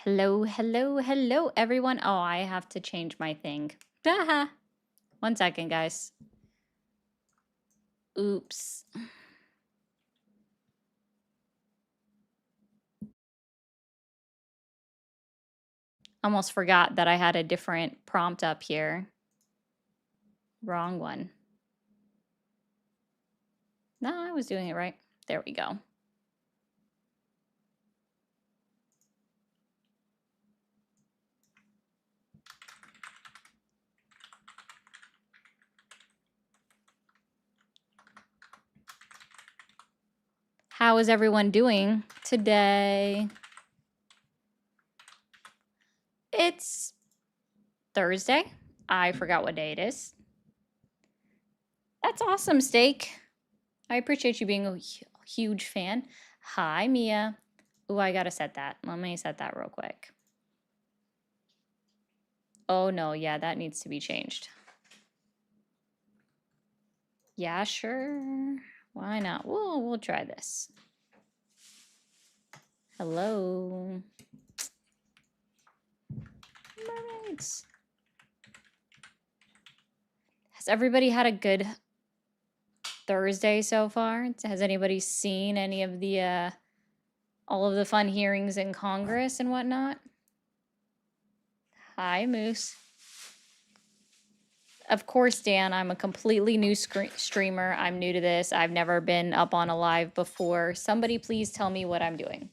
Hello, hello, hello, everyone. Oh, I have to change my thing. Haha. 1 second, guys. Oops. Almost forgot that I had a different prompt up here. Wrong one. No, I was doing it right. There we go. How is everyone doing today? It's Thursday. I forgot what day it is. That's awesome, Steak. I appreciate you being a huge fan. Hi, Mia. Ooh, I gotta set that. Let me set that real quick. Oh, no, yeah, that needs to be changed. Yeah, sure. Why not? We'll try this. Hello. Mermaids. Has everybody had a good Thursday so far? Has anybody seen any of the all of the fun hearings in Congress and whatnot? Hi, Moose. Of course, Dan, I'm a completely new streamer. I'm new to this. I've never been up on a live before. Somebody please tell me what I'm doing.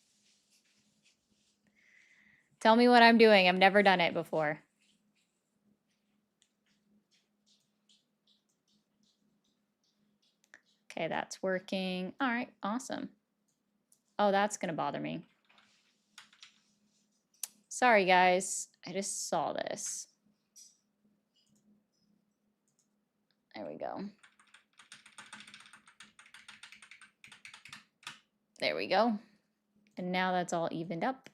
Tell me what I'm doing. I've never done it before. Okay, that's working. All right, awesome. Oh, that's gonna bother me. Sorry, guys. I just saw this. There we go. There we go. And now that's all evened up.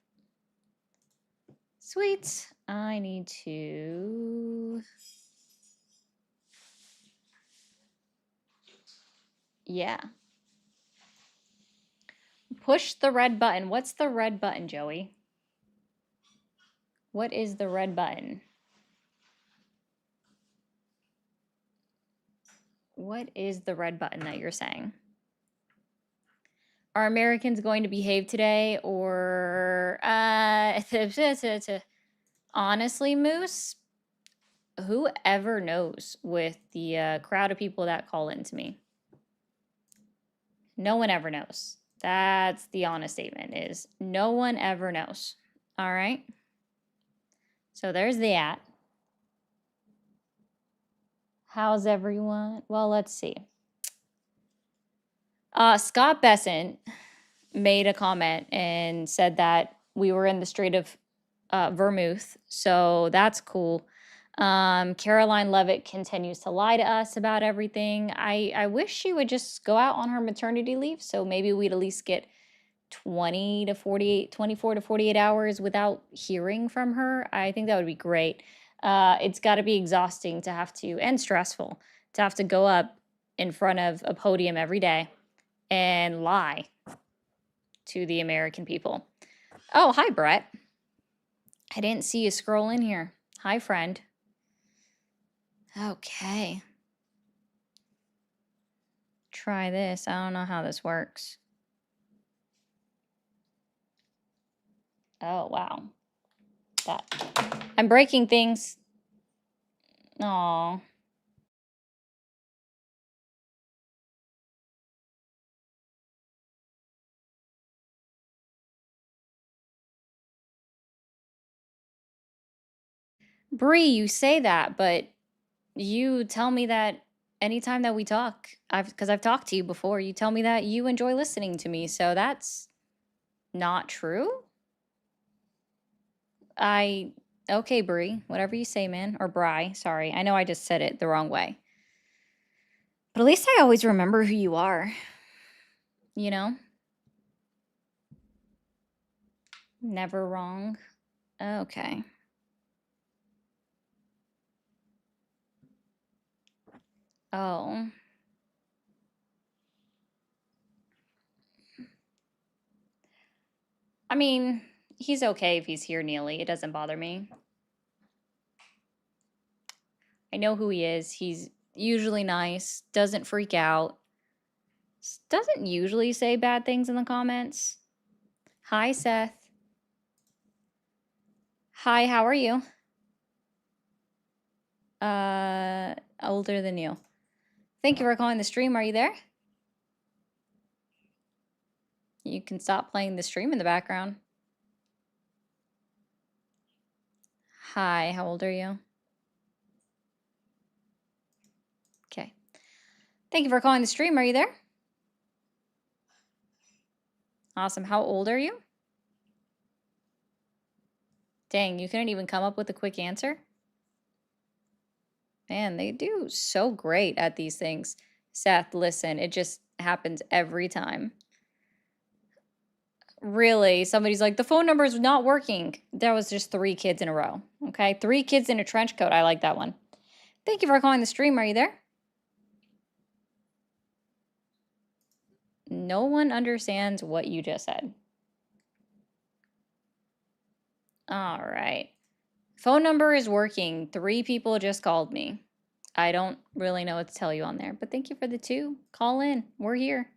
Sweet. I need to... Yeah. Push the red button. What's the red button, Joey? What is the red button? What is the red button that you're saying? Are Americans going to behave today or... honestly, Moose, whoever knows with the crowd of people that call into me? No one ever knows. That's the honest statement is no one ever knows. All right. So there's that. How's everyone? Well, let's see. Scott Besant made a comment and said that we were in the Strait of Vermouth. So that's cool. Caroline Levitt continues to lie to us about everything. I wish she would just go out on her maternity leave. So maybe we'd at least get 24 to 48 hours without hearing from her. I think that would be great. It's got to be exhausting to have to, and stressful, to have to go up in front of a podium every day and lie to the American people. Oh, hi, Brett. I didn't see you scroll in here. Hi, friend. Okay. Try this. I don't know how this works. Oh, wow. I'm breaking things. Aw. Bree, you say that, but you tell me that anytime that we talk, because I've talked to you before, you tell me that you enjoy listening to me. So that's not true. Okay, Bree, whatever you say, man, or Bri. Sorry, I know I just said it the wrong way, but at least I always remember who you are. You know, never wrong. Okay. Oh. I mean, He's okay if he's here, Neely. It doesn't bother me. I know who he is. He's usually nice, doesn't freak out, doesn't usually say bad things in the comments. Hi, Seth. Hi, how are you? Older than you. Thank you for calling the stream. Are you there? You can stop playing the stream in the background. Hi, how old are you? Okay. Thank you for calling the stream. Are you there? Awesome. How old are you? Dang, you couldn't even come up with a quick answer? Man, they do so great at these things. Seth, listen, it just happens every time. Really, somebody's like, the phone number is not working. That was just 3 kids in a row. Okay, 3 kids in a trench coat. I like that one. Thank you for calling the stream. Are you there? No one understands what you just said. All right. Phone number is working. 3 people just called me. I don't really know what to tell you on there, but thank you for the 2. Call in. We're here.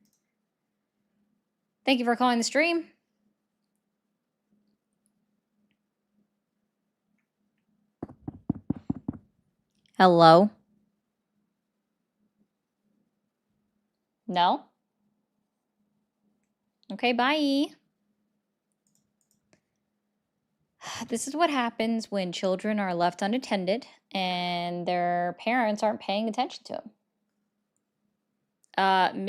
Thank you for calling the stream. Hello? No? Okay, bye. This is what happens when children are left unattended and their parents aren't paying attention to them.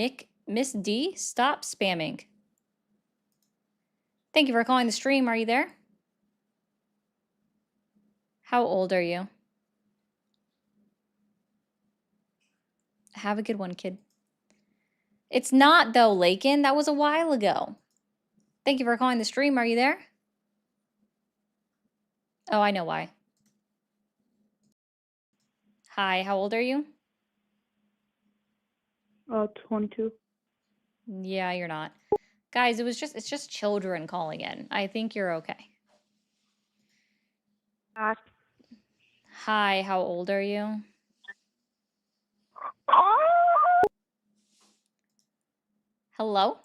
Miss D, stop spamming. Thank you for calling the stream. Are you there? How old are you? Have a good one, kid. It's not, though, Lakin. That was a while ago. Thank you for calling the stream. Are you there? Oh, I know why. Hi, how old are you? 22. Yeah, you're not. Guys, it's just children calling in. I think you're okay. Hi, how old are you? Hello?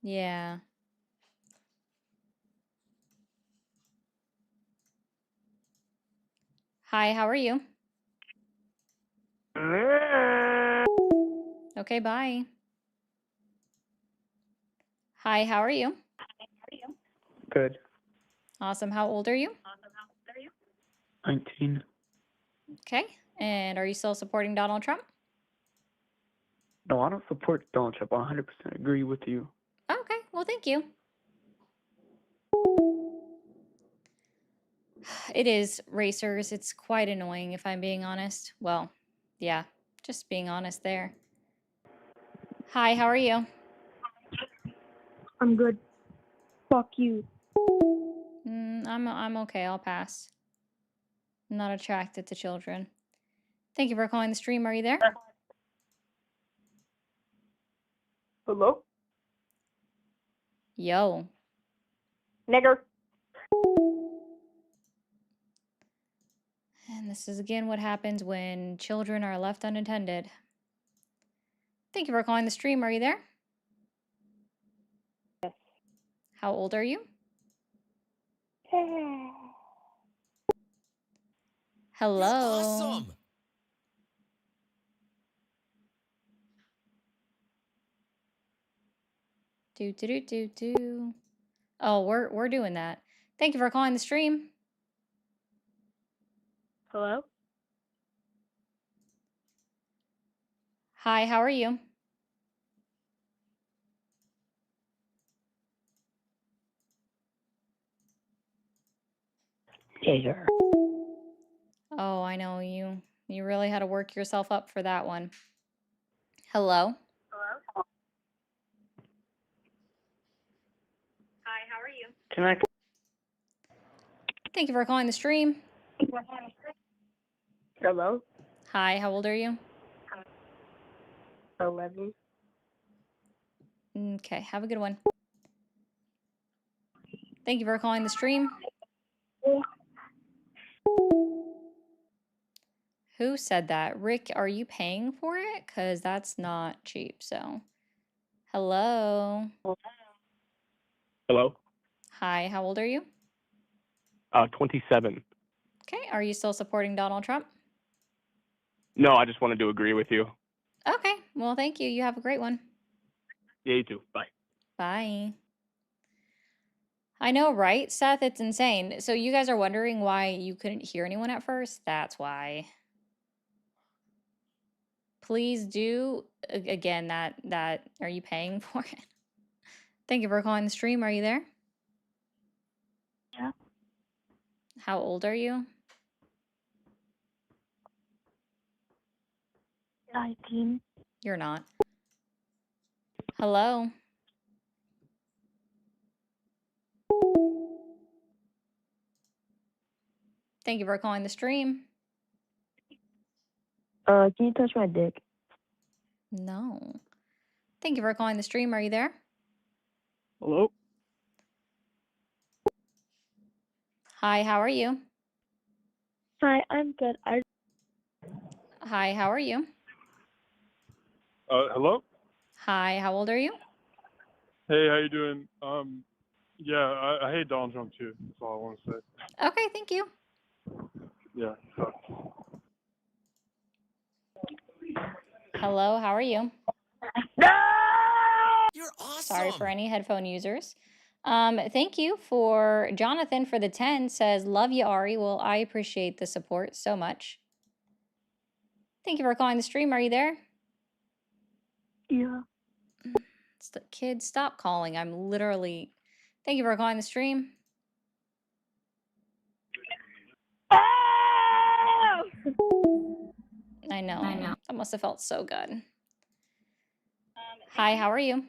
Yeah. Hi, how are you? Okay, bye. Hi, how are you? Good. Awesome. How old are you? 19. Okay. And are you still supporting Donald Trump? No, I don't support Donald Trump. I 100% agree with you. Okay. Well, thank you. It is, racers. It's quite annoying if I'm being honest. Well, yeah, just being honest there. Hi, how are you? I'm good. Fuck you. I'm okay. I'll pass. I'm not attracted to children. Thank you for calling the stream. Are you there? Hello? Yo. Nigger. And this is again what happens when children are left unattended. Thank you for calling the stream. Are you there? Yes. How old are you? Hello. Awesome. Do. Oh, we're doing that. Thank you for calling the stream. Hello? Hi, how are you? Yeah. Oh, I know you. You really had to work yourself up for that one. Hello. Hello? Hi, how are you? Can I? Thank you for calling the stream. Hello? Hi, how old are you? 11. Okay, have a good one. Thank you for calling the stream. Who said that? Rick, are you paying for it? Because that's not cheap, so. Hello. Hello? Hi, how old are you? 27. Okay, are you still supporting Donald Trump? No, I just wanted to agree with you. Okay, well, thank you. You have a great one. Yeah, you too. Bye. Bye. I know, right, Seth? It's insane. So you guys are wondering why you couldn't hear anyone at first? That's why. Please do, again, that are you paying for it? Thank you for calling the stream. Are you there? Yeah. How old are you? 19. You're not. Hello? Thank you for calling the stream. Can you touch my dick? No. Thank you for calling the stream. Are you there? Hello? Hi, how are you? Hi, I'm good. Hi, how are you? Hello? Hi, how old are you? Hey, how you doing? Yeah, I hate Donald Trump too. That's all I want to say. Okay, thank you. Yeah. Hello, how are you? You're awesome. Sorry for any headphone users. Thank you for Jonathan for the 10 says, love you, Ari. Well, I appreciate the support so much. Thank you for calling the stream. Are you there? Yeah. Kids, stop calling. I'm literally. Thank you for calling the stream. I know. That must have felt so good. Hi, how are you?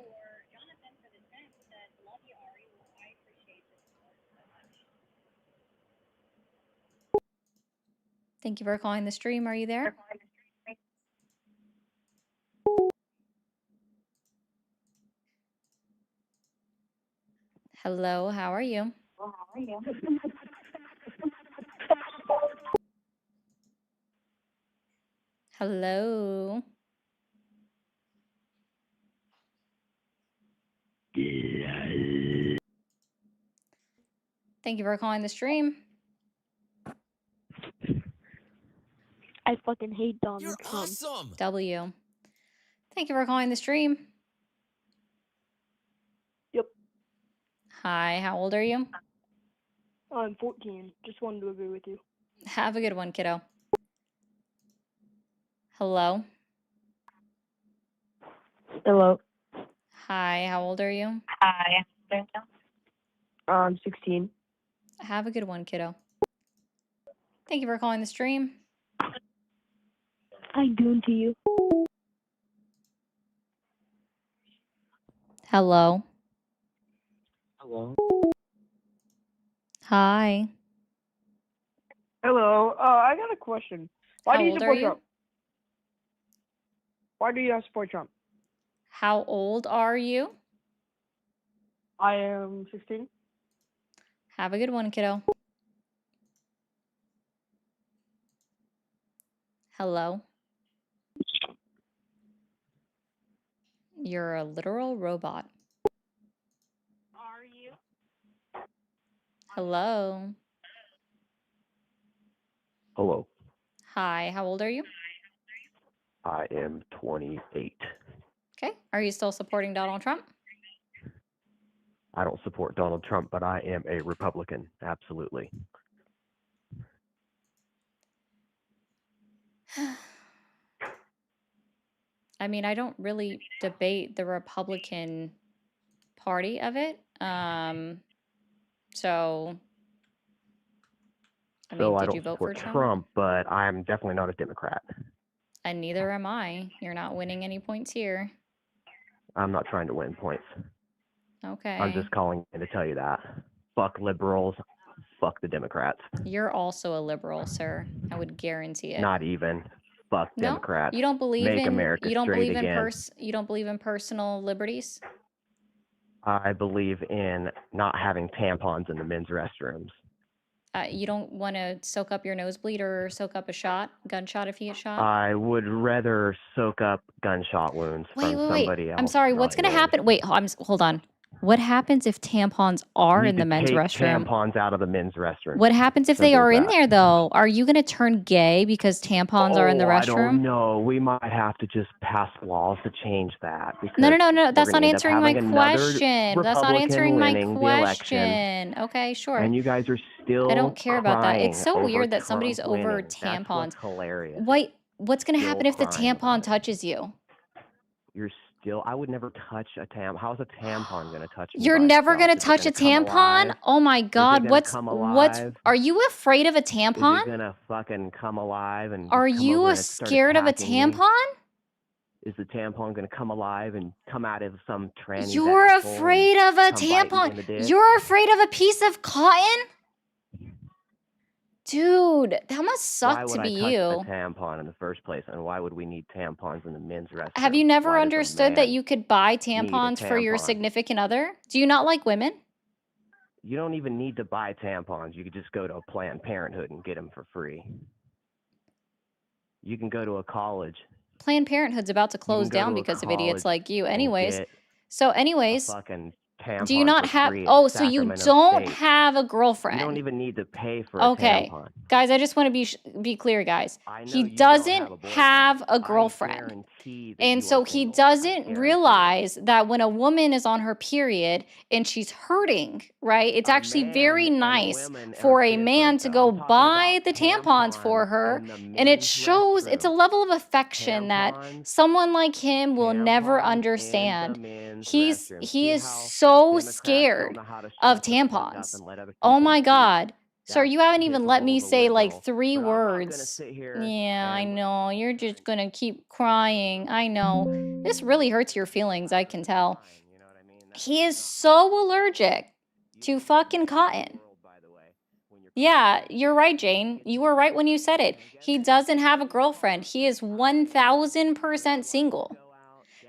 Thank you for calling the stream. Are you there? Hello, how are you? Hello. Thank you for calling the stream. I fucking hate Donald You're Trump. awesome. W. Thank you for calling the stream. Yep. Hi, how old are you? I'm 14. Just wanted to agree with you. Have a good one, kiddo. Hello. Hello. Hi, how old are you? Hi. I'm 16. Have a good one, kiddo. Thank you for calling the stream. I doing to you. Hello. Hello. Hi. Hello. I got a question. Why How do you old are support you? Trump? Why do you support Trump? How old are you? I am 16. Have a good one, kiddo. Hello. You're a literal robot. Are you? Hello. Hello, Hi, how old are you? I am 28. Okay. Are you still supporting Donald Trump? I don't support Donald Trump, but I am a Republican, absolutely. I mean, I don't really debate the Republican party of it. So, I mean, So I did don't you vote for support Trump? Trump, but I'm definitely not a Democrat. And neither am I. You're not winning any points here. I'm not trying to win points. Okay. I'm just calling in to tell you that. Fuck liberals, fuck the Democrats. You're also a liberal, sir. I would guarantee it. Not even. Fuck No? Democrats. You don't believe Make in America you don't straight believe in again. you don't believe in personal liberties? I believe in not having tampons in the men's restrooms. You don't want to soak up your nosebleed or soak up a gunshot if you get shot? I would rather soak up gunshot wounds Wait, from wait, wait. somebody else. I'm sorry. What's going to happen? Wait, hold on. What happens if tampons are You in the could men's take restroom? tampons out of the men's restroom. What happens if they Simple are as in that. there, though? Are you going to turn gay because tampons are in the Oh, I don't restroom? know. We might have to just pass laws to change that. No, Because no. we're That's gonna not end up answering my having another question. That's not Republican answering my winning the election, question. Okay, sure. and you guys are I still don't care about that. It's crying so over weird that somebody's Trump over winning. That's what's tampons. hilarious. What's going to happen if the Still crying tampon about it. touches you? You're still. I would never touch a tampon. How's a tampon gonna touch me? You're by never itself? going to Is it touch a gonna come tampon? alive? Oh my Is it God. gonna What's come alive? are you afraid of a Is tampon? it gonna fucking come alive and Are just come you over and start scared of a attacking me? tampon? Is the tampon gonna come alive and come out of some tranny's You're asshole and afraid of a come bite me tampon. in the dick? You're afraid of a piece of cotton? Dude, that must Why suck would to I be touch you. a tampon in the first place? And why would we need tampons in the men's restroom? Have you never Why does a understood that man you could buy need a tampons for your tampon? significant other? Do you not like women? You don't even need to buy tampons. You could just go to a Planned Parenthood and get them for free. You can go to a college. Planned Parenthood's about to You close can go down to a because of idiots college like you. and Anyways, get so a anyways, fucking do you tampon not for have free at Oh, so you Sacramento don't State. have a You don't girlfriend. even need to pay for a Okay. tampon. Guys, I just want to be clear, guys. I know He you don't have doesn't a boyfriend. have a I girlfriend. guarantee that And you so are he single. I doesn't guarantee it. realize that when a woman is on her period and she's hurting, right? It's A actually very man and nice women for are a man different, to though. go I'm talking buy about the tampons for tampons her. in the And it men's shows, it's a restroom. level of affection that Tampons, someone like him will never tampons in the understand. men's He restroom. is See how so Democrats don't scared know how to of shut the fuck up tampons. and let other Oh people my speak? God. Sir, That's you haven't even let typical me of a say like liberal. 3 But I'm not gonna words. sit here Yeah, I and know. You're just gonna keep crying. I know. This really hurts your feelings, I can tell. you know what I mean? He is so allergic to fucking cotton. Yeah, you're right, Jane. You were right when you said it. He doesn't have a girlfriend. He is 1000% single.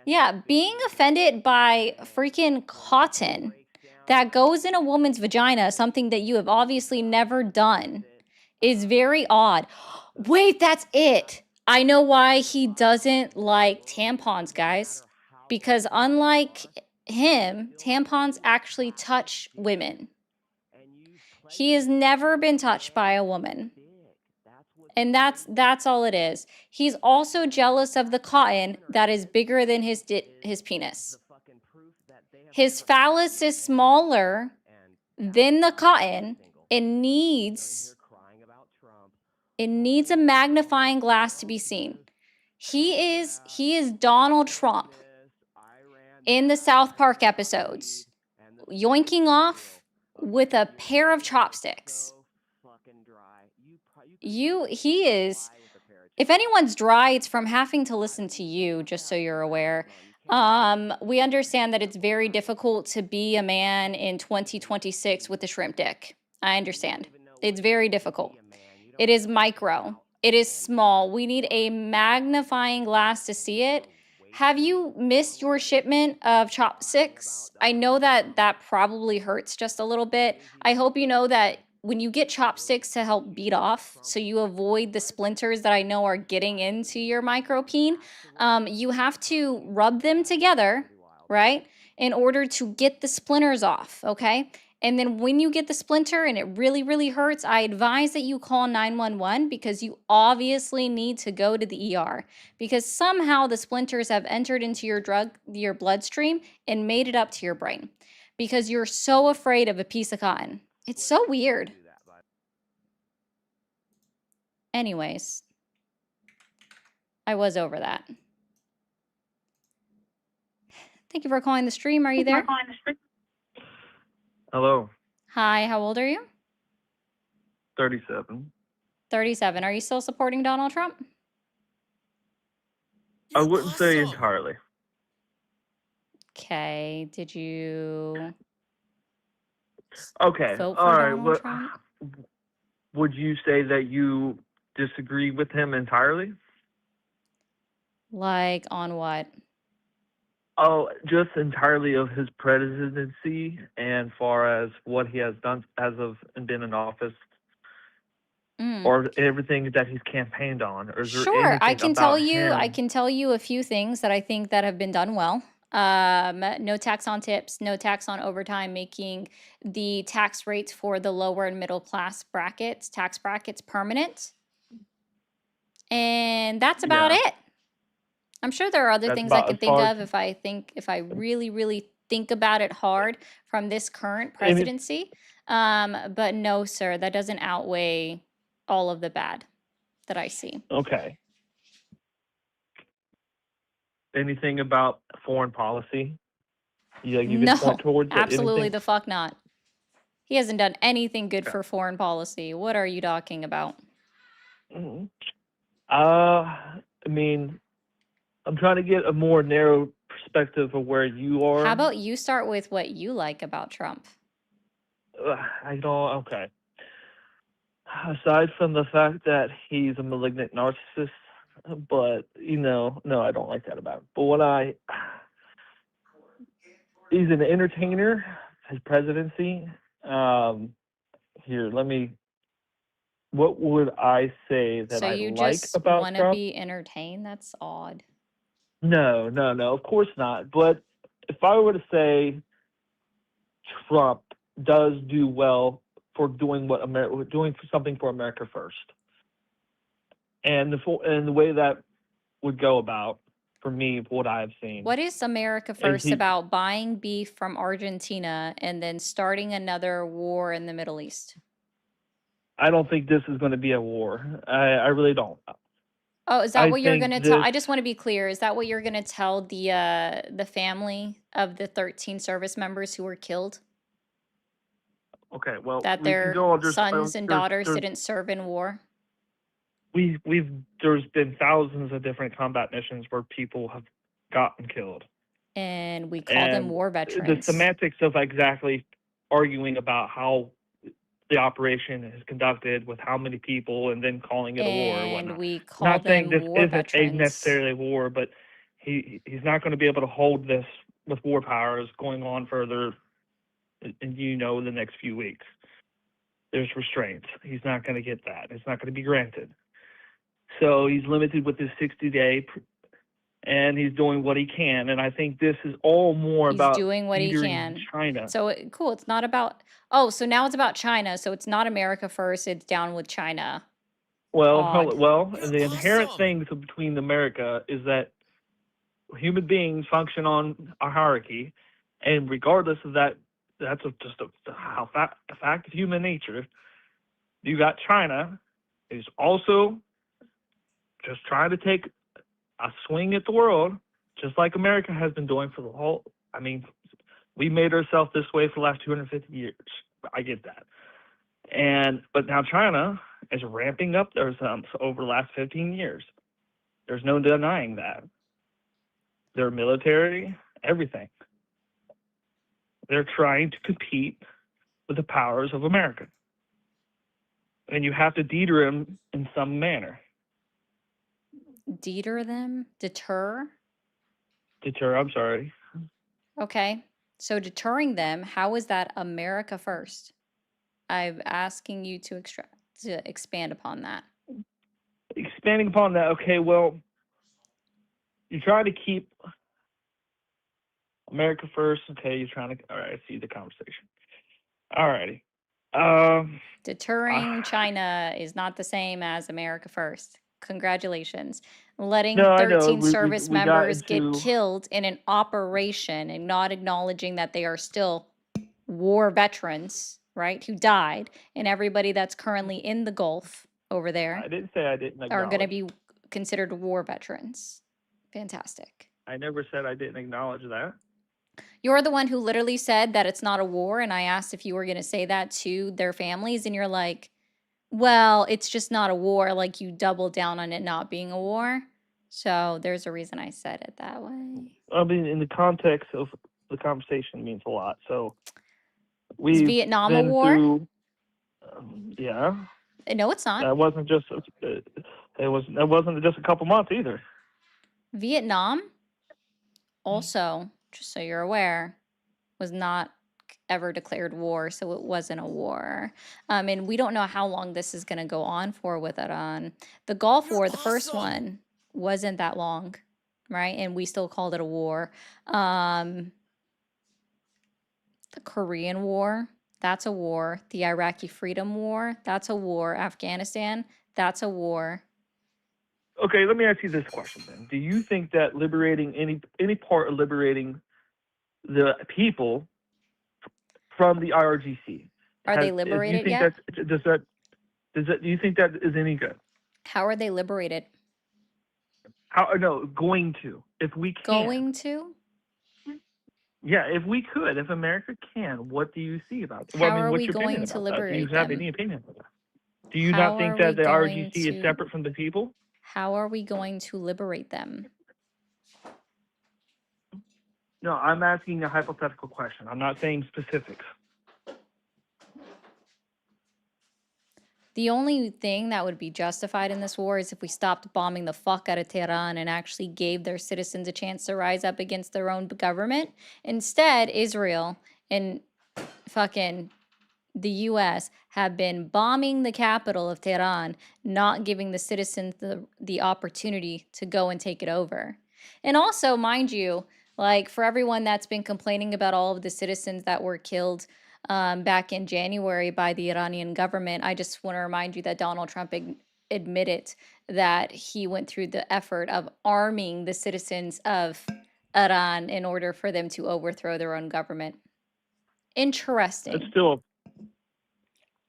Yeah, being offended by freaking cotton that goes in a woman's vagina, something that you have obviously never done, is very odd. Wait, that's it. I know why he doesn't like tampons, guys. Because unlike him, tampons actually touch women. He has never been touched by a woman. And that's all it is. He's also jealous of the cotton that is bigger than his penis. His phallus is smaller than the cotton. It needs a magnifying glass to be seen. He is Donald Trump in the South Park episodes, yoinking off with a pair of chopsticks. He is, if anyone's dry, it's from having to listen to you, just so you're aware. We understand that it's very difficult to be a man in 2026 with a shrimp dick. I understand. It's very difficult. It is micro. It is small. We need a magnifying glass to see it. Have you missed your shipment of chopsticks? I know that probably hurts just a little bit. I hope you know that when you get chopsticks to help beat off, so you avoid the splinters that I know are getting into your micropeen, you have to rub them together, right, in order to get the splinters off, okay? And then when you get the splinter and it really, really hurts, I advise that you call 911 because you obviously need to go to the ER because somehow the splinters have entered into your bloodstream and made it up to your brain because you're so afraid of a piece of cotton. It's so weird. Anyways, I was over that. Thank you for calling the stream. Are you there? Hello, Hi, how old are you? 37. 37. Are you still supporting Donald Trump? I wouldn't say entirely. Okay. Did you Okay, vote all for right. Donald Trump? Would you say that you disagree with him entirely? Like on what? Oh, just entirely of his presidency and far as what he has done as of and been in office, Mm. or everything that he's campaigned on, or is there Sure, anything about I him? can tell you a few things that I think that have been done well. No tax on tips, no tax on overtime, making the tax rates for the lower and middle class brackets, tax brackets permanent. And that's about Yeah, it. I'm sure there are other that's things I about as can think far as of if I really, really think about it hard from this current any presidency. But no, sir, that doesn't outweigh all of the bad that I see. okay. Anything about foreign policy? You can point No, towards it, absolutely anything? the fuck not. He hasn't done anything good Okay. for foreign policy. What are you talking about? Mhm. I mean, I'm trying to get a more narrow perspective of where you How are. about you start with what you like about Trump? I don't. Okay. Aside from the fact that he's a malignant narcissist, but no, I don't like that about him. But he's an entertainer. His presidency. Um, Here, what would I say that So I you like just about want to Trump? be entertained? That's odd. No, no, no, of course not. But if I were to say Trump does do well for doing doing something for America first, and the way that would go about for me, what I've seen What is America is First about buying beef from Argentina and then starting another war in the Middle East? I don't think this is going to be a war. I really don't. Oh, is that I what you're think gonna tell? this. I just want to be clear. Is that what you're gonna tell the family of the 13 service members who were killed? Okay, well, That we can their go on. sons and daughters There's didn't serve in war? there's been thousands of different combat missions where people have gotten killed, And we call them and war the veterans. semantics of exactly arguing about how the operation is conducted with how many people and then calling it a war or And whatnot. we call Not saying them this war isn't a veterans. necessarily war, but he's not going to be able to hold this with war powers going on further in the next few weeks. There's restraints. He's not going to get that. It's not going to be granted. So he's limited with his 60-day, and he's doing what he can. And I think this is all more He's about doing what he teetering can. China. So cool. It's not about. Oh, so now it's about China. So it's not America first. It's down with China. Odd. And the inherent things between America is that human beings function on a hierarchy, and regardless of that, that's a fact of human nature. You got China, who's also just trying to take a swing at the world, just like America has been doing for the whole. I mean, we made ourselves this way for the last 250 years. I get that, but now China is ramping up their sums over the last 15 years. There's no denying that. Their military, everything. They're trying to compete with the powers of America, and you have to deter them in some manner. Deter them? Deter? Deter. I'm sorry. Okay. So deterring them, how is that America first? I'm asking you to expand upon that. Expanding upon that. Okay. Well, you try to keep America first. Okay. You're trying to. All right. I see the conversation. All righty. Deterring Uh, China is not the same as America first. Congratulations. Letting no, I know. 13 We service we got members get into. killed in an operation and not acknowledging that they are still war veterans, right? Who died, and everybody that's currently in the Gulf over there I didn't say I didn't are going to acknowledge. be considered war veterans. Fantastic. I never said I didn't acknowledge that. You're the one who literally said that it's not a war, and I asked if you were going to say that to their families, and you're like, well, it's just not a war. Like you doubled down on it not being a war. So there's a reason I said it that way. I mean, in the context of the conversation means a lot. So Is we've Vietnam a been war? through. Yeah, No, it's not. that wasn't just. That wasn't just a couple months either. Vietnam? also, just so you're aware, was not ever declared war, so it wasn't a war. And we don't know how long this is going to go on for with Iran. The Gulf War, the first one, wasn't that long, right? And we still called it a war. The Korean War, that's a war. The Iraqi Freedom War, that's a war. Afghanistan, that's a war. Okay, let me ask you this question then. Do you think that liberating any part of liberating the people from the IRGC Are they do you liberated think yet? do you think that is any good? How are they liberated? Going to, if we can. Going to? Yeah, if we could, if America can, what do you see about that? How are what's we your opinion going to about that? Do you liberate have them? any opinion on that? Do you How not think are that we the going IRGC is to separate from the people? how are we going to liberate them? No, I'm asking a hypothetical question. I'm not saying specifics. The only thing that would be justified in this war is if we stopped bombing the fuck out of Tehran and actually gave their citizens a chance to rise up against their own government. Instead, Israel and fucking the US have been bombing the capital of Tehran, not giving the citizens the opportunity to go and take it over. And also, mind you, like for everyone that's been complaining about all of the citizens that were killed back in January by the Iranian government, I just want to remind you that Donald Trump admitted that he went through the effort of arming the citizens of Iran in order for them to overthrow their own government. Interesting.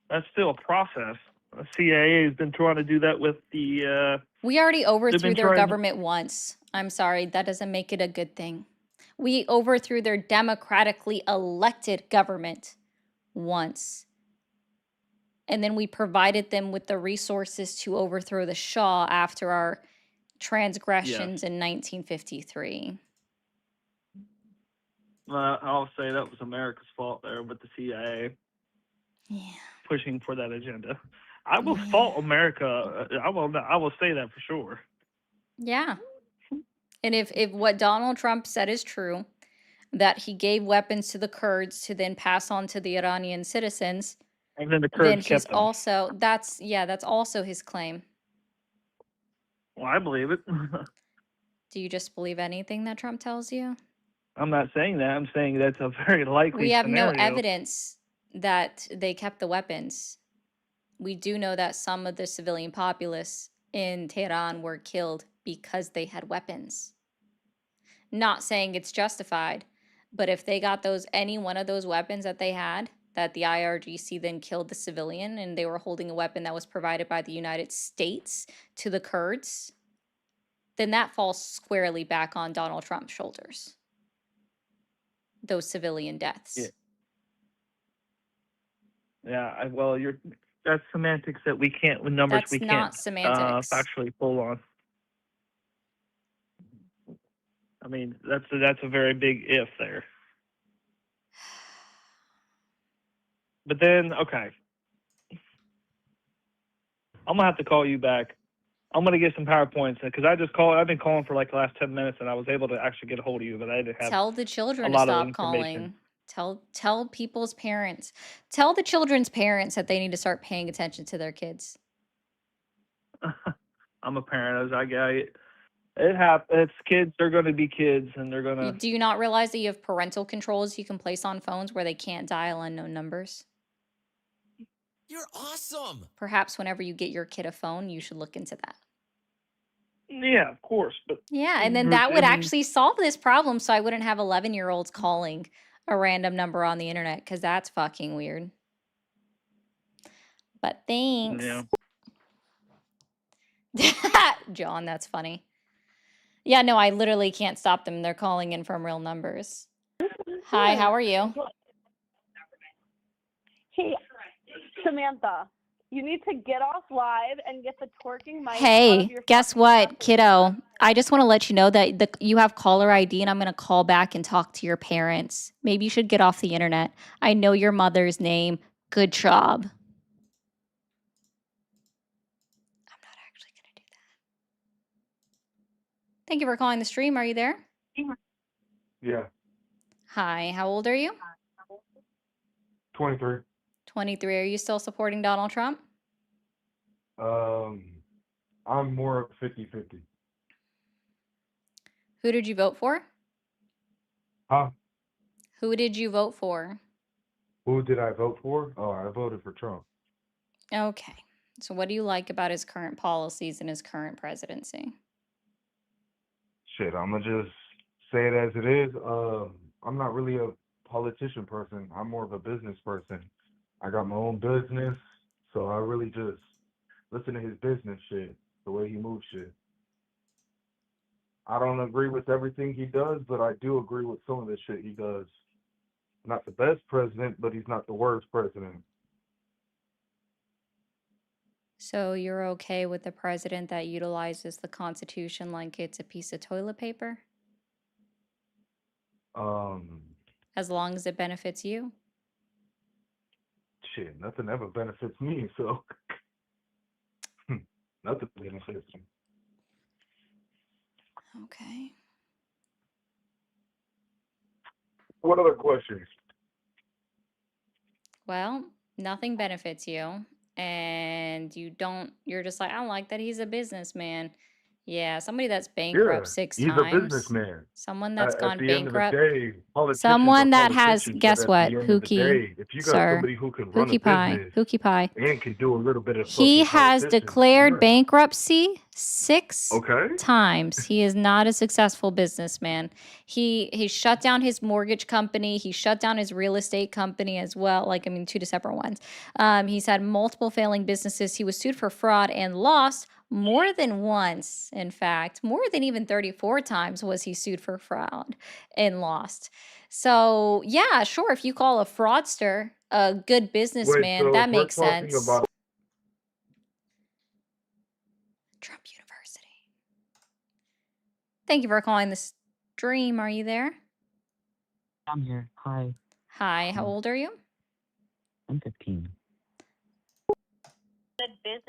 That's still a process. The CIA has been trying to do that with the. We already overthrew been their trying to- government once. I'm sorry, that doesn't make it a good thing. We overthrew their democratically elected government once. And then we provided them with the resources to overthrow the Shah after our transgressions in 1953. I'll say that was America's fault there with the CIA Yeah. pushing for that agenda. I will Yeah. fault America. I will say that for sure. Yeah. And if what Donald Trump said is true, that he gave weapons to the Kurds to then pass on to the Iranian citizens, And then the then Kurds he's kept them. also that's also his claim. Well, I believe it. Do you just believe anything that Trump tells you? I'm not saying that. I'm saying that's a very likely We have no scenario. evidence that they kept the weapons. We do know that some of the civilian populace in Tehran were killed because they had weapons. Not saying it's justified, but if they got any one of those weapons that they had, that the IRGC then killed the civilian and they were holding a weapon that was provided by the United States to the Kurds, then that falls squarely back on Donald Trump's shoulders. Those civilian deaths. Yeah. Well, that's semantics that we can't with numbers. That's we not can't semantics. factually pull on. I mean, that's a very big if there. But then, okay, I'm gonna have to call you back. I'm gonna get some PowerPoints because I've been calling for like the last 10 minutes, and I was able to actually get a hold of you, but I didn't have Tell the a children to lot of stop information. calling. Tell people's parents. Tell the children's parents that they need to start paying attention to their kids. I'm a parent. It happens. Kids, they're going to be kids, and they're going to. Do you not realize that you have parental controls you can place on phones where they can't dial unknown numbers? You're awesome. Perhaps whenever you get your kid a phone, you should look into that. Yeah, of course, but Yeah, and then that would actually solve this problem so I wouldn't have 11-year-olds calling a random number on the internet because that's fucking weird. But thanks. Yeah. John, that's funny. Yeah, no, I literally can't stop them. They're calling in from real numbers. Hi, how are you? Hey, Samantha, you need to get off live and get the twerking mic out of Hey, your guess fucking what, mouth. kiddo? I just want to let you know that you have caller ID and I'm going to call back and talk to your parents. Maybe you should get off the internet. I know your mother's name. Good job. I'm not actually going to do that. Thank you for calling the stream. Are you there? Yeah, Hi, how old are you? 23. 23. Are you still supporting Donald Trump? I'm more of 50-50. Who did you vote for? Huh? Who did you vote for? Who did I vote for? Oh, I voted for Trump. Okay. So what do you like about his current policies and his current presidency? Shit, I'm gonna just say it as it is. I'm not really a politician person. I'm more of a business person. I got my own business, so I really just listen to his business shit, the way he moves shit. I don't agree with everything he does, but I do agree with some of the shit he does. Not the best president, but he's not the worst president. So you're okay with the president that utilizes the Constitution like it's a piece of toilet paper? Um, As long as it benefits you? Shit, nothing ever benefits me, so nothing benefits me. Okay. What other questions? Well, nothing benefits you. And you're just like, I don't like that he's a businessman. Yeah, somebody that's bankrupt Yeah, 6 he's a times, businessman. someone that's At gone the end of the bankrupt, day, politicians are someone that has, politicians, but guess at the what, end of the Pookie, day, if you got sir, somebody who can run a business Pookie Pie. and can do a little bit of He fucking has politician, declared yeah. bankruptcy 6 Okay. times. He is not a successful businessman. He shut down his mortgage company. He shut down his real estate company as well. Like, I mean, 2 separate ones. He's had multiple failing businesses. He was sued for fraud and lost more than once. In fact, more than even 34 times was he sued for fraud and lost. So, yeah, sure, if you call a fraudster a good Wait, businessman, so that if we're makes talking sense. about Trump University. Thank you for calling the stream. Are you there? I'm here. Hi. Hi, how old are you? I'm 15.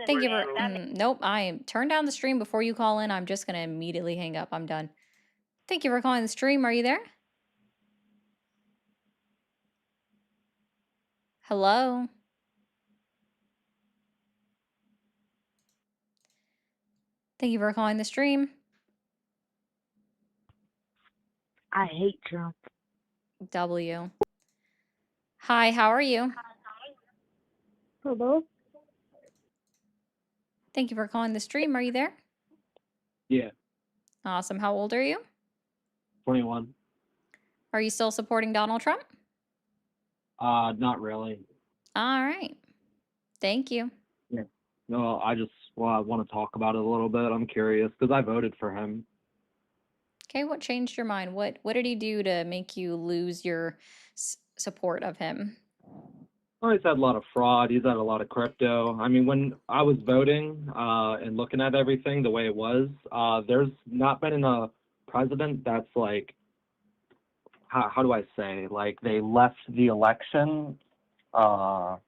Thank you for. Nope, I turned down the stream before you call in. I'm just going to immediately hang up. I'm done. Thank you for calling the stream. Are you there? Hello? Thank you for calling the stream. I hate Trump. W. Hi, how are you? Hello? Thank you for calling the stream. Are you there? Yeah, Awesome. How old are you? 21. Are you still supporting Donald Trump? Not really. All right. Thank you. Yeah. No, I want to talk about it a little bit. I'm curious because I voted for him. Okay, what changed your mind? What did he do to make you lose your support of him? Well, he's had a lot of fraud. He's had a lot of crypto. I mean, when I was voting and looking at everything the way it was, there's not been a president that's like, how do I say, like they left the election. How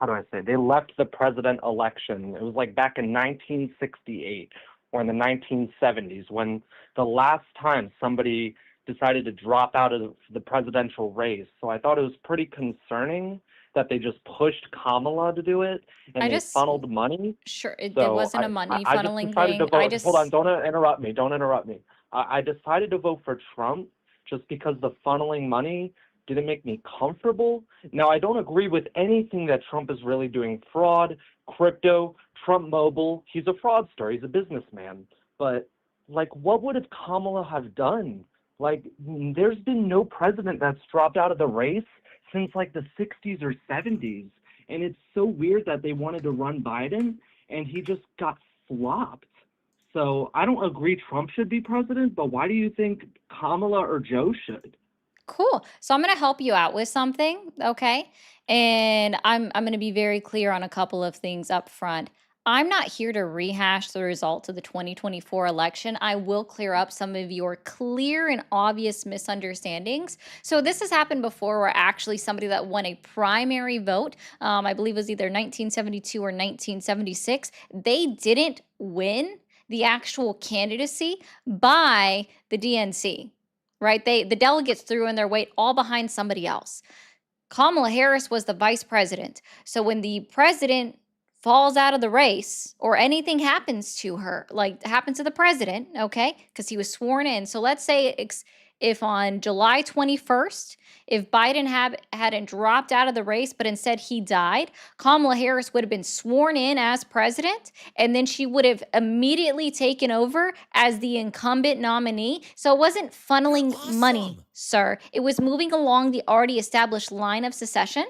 do I say? They left the president election. It was like back in 1968 or in the 1970s when the last time somebody decided to drop out of the presidential race. So I thought it was pretty concerning that they just pushed Kamala to do it and they funneled money. Sure, it So wasn't a money I just funneling decided to thing. I vote. Hold on, just, don't interrupt me. Don't interrupt me. I decided to vote for Trump just because the funneling money didn't make me comfortable. Now, I don't agree with anything that Trump is really doing. Fraud, crypto, Trump Mobile. He's a fraudster. He's a businessman. But, like, what would have Kamala have done? Like, there's been no president that's dropped out of the race since, like, the 60s or 70s. And it's so weird that they wanted to run Biden, and he just got flopped. So I don't agree Trump should be president, but why do you think Kamala or Joe should? cool. So I'm going to help you out with something, okay? And I'm going to be very clear on a couple of things up front. I'm not here to rehash the results of the 2024 election. I will clear up some of your clear and obvious misunderstandings. So this has happened before where actually somebody that won a primary vote, I believe it was either 1972 or 1976, they didn't win the actual candidacy by the DNC. right? The delegates threw in their weight all behind somebody else. Kamala Harris was the vice president. So when the president falls out of the race or anything happens to her, like happens to the president, okay, because he was sworn in. So let's say if on July 21st, if Biden hadn't dropped out of the race, but instead he died, Kamala Harris would have been sworn in as president, and then she would have immediately taken over as the incumbent nominee. So it wasn't funneling money, sir. It was moving along the already established line of succession.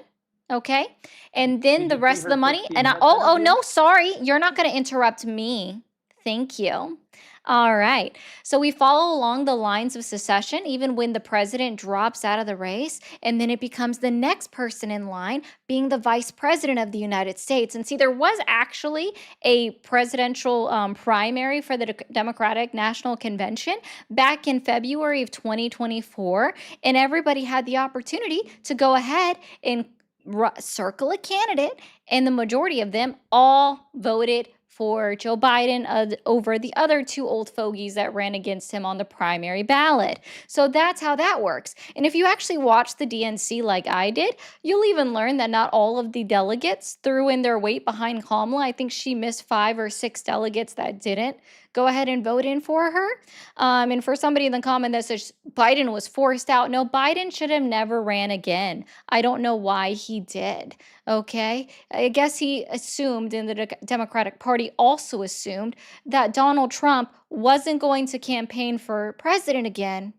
Okay. And then the rest of the money. And no, sorry. You're not going to interrupt me. Thank you. All right. So we follow along the lines of succession, even when the president drops out of the race, and then it becomes the next person in line being the vice president of the United States. And see, there was actually a presidential primary for the Democratic National Convention back in February of 2024, and everybody had the opportunity to go ahead and circle a candidate, and the majority of them all voted for Joe Biden over the other two old fogies that ran against him on the primary ballot. So that's how that works. And if you actually watch the DNC like I did, you'll even learn that not all of the delegates threw in their weight behind Kamala. I think she missed 5 or 6 delegates that didn't go ahead and vote in for her. And for somebody in the comment that says Biden was forced out, no, Biden should have never ran again. I don't know why he did. Okay. I guess he assumed, and the Democratic Party also assumed, that Donald Trump wasn't going to campaign for president again.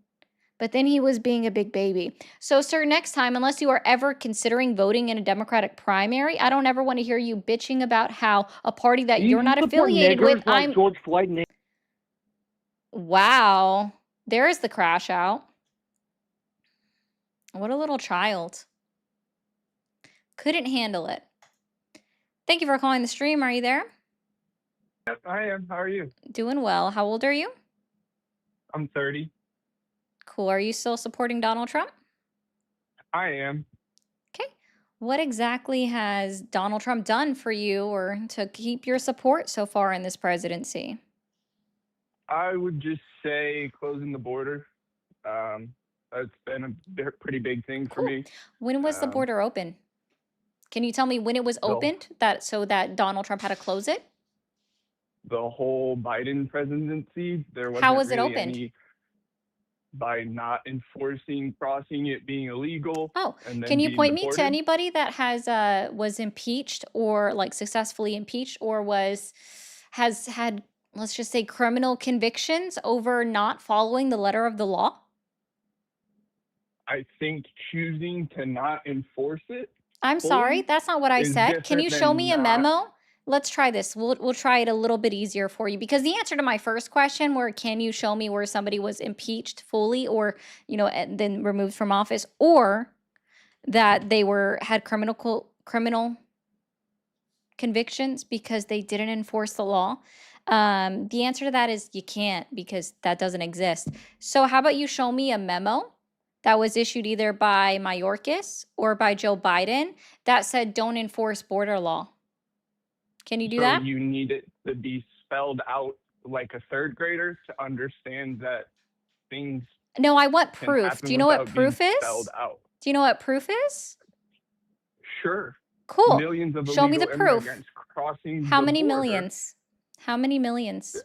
But then he was being a big baby. So, sir, next time, unless you are ever considering voting in a Democratic primary, I don't ever want to hear you bitching about how a party that you're not affiliated with. George Floyd. Wow. There's the crash out. What a little child. Couldn't handle it. Thank you for calling the stream. Are you there? Yes, I am. How are you? Doing well. How old are you? I'm 30. Cool. Are you still supporting Donald Trump? I am. Okay. What exactly has Donald Trump done for you or to keep your support so far in this presidency? I would just say closing the border. It's been a pretty big thing for me. When was the border open? Can you tell me when it was opened so that Donald Trump had to close it? The whole Biden presidency, there wasn't How was it really opened? by not enforcing crossing it being illegal. Oh, and then can you being point me to deported. anybody that has was impeached or like successfully impeached or has had, let's just say, criminal convictions over not following the letter of the law? I think choosing to not enforce it. I'm sorry, that's not what I is said. Can you different show than me a not- memo? Let's try this. We'll try it a little bit easier for you, because the answer to my first question, where can you show me where somebody was impeached fully or, and then removed from office, or that they had criminal convictions because they didn't enforce the law? The answer to that is you can't, because that doesn't exist. So how about you show me a memo that was issued either by Mayorkas or by Joe Biden that said don't enforce border law? Can you do that? You need it to be spelled out like a third grader to understand that things. No, I want can proof. happen Do you know what without being proof is? spelled out. Do you know what proof is? Sure. Cool. Millions of Show me the illegal proof. immigrants crossing How the many border. millions? How many millions?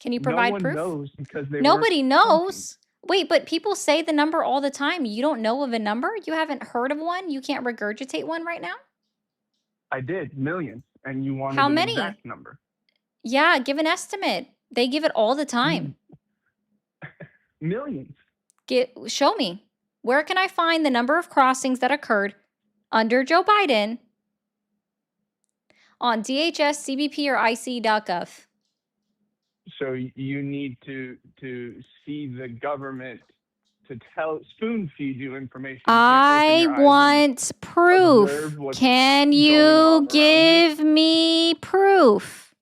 Can you No provide one proof? knows because they Nobody weren't knows. Wait, but people say the number all the time. You don't know of a number? You haven't heard of one? You can't regurgitate one right now? I did millions, and you wanted How an many? exact number. Yeah, give an estimate. They give it all the time. Millions. Show me. Where can I find the number of crossings that occurred under Joe Biden on DHS, CBP, or IC.gov? So you need to see the government to spoon feed you information. You can't I open your eyes want proof. observe what's Can going you on around give me proof?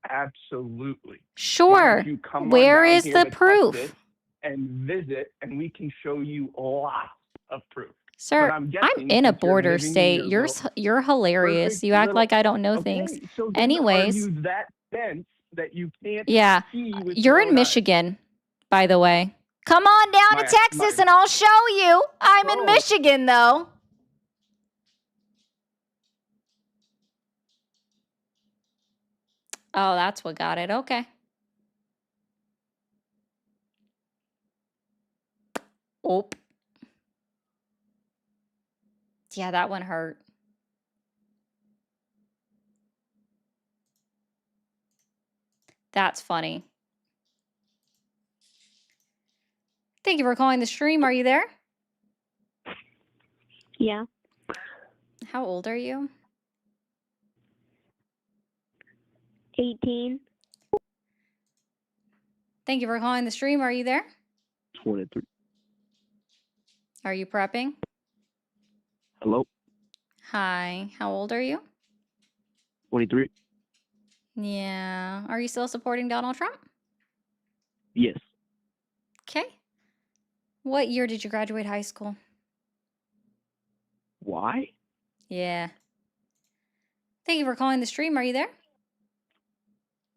Absolutely. Why Sure. don't you come on Where down is here the to proof? Texas and visit, and we can show you lots of proof. Sir, But I'm I'm guessing in a since you're border living in state. your You're hilarious. perfect You act little- like I don't know things. Okay, so then Anyways, are you that dense that you can't yeah, see with you're your in own eyes? Michigan, by the way. Come on down to Texas and I'll show you. I'm in Michigan, though. Oh, that's what got it. Okay. Oh. Yeah, that one hurt. That's funny. Thank you for calling the stream. Are you there? Yeah. How old are you? 18. Thank you for calling the stream. Are you there? 23. Are you prepping? Hello? Hi. How old are you? 23. Yeah. Are you still supporting Donald Trump? Yes. Okay. What year did you graduate high school? Why? Yeah. Thank you for calling the stream. Are you there?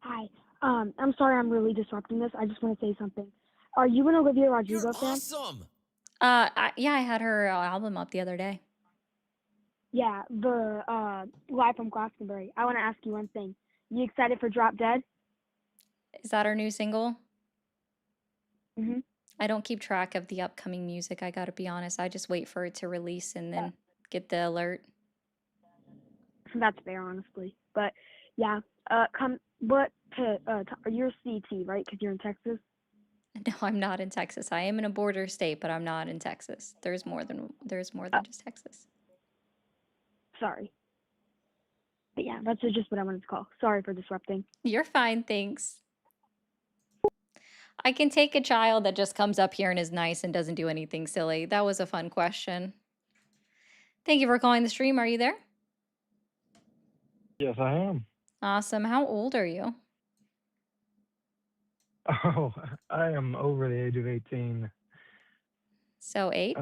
Hi. I'm sorry I'm really disrupting this. I just want to say something. Are you an Olivia Rodrigo You're fan? awesome. Yeah, I had her album up the other day. Yeah, the Live from Glastonbury. I want to ask you one thing. You excited for Drop Dead? Is that her new single? Mm-hmm. I don't keep track of the upcoming music, I gotta be honest. I just wait for it to release and then get the alert. That's fair, honestly. But yeah, you're CT, right? Because you're in Texas. No, I'm not in Texas. I am in a border state, but I'm not in Texas. There's more than just Texas. Sorry. But yeah, that's just what I wanted to call. Sorry for disrupting. You're fine, thanks. I can take a child that just comes up here and is nice and doesn't do anything silly. That was a fun question. Thank you for calling the stream. Are you there? Yes, I am. Awesome. How old are you? Oh, I am over the age of 18. So age?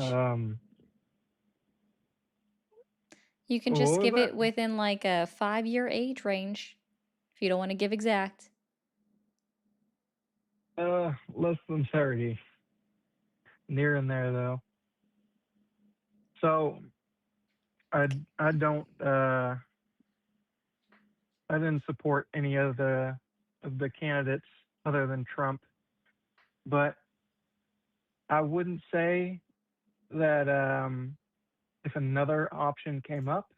You can What just was give that? it within like a 5-year age range if you don't want to give exact. Less than 30. Near in there though. So I don't I didn't support any of the candidates other than Trump, but I wouldn't say that if another option came up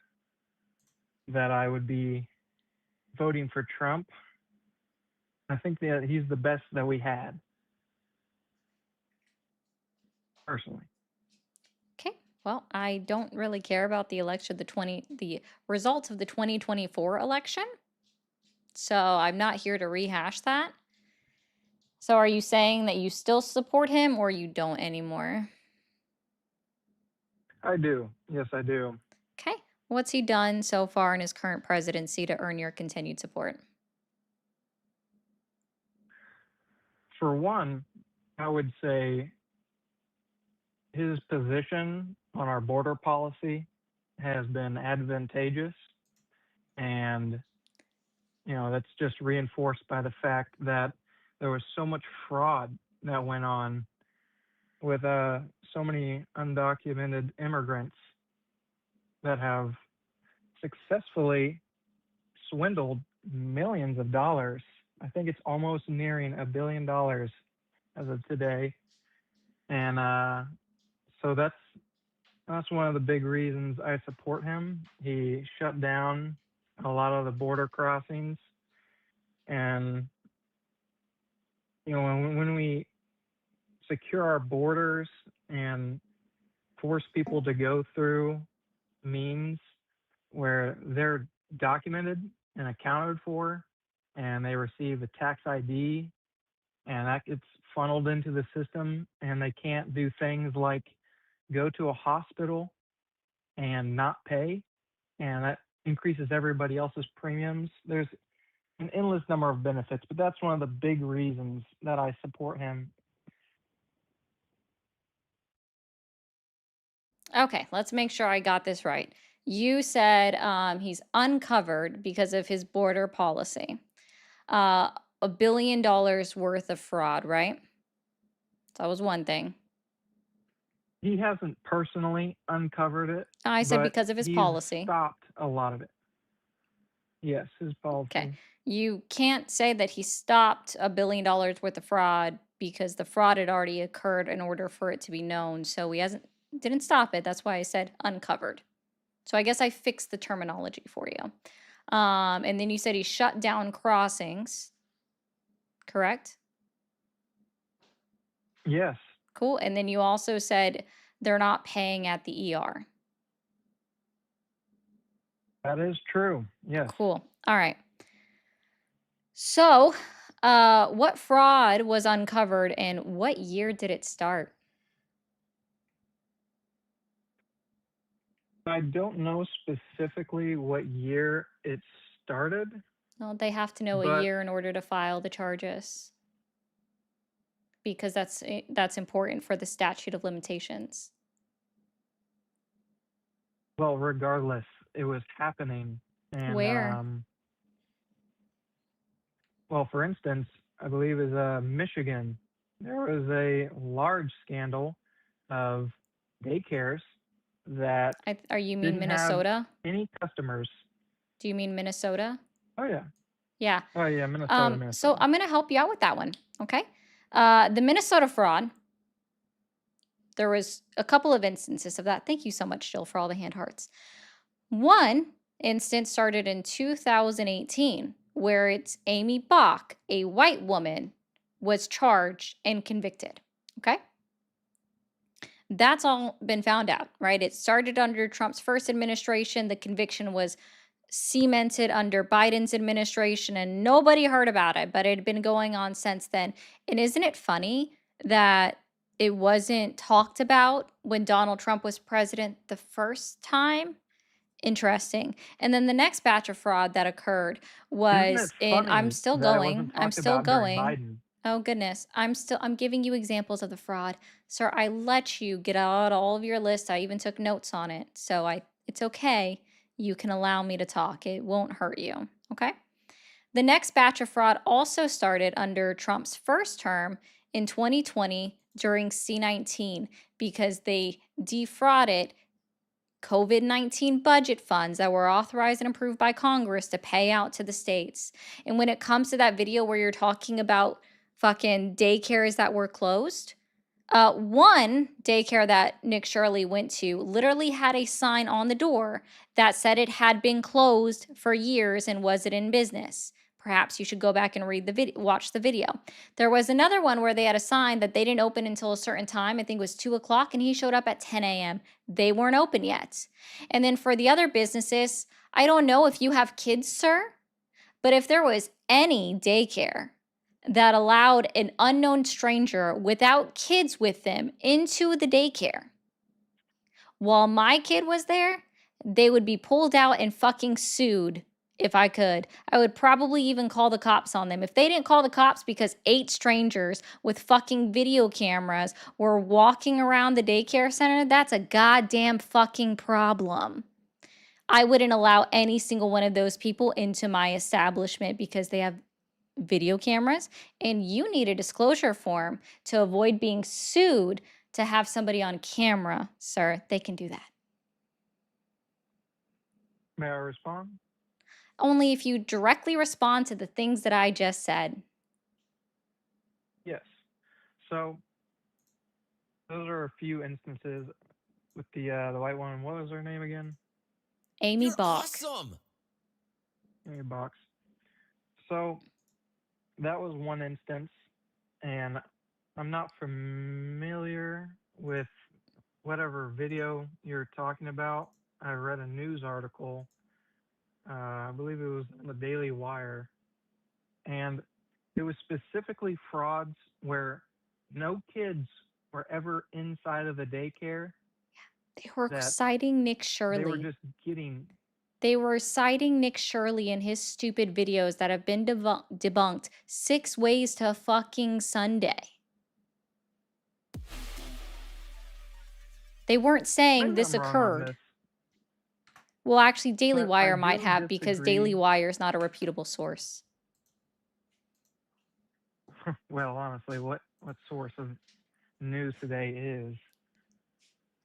that I would be voting for Trump. I think that he's the best that we had, personally. Okay. Well, I don't really care about the the results of the 2024 election. So I'm not here to rehash that. So are you saying that you still support him or you don't anymore? I do. Yes, I do. Okay. What's he done so far in his current presidency to earn your continued support? For one, I would say his position on our border policy has been advantageous. And, that's just reinforced by the fact that there was so much fraud that went on with so many undocumented immigrants that have successfully swindled millions of dollars. I think it's almost nearing $1 billion as of today. And so that's one of the big reasons I support him. He shut down a lot of the border crossings. And, when we secure our borders and force people to go through means where they're documented and accounted for and they receive a tax ID and that gets funneled into the system and they can't do things like go to a hospital and not pay, and that increases everybody else's premiums. There's an endless number of benefits, but that's one of the big reasons that I support him. Okay, let's make sure I got this right. You said he's uncovered because of his border policy. $1 billion worth of fraud, right? That was one thing. He hasn't personally uncovered it, I said but because of his he's policy. stopped a lot of it. Yes, his policy. Okay. You can't say that he stopped $1 billion worth of fraud because the fraud had already occurred in order for it to be known. So he didn't stop it. That's why I said uncovered. So I guess I fixed the terminology for you. And then you said he shut down crossings, correct? Yes, Cool. And then you also said they're not paying at the ER. that is true. Yes. Cool. All right. So, what fraud was uncovered and what year did it start? I don't know specifically what year it started, Well, they have to know a but year in order to file the charges because that's important for the statute of limitations. well, regardless, it was happening. And Where? well, for instance, I believe is Michigan. There was a large scandal of daycares that Are you mean didn't have Minnesota? any customers. Do you mean Minnesota? Oh yeah. Yeah. Oh yeah, Minnesota, So Minnesota. I'm going to help you out with that one. Okay. The Minnesota fraud, there was a couple of instances of that. Thank you so much, Jill, for all the hand hearts. One instance started in 2018, where it's Amy Bach, a white woman, was charged and convicted. Okay. That's all been found out, right? It started under Trump's first administration. The conviction was cemented under Biden's administration, and nobody heard about it, but it had been going on since then. And isn't it funny that it wasn't talked about when Donald Trump was president the first time? Interesting. And then the next batch of fraud that occurred Isn't it was in, I'm funny still that it going, wasn't I'm talked still about during going. Biden? Oh goodness, I'm giving you examples of the fraud. Sir, I let you get out all of your list. I even took notes on it. So it's okay. You can allow me to talk. It won't hurt you. Okay? The next batch of fraud also started under Trump's first term in 2020 during C-19 because they defrauded COVID-19 budget funds that were authorized and approved by Congress to pay out to the states. And when it comes to that video where you're talking about fucking daycares that were closed, one daycare that Nick Shirley went to literally had a sign on the door that said it had been closed for years and wasn't in business. Perhaps you should go back and read the video, watch the video. There was another one where they had a sign that they didn't open until a certain time. I think it was 2 o'clock, and he showed up at 10 a.m. They weren't open yet. And then for the other businesses, I don't know if you have kids, sir, but if there was any daycare that allowed an unknown stranger without kids with them into the daycare, while my kid was there, they would be pulled out and fucking sued if I could. I would probably even call the cops on them. If they didn't call the cops because 8 strangers with fucking video cameras were walking around the daycare center, that's a goddamn fucking problem. I wouldn't allow any single one of those people into my establishment because they have video cameras, and you need a disclosure form to avoid being sued to have somebody on camera, sir. They can do that. May I respond? Only if you directly respond to the things that I just said. Yes. So those are a few instances with the white woman. What was her name again? Amy Bach. Awesome. Amy Box. So that was one instance, and I'm not familiar with whatever video you're talking about. I read a news article. I believe it was in the Daily Wire, and it was specifically frauds where no kids were ever inside of the daycare. They were that citing Nick They were Shirley. just getting They were citing Nick Shirley and his stupid videos that have been debunked 6 ways to fucking Sunday. They weren't saying maybe this I'm wrong on occurred. this, Well, actually, Daily but I Wire might do have because Daily disagree. Wire is not a reputable source. Well, honestly, what source of news today is.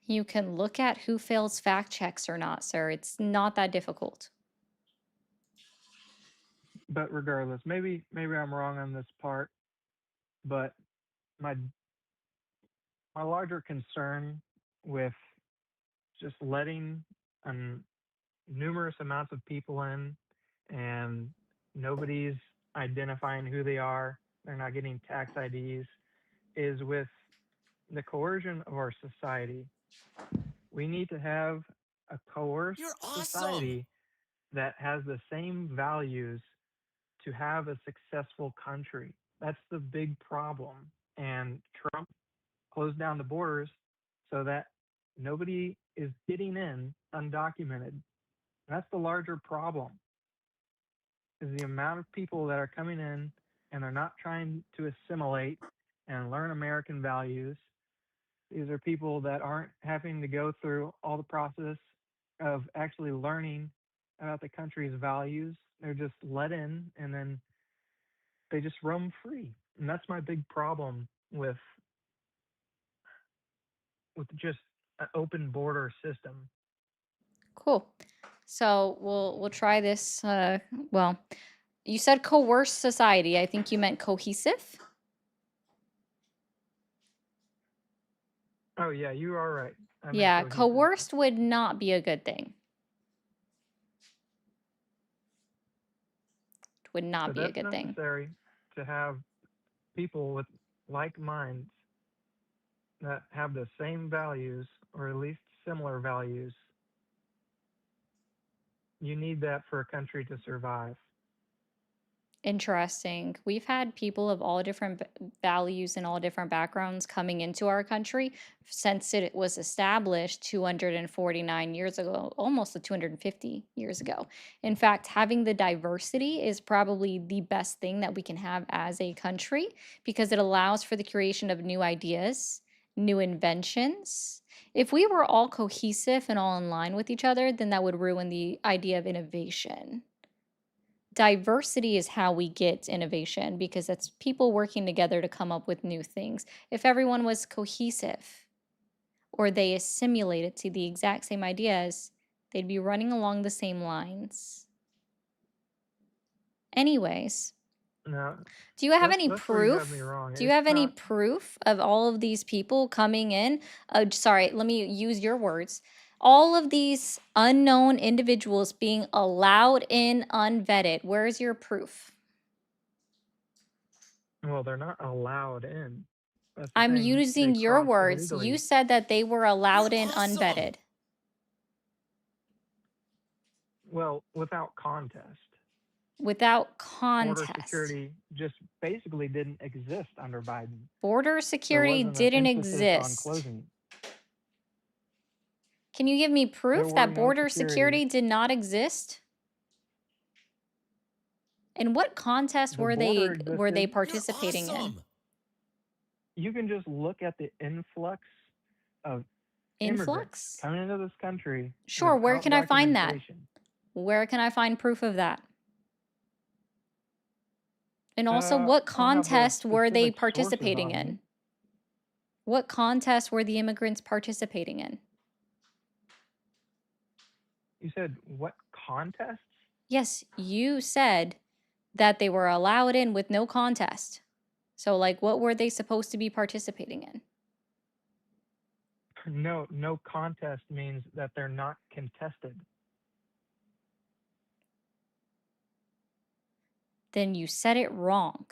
You can look at who fails fact checks or not, sir. It's not that difficult. But regardless, maybe I'm wrong on this part, but my larger concern with just letting numerous amounts of people in and nobody's identifying who they are, they're not getting tax IDs, is with the coercion of our society. We need to have a coerced society that has the same values to have a successful country. That's the big problem. And Trump closed down the borders so that nobody is getting in undocumented. That's the larger problem, is the amount of people that are coming in and they're not trying to assimilate and learn American values. These are people that aren't having to go through all the process of actually learning about the country's values. They're just let in and then they just roam free. And that's my big problem with just an open border system. Cool. So we'll try this. Well, you said coerced society. I think you meant cohesive. Oh yeah, you are right. Yeah, coerced would not be a good thing. It would not be a good thing. That's necessary to have people with like minds that have the same values or at least similar values. You need that for a country to survive. Interesting. We've had people of all different values and all different backgrounds coming into our country since it was established 249 years ago, almost 250 years ago. In fact, having the diversity is probably the best thing that we can have as a country because it allows for the creation of new ideas, new inventions. If we were all cohesive and all in line with each other, then that would ruin the idea of innovation. Diversity is how we get innovation because that's people working together to come up with new things. If everyone was cohesive or they assimilated to the exact same ideas, they'd be running along the same lines. Anyways, No, do you have any that's where you have proof? me wrong. Do you have any proof of all of these people coming in? Sorry, let me use your words. All of these unknown individuals being allowed in unvetted. Where's your proof? Well, they're not allowed in. That's the I'm thing. using They your cross words. illegally. You said that they were allowed in unvetted. Well, without contest. Without Border contest. security just basically didn't exist under Biden. Border security didn't exist. Can you give me proof that border security did not exist? In what contest were they participating in? You can just look at the influx of immigrants coming into this country. Sure, where can I find that? Where can I find proof of that? And also, what contest were they participating in? What contest were the immigrants participating in? You said what contests? Yes, you said that they were allowed in with no contest. So, like, what were they supposed to be participating in? No contest means that they're not contested. Then you said it wrong.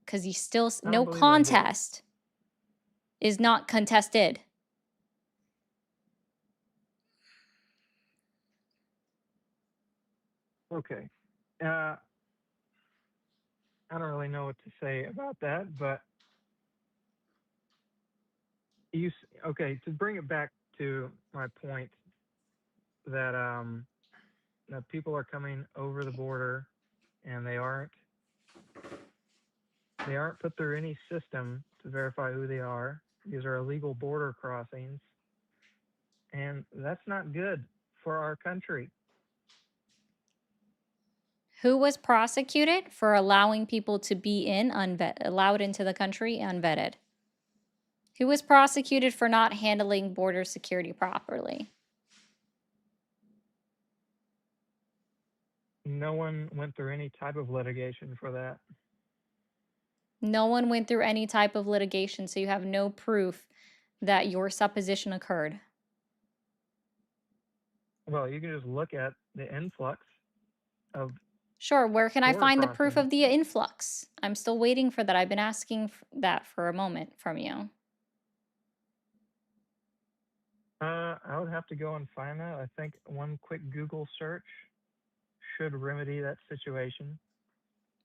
Because you still, no contest is not contested. Okay. I don't really know what to say about that, but okay, to bring it back to my point that that people are coming over the border and they aren't put through any system to verify who they are. These are illegal border crossings, and that's not good for our country. Who was prosecuted for allowing people to be allowed into the country unvetted? Who was prosecuted for not handling border security properly? No one went through any type of litigation for that. No one went through any type of litigation, so you have no proof that your supposition occurred. Well, you can just look at the influx of Sure, where can I border find the proof crossings. of the influx? I'm still waiting for that. I've been asking that for a moment from you. I would have to go and find that. I think one quick Google search should remedy that situation.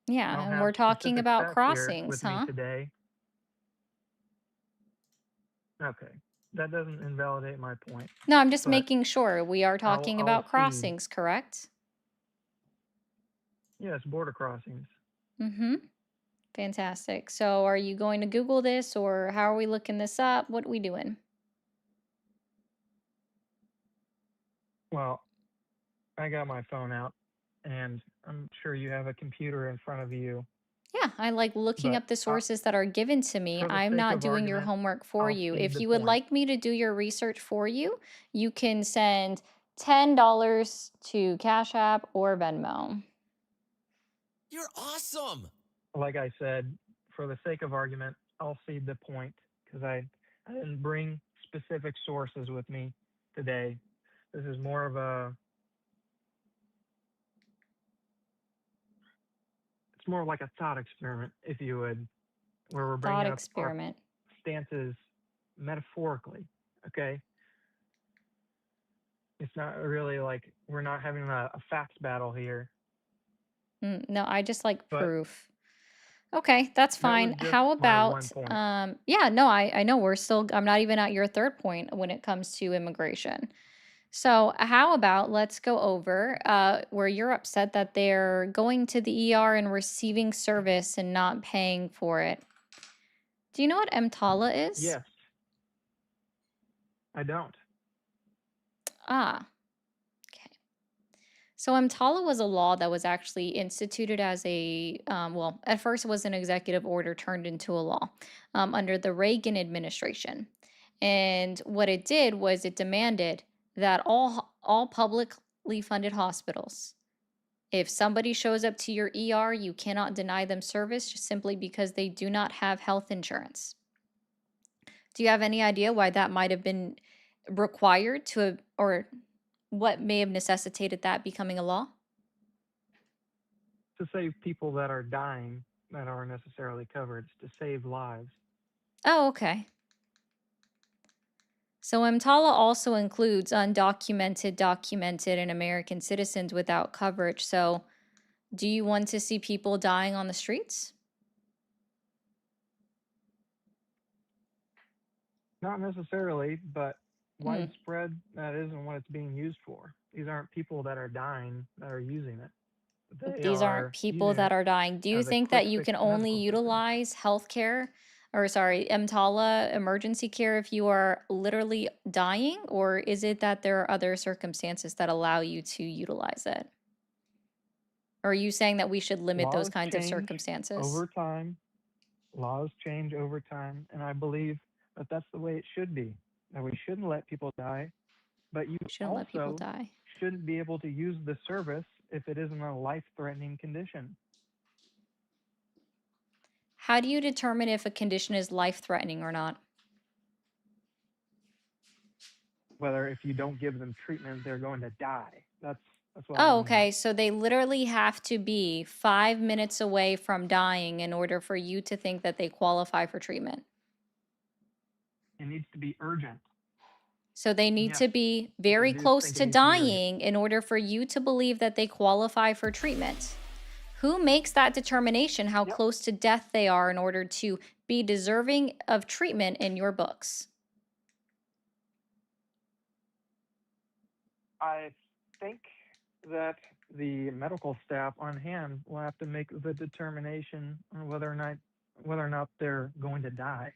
I Yeah, don't and have we're talking specific about stats here crossings, with me huh? today. Okay, that doesn't invalidate my point. No, I'm just But making sure we are talking I'll about see. crossings, correct? Yes, border crossings. Mm-hmm. Fantastic. So are you going to Google this, or how are we looking this up? What are we doing? Well, I got my phone out, and I'm sure you have a computer in front of you. Yeah, I like looking But up the sources that are given to me. for the I'm sake not of doing your argument, homework for I'll you. cede If the you would point. like me to do your research for you, you can send $10 to Cash App or Venmo. You're awesome. Like I said, for the sake of argument, I'll cede the point because I didn't bring specific sources with me today. This is more of it's more like a thought experiment, if you would, where we're Thought bringing up our experiment. stances metaphorically, okay? It's not really like we're not having a facts battle here. No, I just like But proof. Okay, that's that was fine. just How my one about, point. yeah, no, I know I'm not even at your third point when it comes to immigration. So, how about let's go over where you're upset that they're going to the ER and receiving service and not paying for it. Do you know what EMTALA is? Yes, I don't. Ah, okay. So EMTALA was a law that was actually instituted as well, at first it was an executive order turned into a law under the Reagan administration. And what it did was it demanded that all publicly funded hospitals, if somebody shows up to your ER, you cannot deny them service just simply because they do not have health insurance. Do you have any idea why that might have been required or what may have necessitated that becoming a law? To save people that are dying that aren't necessarily covered, it's to save lives. Oh, okay. So EMTALA also includes undocumented, documented, and American citizens without coverage. So do you want to see people dying on the streets? Not necessarily, but widespread, that isn't what it's being used for. These aren't people that are dying that are using it. They These aren't are people using that it are dying. Do you as a think quick that you fix can only medical system. utilize healthcare, or sorry, EMTALA emergency care if you are literally dying, or is it that there are other circumstances that allow you to utilize it? Or are you saying that we should limit those Laws kinds of change circumstances? over time. Laws change over time, and I believe that that's the way it should be. That we shouldn't let people die, but you Shouldn't let people also die. shouldn't be able to use the service if it isn't a life-threatening condition. How do you determine if a condition is life-threatening or not? Whether if you don't give them treatment, they're going to die. That's what I Oh, mean. okay. So they literally have to be 5 minutes away from dying in order for you to think that they qualify for treatment. It needs to be urgent. So they need Yes, to be I very do close think it to needs to be urgent. dying in order for you to believe that they qualify for treatment. Who makes that determination how close to death they are in order to be deserving of treatment in your books? I think that the medical staff on hand will have to make the determination on whether or not they're going to die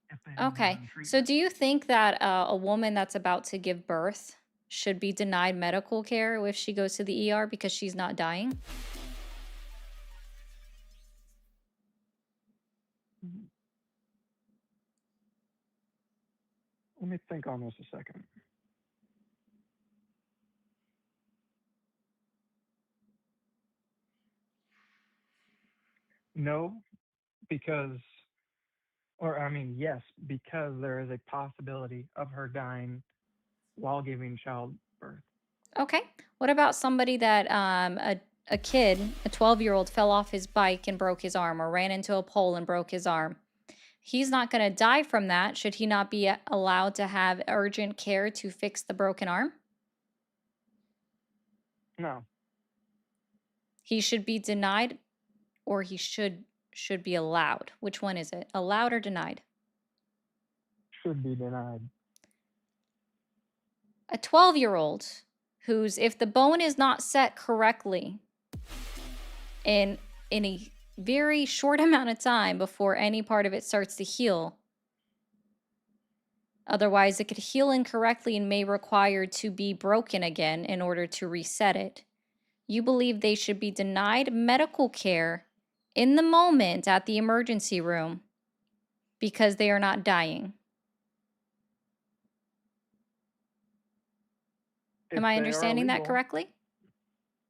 if they don't give Okay. them treatment. So do you think that a woman that's about to give birth should be denied medical care if she goes to the ER because she's not dying? Let me think on this a second. No, because, yes, because there is a possibility of her dying while giving childbirth. Okay. What about somebody that a kid, a 12-year-old, fell off his bike and broke his arm, or ran into a pole and broke his arm? He's not going to die from that. Should he not be allowed to have urgent care to fix the broken arm? No, He should be denied, or he should be allowed. Which one is it? Allowed or denied? should be denied. A 12-year-old who's, if the bone is not set correctly in a very short amount of time before any part of it starts to heal, otherwise it could heal incorrectly and may require to be broken again in order to reset it, you believe they should be denied medical care in the moment at the emergency room because they are not dying. Am I understanding that correctly?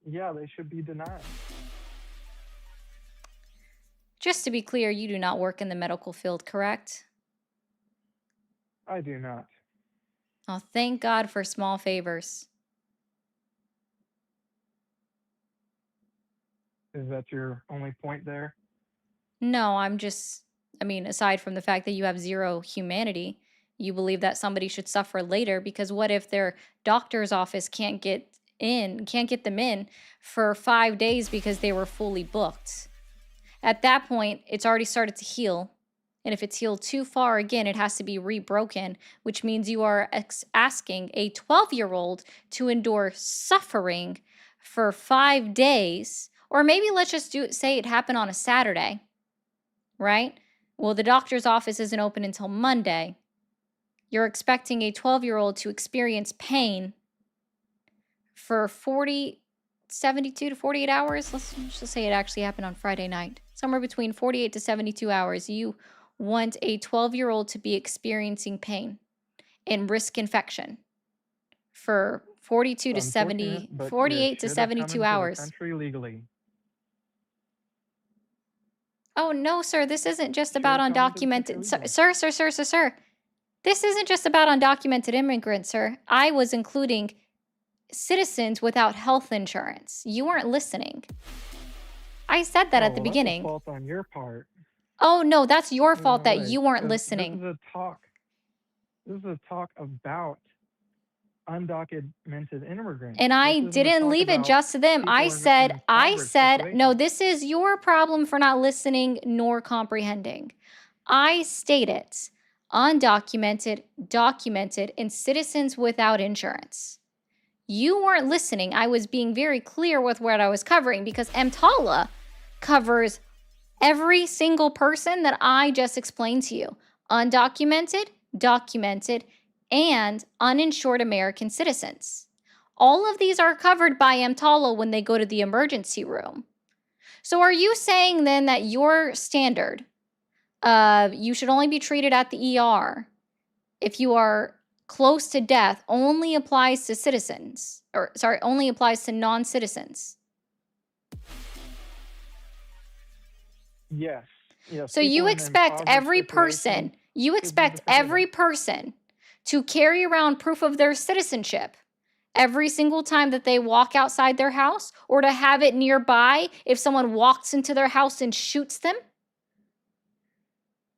Yeah, they should be denied. Just to be clear, you do not work in the medical field, correct? I do not. Oh, thank God for small favors. Is that your only point there? No, aside from the fact that you have zero humanity, you believe that somebody should suffer later, because what if their doctor's office can't get them in for 5 days because they were fully booked? At that point, it's already started to heal. And if it's healed too far, again, it has to be rebroken, which means you are asking a 12-year-old to endure suffering for 5 days. Or maybe let's just say it happened on a Saturday, right? Well, the doctor's office isn't open until Monday. You're expecting a 12-year-old to experience pain for 72 to 48 hours. Let's just say it actually happened on Friday night. Somewhere between 48 to 72 hours. You want a 12-year-old to be experiencing pain and risk infection for 48 to 72 hours. Country legally. Oh, no, sir. This isn't just about undocumented. Sir. This isn't just about undocumented immigrants, sir. I was including citizens without health insurance. You weren't listening. I said that at the beginning. That's a fault on your part. Oh, no, that's your fault that you weren't listening. This is a talk about undocumented immigrants. And I didn't leave it just to them. I said, no, this is your problem for not listening nor comprehending. I stated undocumented, documented, and citizens without insurance. You weren't listening. I was being very clear with what I was covering, because EMTALA covers every single person that I just explained to you. Undocumented, documented, and uninsured American citizens. All of these are covered by EMTALA when they go to the emergency room. So are you saying then that your standard of you should only be treated at the ER if you are close to death only applies to only applies to non-citizens? Yes. So you expect every person to carry around proof of their citizenship every single time that they walk outside their house, or to have it nearby if someone walks into their house and shoots them?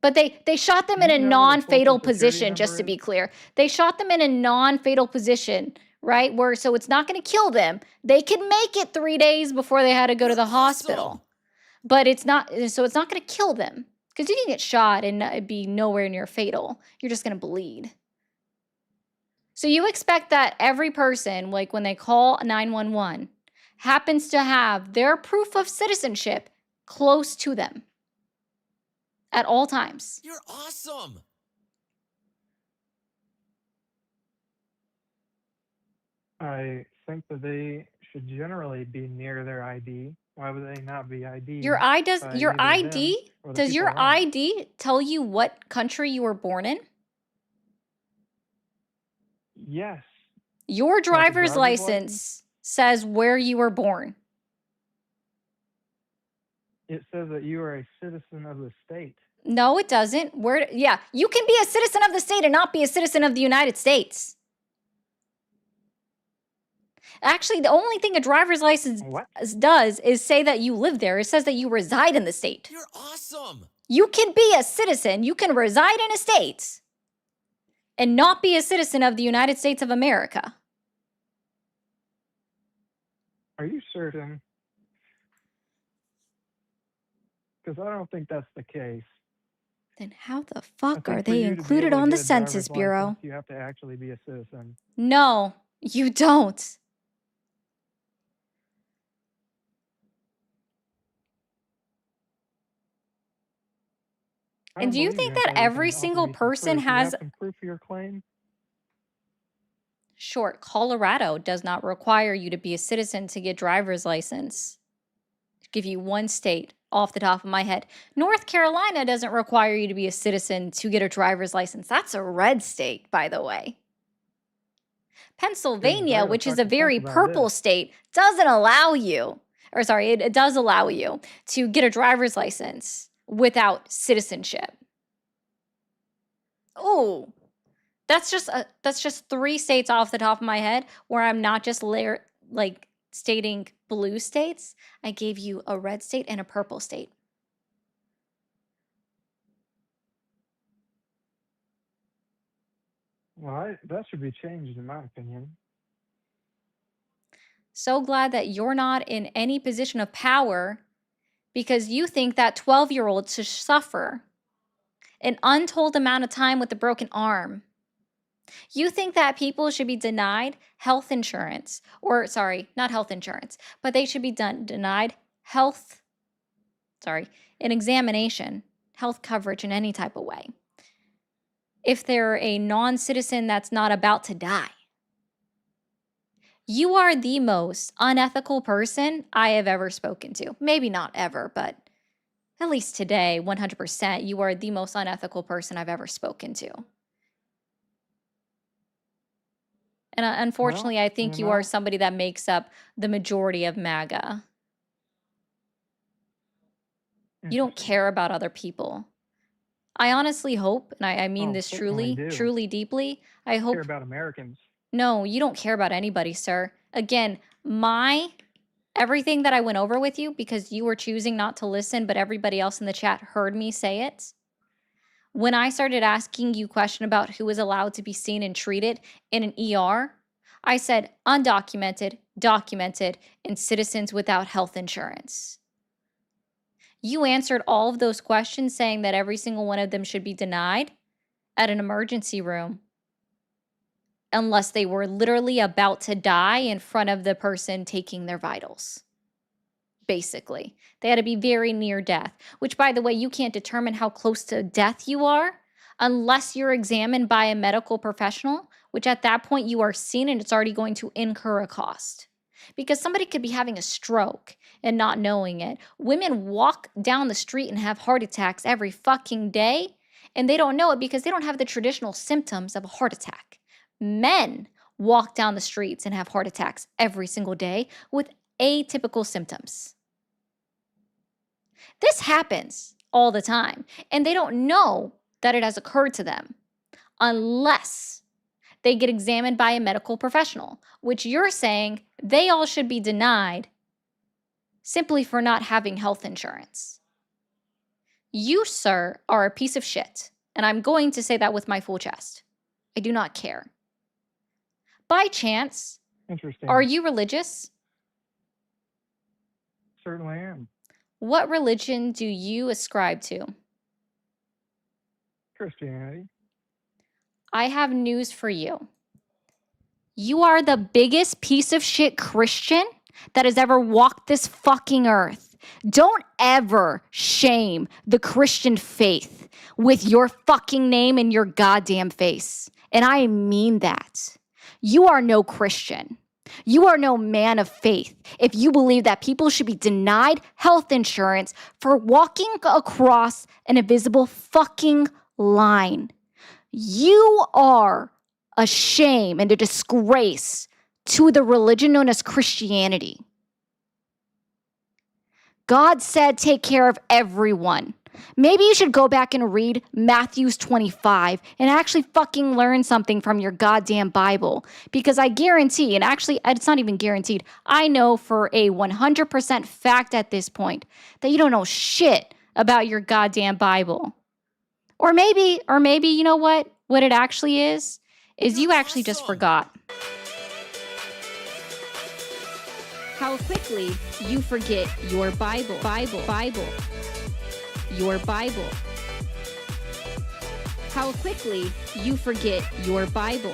But they shot them in a non-fatal position, just to be clear. They shot them in a non-fatal position, right? So it's not going to kill them. They could make it 3 days before they had to go to the hospital. But it's not going to kill them, because you can get shot and it'd be nowhere near fatal. You're just going to bleed. So you expect that every person, like when they call 911, happens to have their proof of citizenship close to them at all times. You're awesome. I think that they should generally be near their ID. Why would they not be ID? Does your ID tell you what country you were born in? Yes. Your Like a driver's driver's license says where you were born. It says that you are a citizen of the state. No, it doesn't. Yeah, you can be a citizen of the state and not be a citizen of the United States. Actually, the only thing a driver's license does is say that you live there. It says that you reside in the state. You're awesome. You can be a citizen. You can reside in a state and not be a citizen of the United States of America. Are you certain? Because I don't think that's the case. Then how the I fuck think are for they you to be included able to on the get a driver's Census Bureau? license, you have to actually be a citizen. No, you don't. I And don't do you believe think have that to have every some single offer me some person proof. Do you has... have some proof of your claim? Sure, Colorado does not require you to be a citizen to get driver's license. Give you one state off the top of my head. North Carolina doesn't require you to be a citizen to get a driver's license. That's a red state, by the way. Pennsylvania, Why the which is fuck a to very talk about purple this? state, doesn't allow you, or sorry, it does allow you to get a driver's license without citizenship. Oh, that's just 3 states off the top of my head where I'm not just stating blue states. I gave you a red state and a purple state. Well, that should be changed, in my opinion. So glad that you're not in any position of power because you think that 12-year-old should suffer an untold amount of time with a broken arm. You think that people should be denied health insurance, or sorry, not health insurance, but they should be denied an examination, health coverage in any type of way, if they're a non-citizen that's not about to die. You are the most unethical person I have ever spoken to. Maybe not ever, but at least today, 100%, you are the most unethical person I've ever spoken to. And unfortunately, I think you are somebody that makes up the majority of MAGA. You don't care about other people. I honestly hope, and I mean this truly, truly deeply, I hope... care about Americans. No, you don't care about anybody, sir. Again, everything that I went over with you, because you were choosing not to listen, but everybody else in the chat heard me say it. When I started asking you a question about who is allowed to be seen and treated in an ER, I said undocumented, documented, and citizens without health insurance. You answered all of those questions saying that every single one of them should be denied at an emergency room unless they were literally about to die in front of the person taking their vitals. Basically, they had to be very near death, which, by the way, you can't determine how close to death you are unless you're examined by a medical professional, which at that point you are seen and it's already going to incur a cost. Because somebody could be having a stroke and not knowing it. Women walk down the street and have heart attacks every fucking day, and they don't know it because they don't have the traditional symptoms of a heart attack. Men walk down the streets and have heart attacks every single day with atypical symptoms. This happens all the time, and they don't know that it has occurred to them unless they get examined by a medical professional, which you're saying they all should be denied simply for not having health insurance. You, sir, are a piece of shit, and I'm going to say that with my full chest. I do not care. By chance, are you religious? Certainly am. What religion do you ascribe to? Christianity. I have news for you. You are the biggest piece of shit Christian that has ever walked this fucking earth. Don't ever shame the Christian faith with your fucking name and your goddamn face. And I mean that. You are no Christian. You are no man of faith if you believe that people should be denied health insurance for walking across an invisible fucking line. You are a shame and a disgrace to the religion known as Christianity. God said, take care of everyone. Maybe you should go back and read Matthew 25 and actually fucking learn something from your goddamn Bible. Because I guarantee, and actually it's not even guaranteed, I know for a 100% fact at this point that you don't know shit about your goddamn Bible. Or maybe, you know what? What it actually is you actually just forgot. How quickly you forget your Bible. Your Bible. How quickly you forget your Bible.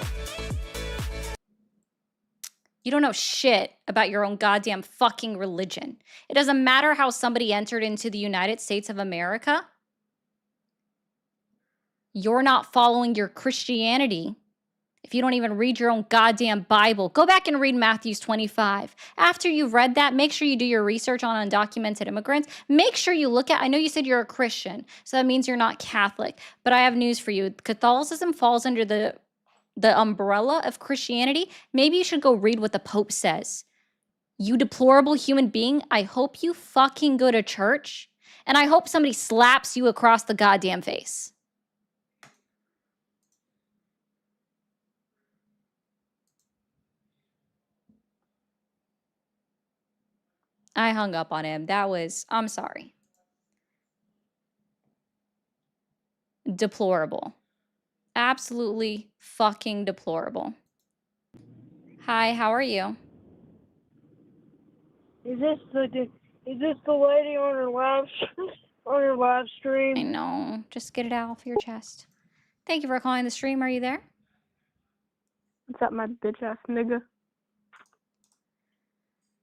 You don't know shit about your own goddamn fucking religion. It doesn't matter how somebody entered into the United States of America. You're not following your Christianity if you don't even read your own goddamn Bible. Go back and read Matthew 25. After you've read that, make sure you do your research on undocumented immigrants. Make sure you look at, I know you said you're a Christian, so that means you're not Catholic, but I have news for you. Catholicism falls under the umbrella of Christianity. Maybe you should go read what the Pope says. You deplorable human being, I hope you fucking go to church, and I hope somebody slaps you across the goddamn face. I hung up on him. I'm sorry. Deplorable. Absolutely fucking deplorable. Hi, how are you? Is this the lady on her live stream? I know. Just get it out of your chest. Thank you for calling the stream. Are you there? What's up, my bitch ass nigga?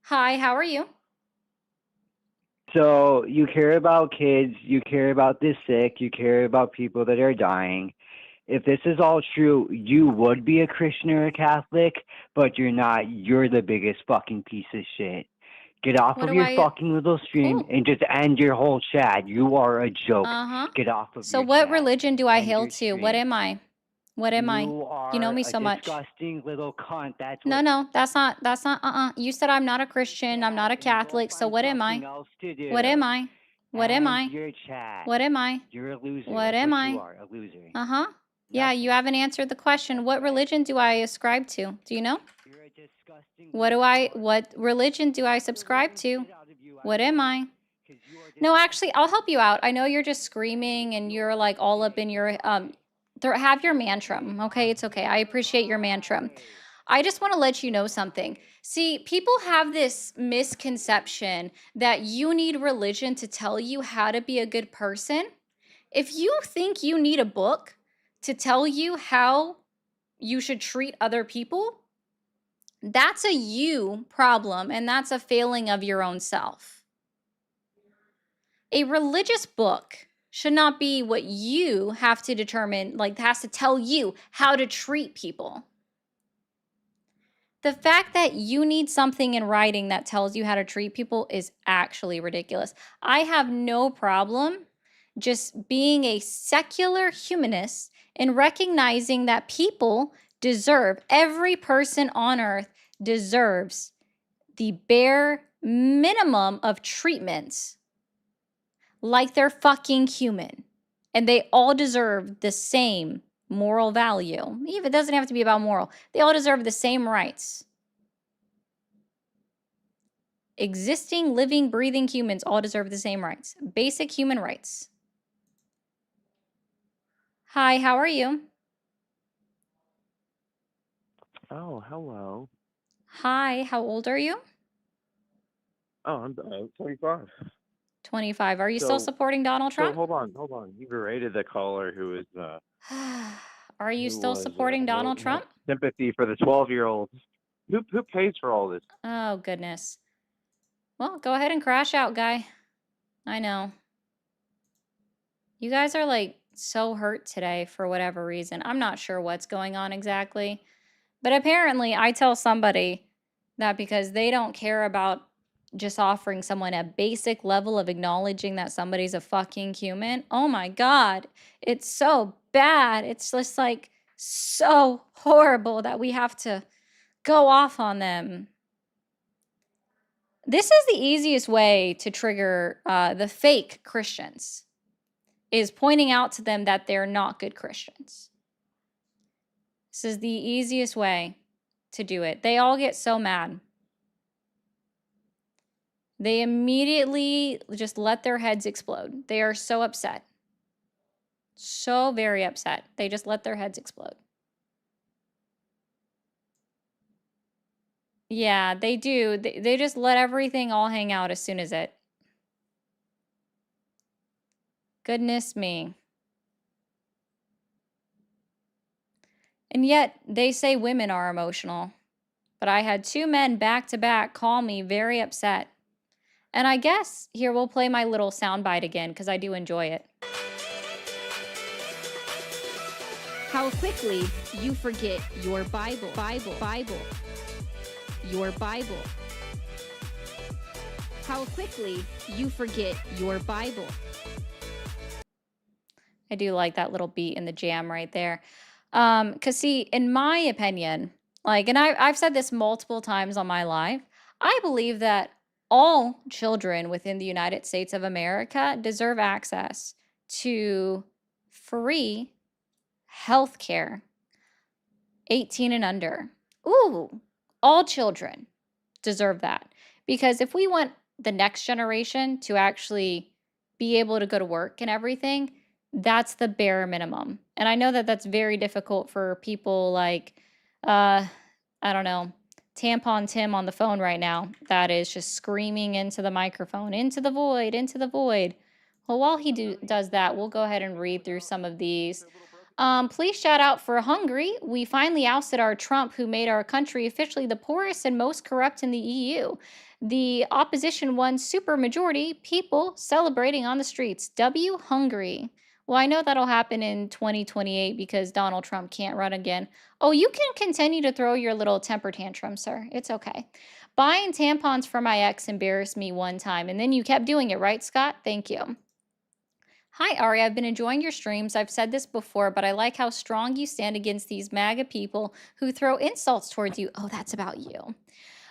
Hi, how are you? So you care about kids, you care about the sick, you care about people that are dying. If this is all true, you would be a Christian or a Catholic, but you're not. You're the biggest fucking piece of shit. Get off of your fucking little stream and just end your whole chat. You are a joke. Get off of So your what chat. religion do I End hail your to? What stream. am I? What am I? You are You know me a so much. disgusting little cunt. That's No, what. no, that's not. You said I'm not a Christian. I'm not a Catholic. So what am I? Else to do. What am I? What am End I? your chat. What am I? You're a loser. What That's am what you I? are, a loser. Yeah, you haven't answered the question. What religion do I ascribe to? Do you know? You're a disgusting. What religion do I subscribe to? What am I? No, actually, I'll help you out. I know you're just screaming and you're like all up in your have your mantram. Okay, it's okay. I appreciate your mantram. I just want to let you know something. See, people have this misconception that you need religion to tell you how to be a good person. If you think you need a book to tell you how you should treat other people, that's a you problem, and that's a failing of your own self. A religious book should not be what you have to determine, like has to tell you how to treat people. The fact that you need something in writing that tells you how to treat people is actually ridiculous. I have no problem just being a secular humanist and recognizing that people deserve, every person on earth deserves the bare minimum of treatment like they're fucking human. And they all deserve the same moral value. Even it doesn't have to be about moral. They all deserve the same rights. Existing, living, breathing humans all deserve the same rights. Basic human rights. Hi, how are you? Oh, hello. Hi, how old are you? Oh, I'm 25. 25. Are you still supporting Donald So Trump? hold on. You berated the caller who is Are you still supporting Donald Trump? sympathy for the 12-year-olds. Who pays for all this? Oh, goodness. Well, go ahead and crash out, guy. I know. You guys are like so hurt today for whatever reason. I'm not sure what's going on exactly. But apparently, I tell somebody that because they don't care about just offering someone a basic level of acknowledging that somebody's a fucking human. Oh my God. It's so bad. It's just like so horrible that we have to go off on them. This is the easiest way to trigger the fake Christians, is pointing out to them that they're not good Christians. This is the easiest way to do it. They all get so mad. They immediately just let their heads explode. They are so upset. So very upset. They just let their heads explode. Yeah, they do. They just let everything all hang out as soon as it. Goodness me. And yet, they say women are emotional. But I had 2 men back to back call me very upset. And I guess, here, we'll play my little soundbite again, because I do enjoy it. How quickly you forget your Bible. Your Bible. How quickly you forget your Bible. I do like that little beat in the jam right there. Because see, in my opinion, like, and I've said this multiple times on my live, I believe that all children within the United States of America deserve access to free health care, 18 and under. Ooh, all children deserve that. Because if we want the next generation to actually be able to go to work and everything, that's the bare minimum. And I know that that's very difficult for people like, I don't know, Tampon Tim on the phone right now that is just screaming into the microphone, into the void, into the void. Well, while he does that, we'll go ahead and read through some of these. Please shout out for Hungary. We finally ousted our Trump, who made our country officially the poorest and most corrupt in the EU. The opposition won super majority, people celebrating on the streets. W Hungary. Well, I know that'll happen in 2028 because Donald Trump can't run again. Oh, you can continue to throw your little temper tantrum, sir. It's okay. Buying tampons for my ex embarrassed me one time, and then you kept doing it, right, Scott? Thank you. Hi, Ari. I've been enjoying your streams. I've said this before, but I like how strong you stand against these MAGA people who throw insults towards you. Oh, that's about you.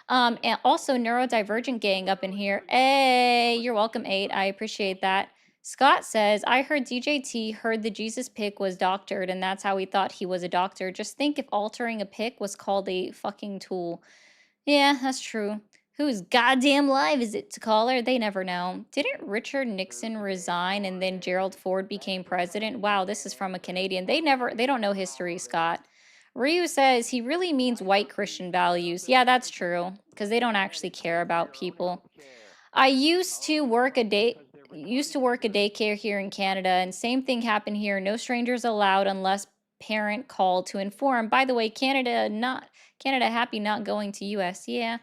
And also neurodivergent gang up in here. Hey, you're welcome, 8. I appreciate that. Scott says, I heard DJT heard the Jesus pic was doctored, and that's how he thought he was a doctor. Just think if altering a pic was called a fucking tool. Yeah, that's true. Whose goddamn live is it to call her? They never know. Didn't Richard Nixon resign and then Gerald Ford became president? Wow, this is from a Canadian. They don't know history, Scott. Ryu says he really means white Christian values. Yeah, that's true, because they don't actually care about people. I used to work a daycare here in Canada, and same thing happened here. No strangers allowed unless parent called to inform. By the way, Canada happy not going to US. Yeah.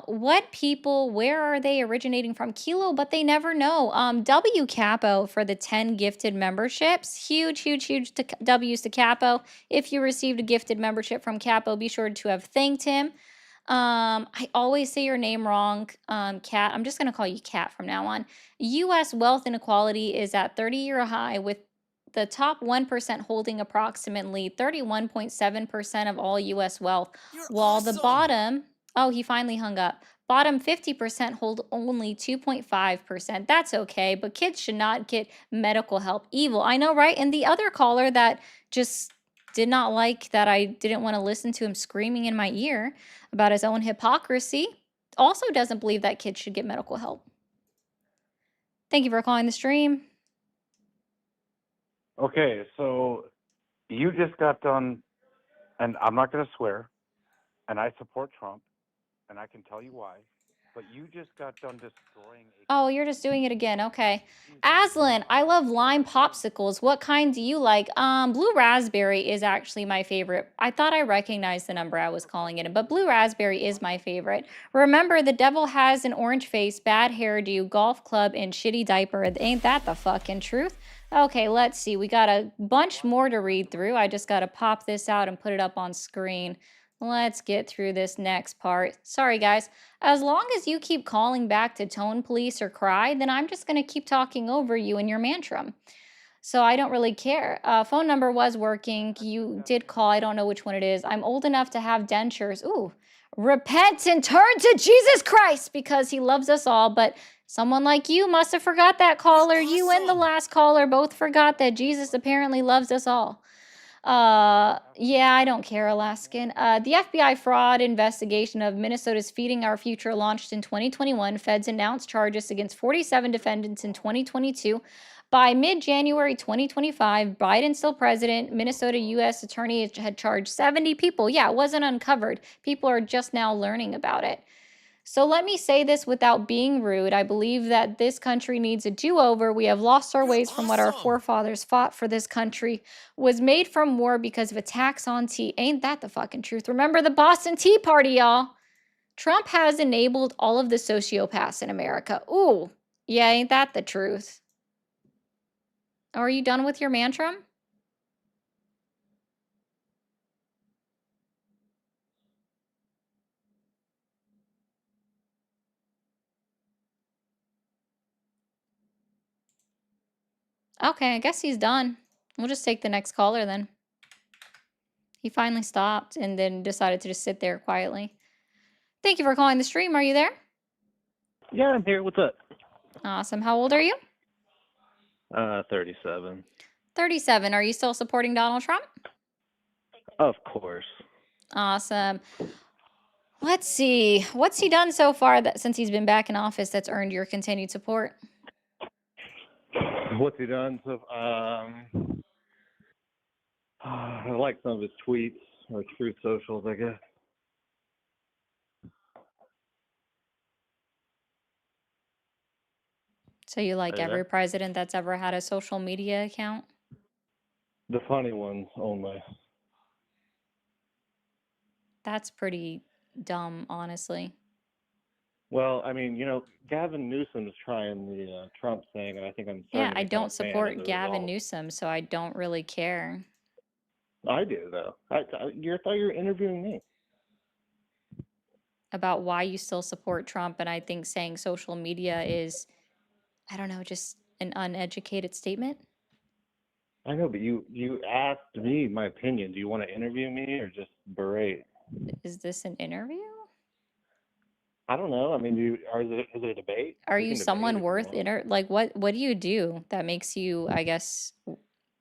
What people, where are they originating from? Kilo, but they never know. W Capo for the 10 gifted memberships. Huge W's to Capo. If you received a gifted membership from Capo, be sure to have thanked him. I always say your name wrong, Kat. I'm just going to call you Kat from now on. U.S. wealth inequality is at 30-year high, with the top 1% holding approximately 31.7% of all U.S. wealth, while the bottom, oh, he finally hung up. Bottom 50% hold only 2.5%. That's okay, but kids should not get medical help. Evil, I know, right? And the other caller that just did not like that I didn't want to listen to him screaming in my ear about his own hypocrisy also doesn't believe that kids should get medical help. Thank you for calling the stream. Okay, so you just got done, and I'm not going to swear, and I support Trump, and I can tell you why, but you just got done destroying Oh, you're just doing it again. Okay. Aslan, I love lime popsicles. What kind do you like? Blue raspberry is actually my favorite. I thought I recognized the number I was calling it, but blue raspberry is my favorite. Remember, the devil has an orange face, bad hairdo, golf club, and shitty diaper. Ain't that the fucking truth? Okay, let's see. We got a bunch more to read through. I just got to pop this out and put it up on screen. Let's get through this next part. Sorry, guys. As long as you keep calling back to tone police or cry, then I'm just going to keep talking over you in your mantrum. So I don't really care. Phone number was working. You did call. I don't know which one it is. I'm old enough to have dentures. Ooh, repent and turn to Jesus Christ because he loves us all. But someone like you must have forgot that caller. You and the last caller both forgot that Jesus apparently loves us all. Yeah, I don't care, Alaskan. The FBI fraud investigation of Minnesota's Feeding Our Future launched in 2021. Feds announced charges against 47 defendants in 2022. By mid-January 2025, Biden still president, Minnesota U.S. attorney had charged 70 people. Yeah, it wasn't uncovered. People are just now learning about it. So let me say this without being rude. I believe that this country needs a do-over. We have lost our ways from what our forefathers fought for. This country was made from war because of attacks on tea. Ain't that the fucking truth? Remember the Boston Tea Party, y'all. Trump has enabled all of the sociopaths in America. Ooh, yeah, ain't that the truth? Are you done with your mantra? Okay, I guess he's done. We'll just take the next caller then. He finally stopped and then decided to just sit there quietly. Thank you for calling the stream. Are you there? Yeah, I'm here. What's up? Awesome. How old are you? 37. 37. Are you still supporting Donald Trump? Of course. Awesome. Let's see. What's he done so far that since he's been back in office that's earned your continued support? What's he done? So, I like some of his tweets or Truth Socials, I guess. So you like Are you every there? president that's ever had a social media account? The funny ones only. That's pretty dumb, honestly. Well, I mean, Gavin Newsom's trying the Trump thing, and I think I'm Yeah, starting to I become don't a fan as support a Gavin result. Newsom, so I don't really care I do, though. I thought you were interviewing me. about why you still support Trump. And I think saying social media is, I don't know, just an uneducated statement. I know, but you asked me my opinion. Do you want to interview me or just berate? Is this an interview? I don't know. I mean, is it a debate? Are We you can debate someone if you worth want. like what do you do that makes you, I guess,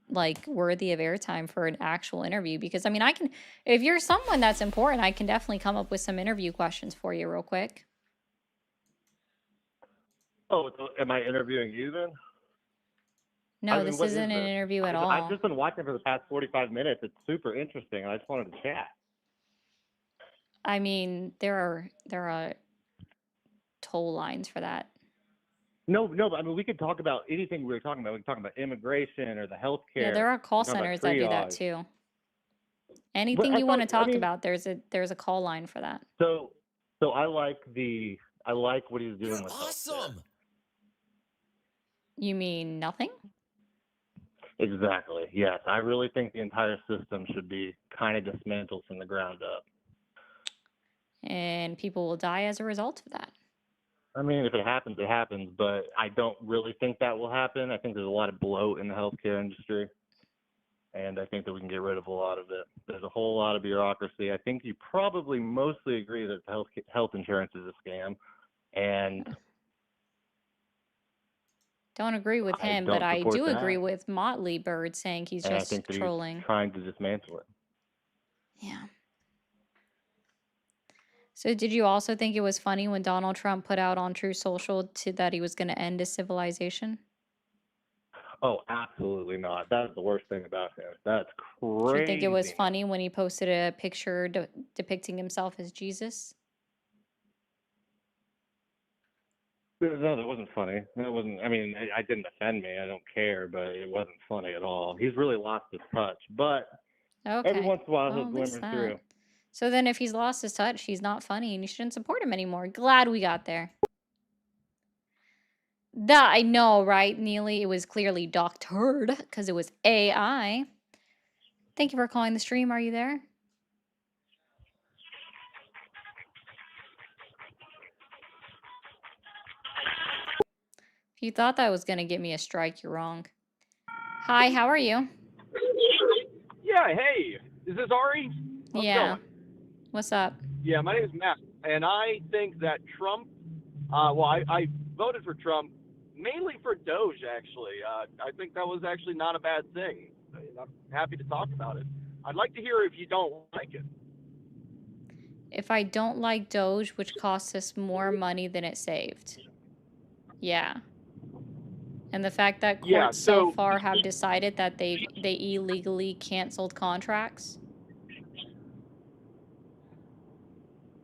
like worthy of airtime for an actual interview? Because I mean, I can, if you're someone that's important, I can definitely come up with some interview questions for you real quick. Oh, so am I interviewing you then? No, I mean, this what isn't is an this? interview at I've all. just been watching for the past 45 minutes. It's super interesting, and I just wanted to chat. I mean, there are toll lines for that. No, but I mean, we could talk about anything we were talking about. We could talk about immigration or the healthcare. Yeah, there are call We can talk about centers that do that triage. too. But Anything I you want to thought, I talk mean, about, there's a call line for that. so I like what he's doing with healthcare. You mean nothing? Exactly. Yes, I really think the entire system should be kind of dismantled from the ground up. And people will die as a result of that. I mean, if it happens, it happens, but I don't really think that will happen. I think there's a lot of bloat in the healthcare industry, and I think that we can get rid of a lot of it. There's a whole lot of bureaucracy. I think you probably mostly agree that health insurance is a scam, and Don't agree with I him, but don't I support do agree that. with Motley Bird saying he's And I just think that he's trolling. trying to dismantle it. Yeah. So did you also think it was funny when Donald Trump put out on True Social that he was going to end a civilization? Oh, absolutely not. That's the worst thing about him. That's Do you think it was crazy. funny when he posted a picture depicting himself as Jesus? No, that wasn't funny. That wasn't. I mean, it didn't offend me. I don't care, but it wasn't funny at all. He's really lost his touch, but every Okay. once in a while he'll Well, at least glimmer that. through. So then if he's lost his touch, he's not funny and you shouldn't support him anymore. Glad we got there. I know, right, Neely? It was clearly doctored because it was AI. Thank you for calling the stream. Are you there? If you thought that was going to get me a strike, you're wrong. Hi, how are you? Yeah, hey, is this Ari? How's it Yeah. going? What's up? Yeah, my name is Matt, and I think that Trump, I voted for Trump mainly for Doge, actually. I think that was actually not a bad thing. I'm happy to talk about it. I'd like to hear if you don't like it. If I don't like Doge, which costs us more money than it saved. Yeah. And the fact that Yeah, courts so so, far have decided that they illegally canceled contracts.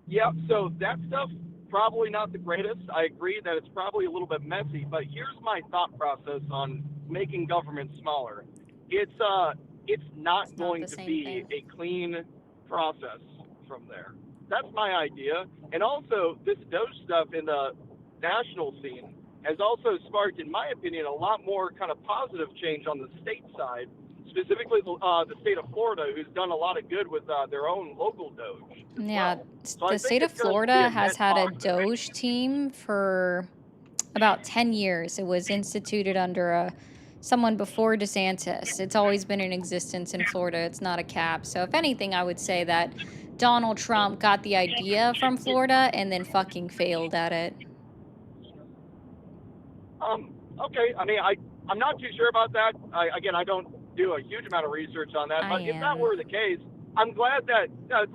yeah, so that stuff, probably not the greatest. I agree that it's probably a little bit messy, but here's my thought process on making government smaller. It's not It's not going the to same be thing. a clean process from there. That's my idea. And also, this Doge stuff in the national scene has also sparked, in my opinion, a lot more kind of positive change on the state side, specifically the state of Florida, who's done a lot of good with their own local Doge as Yeah, well. So I the think state of it's going to be Florida a has net had a positive. Doge team for about 10 years. It was instituted under someone before DeSantis. It's always been in existence in Florida. It's not a cap. So if anything, I would say that Donald Trump got the idea from Florida and then fucking failed at it. Okay. I mean, I'm not too sure about that. I don't do a huge amount of research on that. I But if that am. were the case, I'm glad that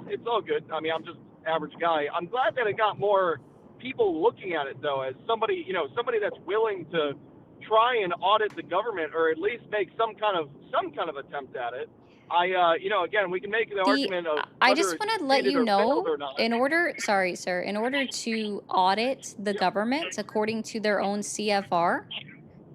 it's all good. I mean, I'm just average guy. I'm glad that it got more people looking at it though, as somebody, somebody that's willing to try and audit the government, or at least make some kind of attempt at it. Again, we can make the The argument of I whether just it want to let succeeded you or failed know, or not. in order, sorry, sir, in order to audit the government according to their own CFR,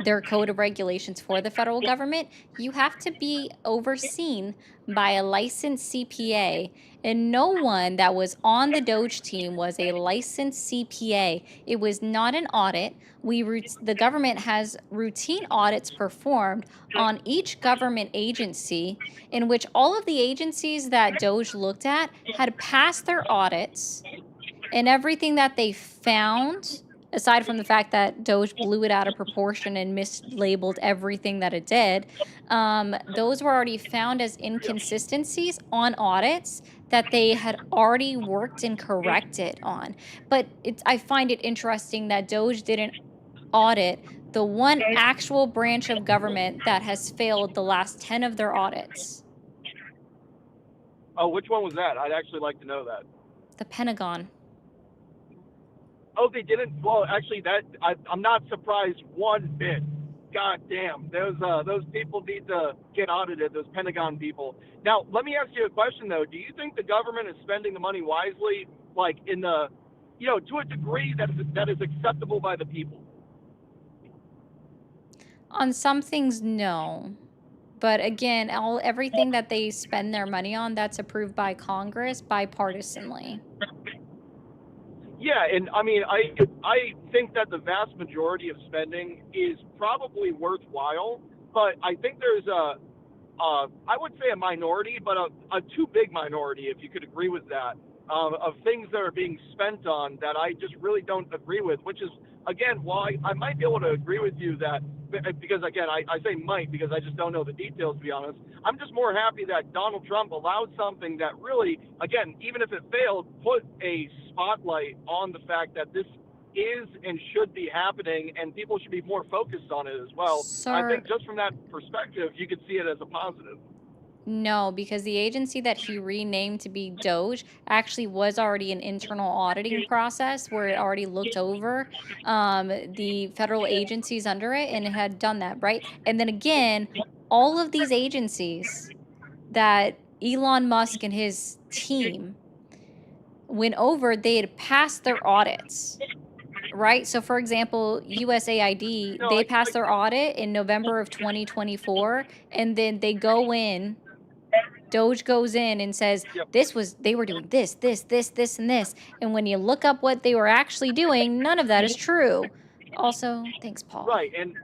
their code of regulations for the federal government, you have to be overseen by a licensed CPA. And no one that was on the Doge team was a licensed CPA. It was not an audit. The government has routine audits performed on each government agency, in which all of the agencies that Doge looked at had passed their audits, and everything that they found, aside from the fact that Doge blew it out of proportion and mislabeled everything that it did, those were already found as inconsistencies on audits that they had already worked and corrected on. But I find it interesting that Doge didn't audit the one actual branch of government that has failed the last 10 of their audits, Oh, which one was that? I'd actually like to know that. the Pentagon. Oh, they didn't. Well, actually, I'm not surprised one bit. God damn, those people need to get audited. Those Pentagon people. Now, let me ask you a question though. Do you think the government is spending the money wisely, like in the, to a degree that is acceptable by the people? On some things, no. But again, everything that they spend their money on, that's approved by Congress bipartisanly. Yeah, and I mean, I think that the vast majority of spending is probably worthwhile, but I think there's I would say a minority, but a too big minority, if you could agree with that, of things that are being spent on that I just really don't agree with, which is, again, why I might be able to agree with you that, because again, I say might because I just don't know the details, to be honest. I'm just more happy that Donald Trump allowed something that really, again, even if it failed, put a spotlight on the fact that this is and should be happening, and people should be more focused on it as well. I Sir, think just from that perspective, you could see it as a positive. no, because the agency that he renamed to be Doge actually was already an internal auditing process where it already looked over the federal agencies under it, and it had done that, right? And then again, all of these agencies that Elon Musk and his team went over, they had passed their audits. Right? So for example, USAID, No, they passed their audit in November of 2024, and then they go in, Doge goes in and says, Yep. they were doing this, and this. And when you look up what they were actually doing, none of that is true. Also, thanks, Paul. Right, and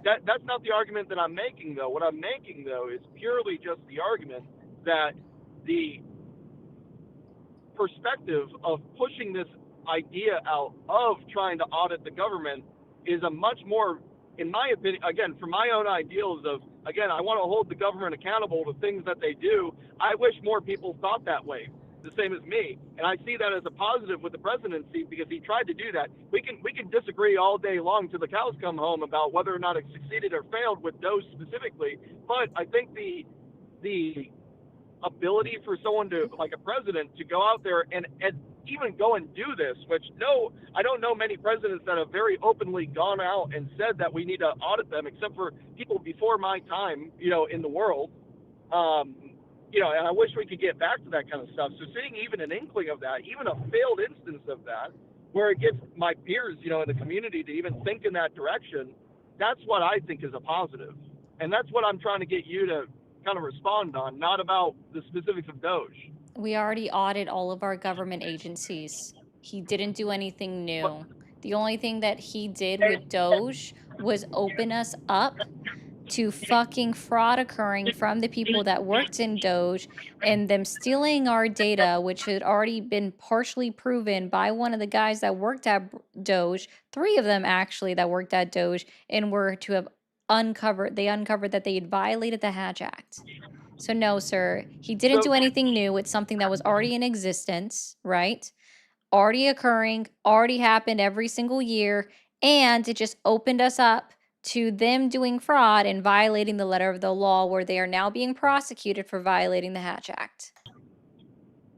that's not the argument that I'm making though. What I'm making though is purely just the argument that the perspective of pushing this idea out of trying to audit the government is a much more, in my opinion, again, for my own ideals of again, I want to hold the government accountable to things that they do. I wish more people thought that way, the same as me. And I see that as a positive with the presidency because he tried to do that. We can disagree all day long till the cows come home about whether or not it succeeded or failed with Doge specifically. But I think the ability for someone to, like a president, to go out there and even go and do this, which I don't know many presidents that have very openly gone out and said that we need to audit them, except for people before my time, in the world. And I wish we could get back to that kind of stuff. So seeing even an inkling of that, even a failed instance of that, where it gets my peers, in the community to even think in that direction, that's what I think is a positive. And that's what I'm trying to get you to kind of respond on, not about the specifics of Doge. We already audit all of our government agencies. He didn't do anything new. The only thing that he did with Doge was open us up to fucking fraud occurring from the people that worked in Doge and them stealing our data, which had already been partially proven by one of the guys that worked at Doge, 3 of them actually that worked at Doge, and were to have uncovered that they had violated the Hatch Act. So no, sir, he didn't do anything new. It's something that was already in existence, right? Already occurring, already happened every single year, and it just opened us up to them doing fraud and violating the letter of the law, where they are now being prosecuted for violating the Hatch Act.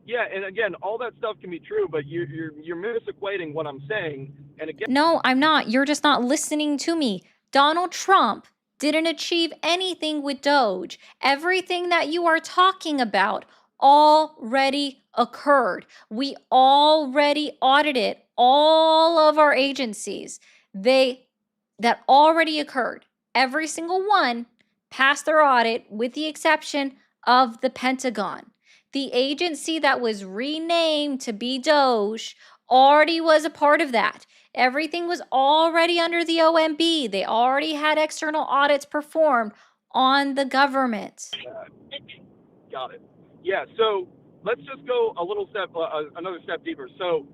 Yeah, and again, all that stuff can be true, but you're misequating what I'm saying. And again, no, I'm not. You're just not listening to me. Donald Trump didn't achieve anything with Doge. Everything that you are talking about already occurred. We already audited all of our agencies. That already occurred. Every single one passed their audit, with the exception of the Pentagon. The agency that was renamed to be Doge already was a part of that. Everything was already under the OMB. They already had external audits performed on the government. Got it. Yeah, so let's just go another step deeper. So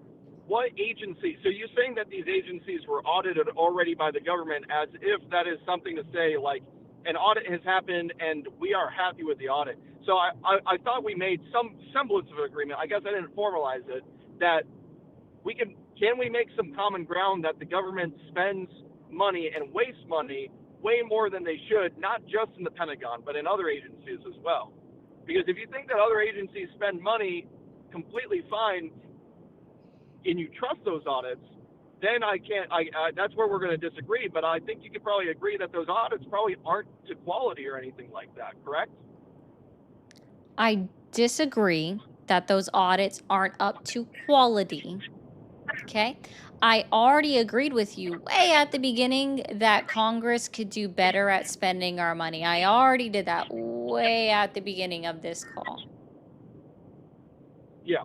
what agency, so you're saying that these agencies were audited already by the government, as if that is something to say, like, an audit has happened and we are happy with the audit. So I thought we made some semblance of an agreement. I guess I didn't formalize it, that we can we make some common ground that the government spends money and wastes money way more than they should, not just in the Pentagon, but in other agencies as well. Because if you think that other agencies spend money completely fine and you trust those audits, then that's where we're going to disagree. But I think you could probably agree that those audits probably aren't to quality or anything like that, correct? I disagree that those audits aren't up to quality. Okay? I already agreed with you way at the beginning that Congress could do better at spending our money. I already did that way at the beginning of this call. Yeah.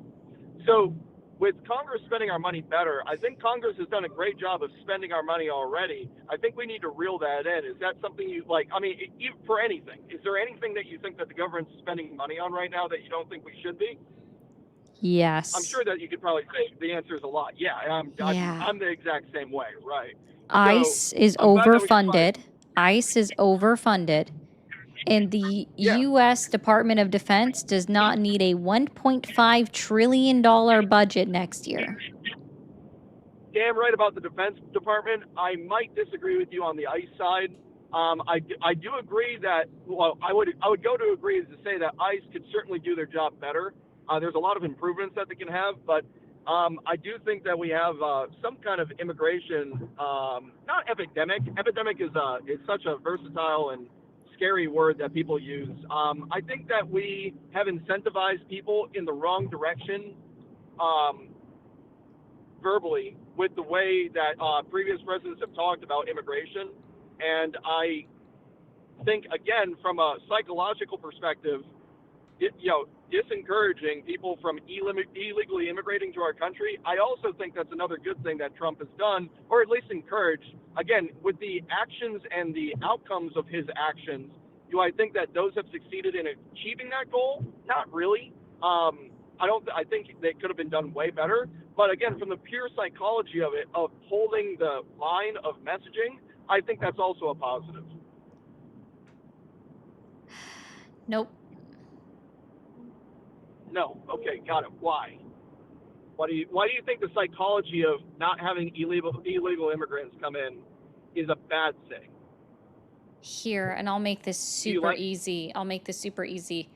So with Congress spending our money better, I think Congress has done a great job of spending our money already. I think we need to reel that in. Is that something you like? I mean, even for anything, is there anything that you think that the government's spending money on right now that you don't think we should be? Yes. I'm sure that you could probably say the answer is a lot. Yeah, I'm the exact same way, right? ICE is overfunded. ICE is overfunded. And the U.S. Department of Defense does not need a $1.5 trillion budget next year. Damn right about the Defense Department. I might disagree with you on the ICE side. I do agree that, well, I would go to agree to say that ICE could certainly do their job better. There's a lot of improvements that they can have, but I do think that we have some kind of immigration, not epidemic. Epidemic is such a versatile and scary word that people use. I think that we have incentivized people in the wrong direction verbally with the way that previous presidents have talked about immigration. And I think, again, from a psychological perspective, disencouraging people from illegally immigrating to our country, I also think that's another good thing that Trump has done, or at least encouraged. Again, with the actions and the outcomes of his actions, do I think that those have succeeded in achieving that goal? Not really. I think they could have been done way better. But again, from the pure psychology of it, of holding the line of messaging, I think that's also a positive. Nope. No. Okay, got it. Why? Why do you think the psychology of not having illegal immigrants come in is a bad thing? Here, and I'll make this Do you super like? easy. I'll make this super easy.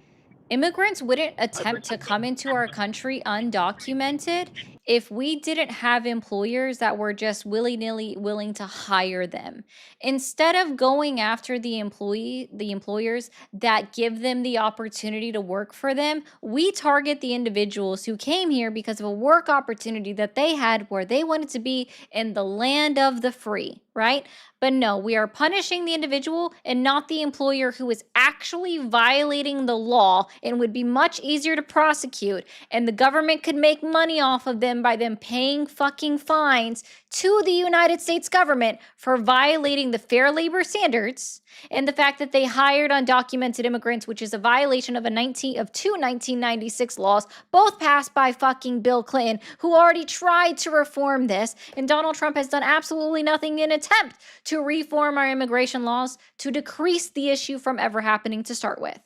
Immigrants wouldn't attempt to come into our country undocumented if we didn't have employers that were just willy-nilly willing to hire them. Instead of going after the employers that give them the opportunity to work for them, we target the individuals who came here because of a work opportunity that they had where they wanted to be in the land of the free, right? But no, we are punishing the individual and not the employer who is actually violating the law and would be much easier to prosecute. And the government could make money off of them by them paying fucking fines to the United States government for violating the Fair Labor Standards and the fact that they hired undocumented immigrants, which is a violation of two 1996 laws, both passed by fucking Bill Clinton, who already tried to reform this. And Donald Trump has done absolutely nothing in attempt to reform our immigration laws to decrease the issue from ever happening to start with.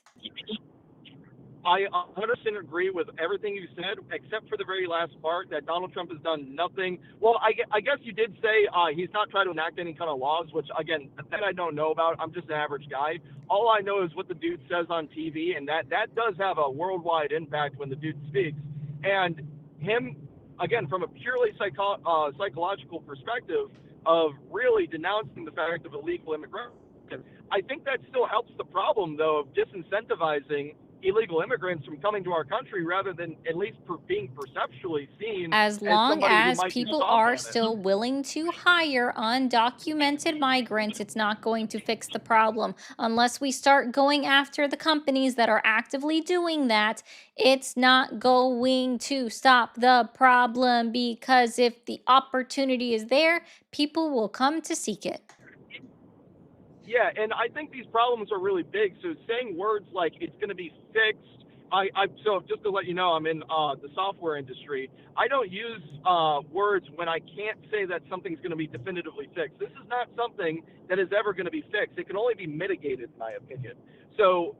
I 100% agree with everything you said, except for the very last part that Donald Trump has done nothing. Well, I guess you did say he's not trying to enact any kind of laws, which, again, that I don't know about. I'm just an average guy. All I know is what the dude says on TV, and that does have a worldwide impact when the dude speaks. And him, again, from a purely psychological perspective of really denouncing the fact of illegal immigration, I think that still helps the problem, though, of disincentivizing illegal immigrants from coming to our country rather than at least being perceptually seen As as long somebody who as might be people soft are on it. still willing to hire undocumented migrants, it's not going to fix the problem. Unless we start going after the companies that are actively doing that, it's not going to stop the problem, because if the opportunity is there, people will come to seek it. Yeah, and I think these problems are really big. So saying words like it's going to be fixed, so just to let you know, I'm in the software industry. I don't use words when I can't say that something's going to be definitively fixed. This is not something that is ever going to be fixed. It can only be mitigated, in my opinion. So,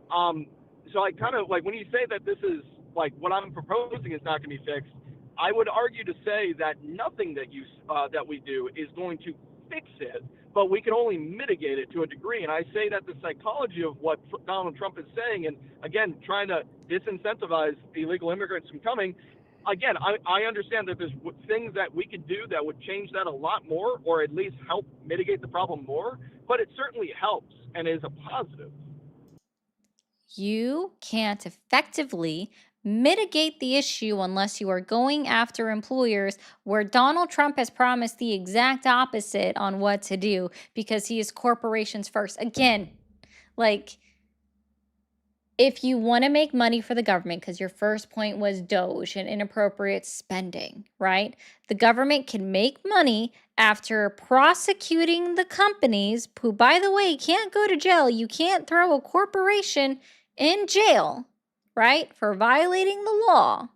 so I kind of like when you say that this is like what I'm proposing is not going to be fixed. I would argue to say that nothing that we do is going to fix it, but we can only mitigate it to a degree. And I say that the psychology of what Donald Trump is saying, and again, trying to disincentivize illegal immigrants from coming, again, I understand that there's things that we could do that would change that a lot more, or at least help mitigate the problem more, but it certainly helps and is a positive. You can't effectively mitigate the issue unless you are going after employers where Donald Trump has promised the exact opposite on what to do because he is corporations first. Again, like, if you want to make money for the government, because your first point was Doge and inappropriate spending, right? The government can make money after prosecuting the companies who, by the way, can't go to jail. You can't throw a corporation in jail, right, for violating the law.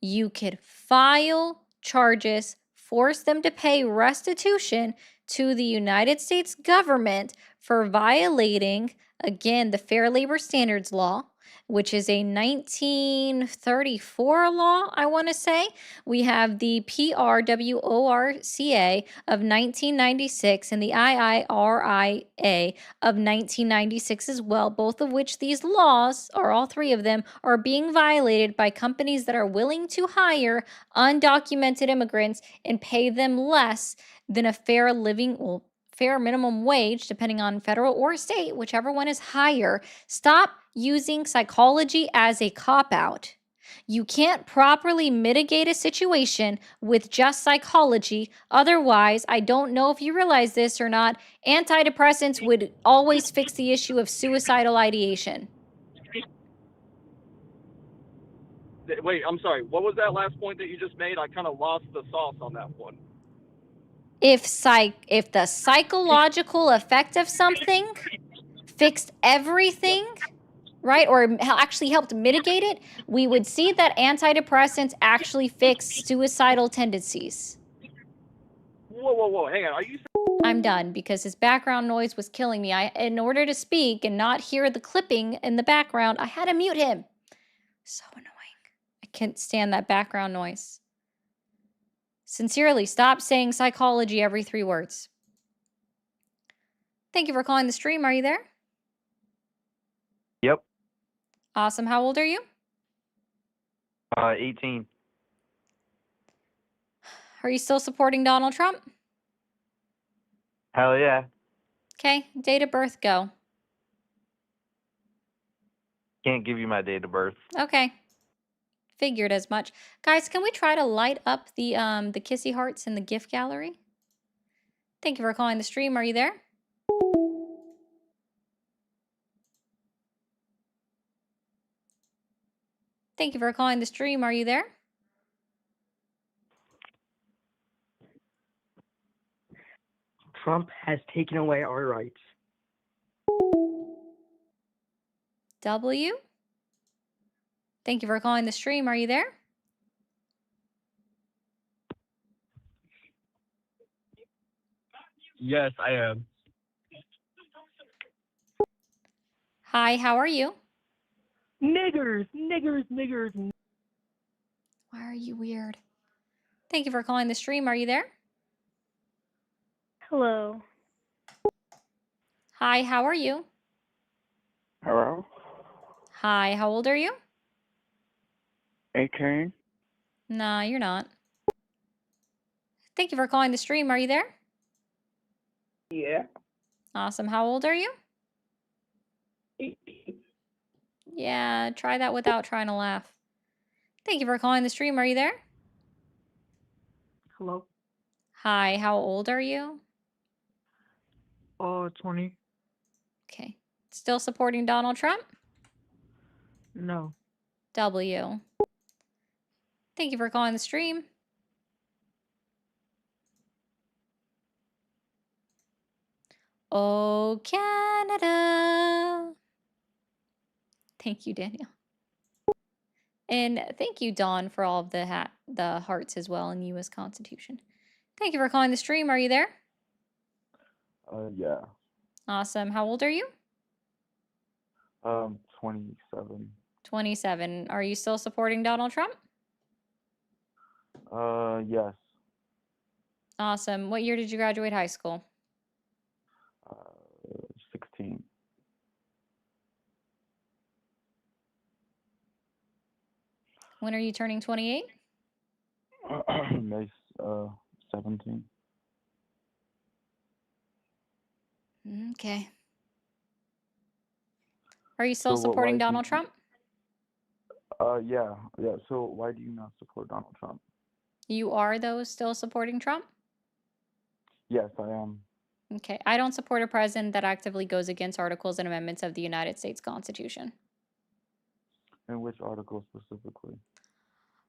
You could file charges, force them to pay restitution to the United States government for violating, again, the Fair Labor Standards Law, which is a 1934 law, I want to say. We have the PRWORCA of 1996 and the IIRIA of 1996 as well, both of which these laws, or all three of them, are being violated by companies that are willing to hire undocumented immigrants and pay them less than a fair minimum wage, depending on federal or state, whichever one is higher. Stop using psychology as a cop-out. You can't properly mitigate a situation with just psychology. Otherwise, I don't know if you realize this or not, antidepressants would always fix the issue of suicidal ideation. Wait, I'm sorry. What was that last point that you just made? I kind of lost the sauce on that one. If the psychological effect of something fixed everything, right, or actually helped mitigate it, we would see that antidepressants actually fix suicidal tendencies. whoa. Hang on. Are you? I'm done because his background noise was killing me. In order to speak and not hear the clipping in the background, I had to mute him. So annoying. I can't stand that background noise. Sincerely, stop saying psychology every 3 words. Thank you for calling the stream. Are you there? Yep. Awesome. How old are you? 18. Are you still supporting Donald Trump? Hell yeah. Okay. Date of birth, go. Can't give you my date of birth. Okay. Figured as much. Guys, can we try to light up the kissy hearts in the gift gallery? Thank you for calling the stream. Are you there? Thank you for calling the stream. Are you there? Trump has taken away our rights. W? Thank you for calling the stream. Are you there? Yes, I am. Hi, how are you? Niggers. Why are you weird? Thank you for calling the stream. Are you there? Hello. Hi, how are you? Hello? Hi, how old are you? 18? Nah, you're not. Thank you for calling the stream. Are you there? Yeah. Awesome. How old are you? 18. Yeah, try that without trying to laugh. Thank you for calling the stream. Are you there? Hello? Hi, how old are you? 20. Okay. Still supporting Donald Trump? No. W. Thank you for calling the stream. Oh, Canada. Thank you, Daniel. And thank you, Dawn, for all of the hearts as well in U.S. Constitution. Thank you for calling the stream. Are you there? Yeah. Awesome. How old are you? 27. 27. Are you still supporting Donald Trump? Yes. Awesome. What year did you graduate high school? 16. When are you turning 28? May 17. Okay. Are you still So why supporting do Donald Trump? yeah. So why do you not support Donald Trump? You are, though, still supporting Trump? Yes, I am. Okay. I don't support a president that actively goes against articles and amendments of the United States Constitution. In which article specifically?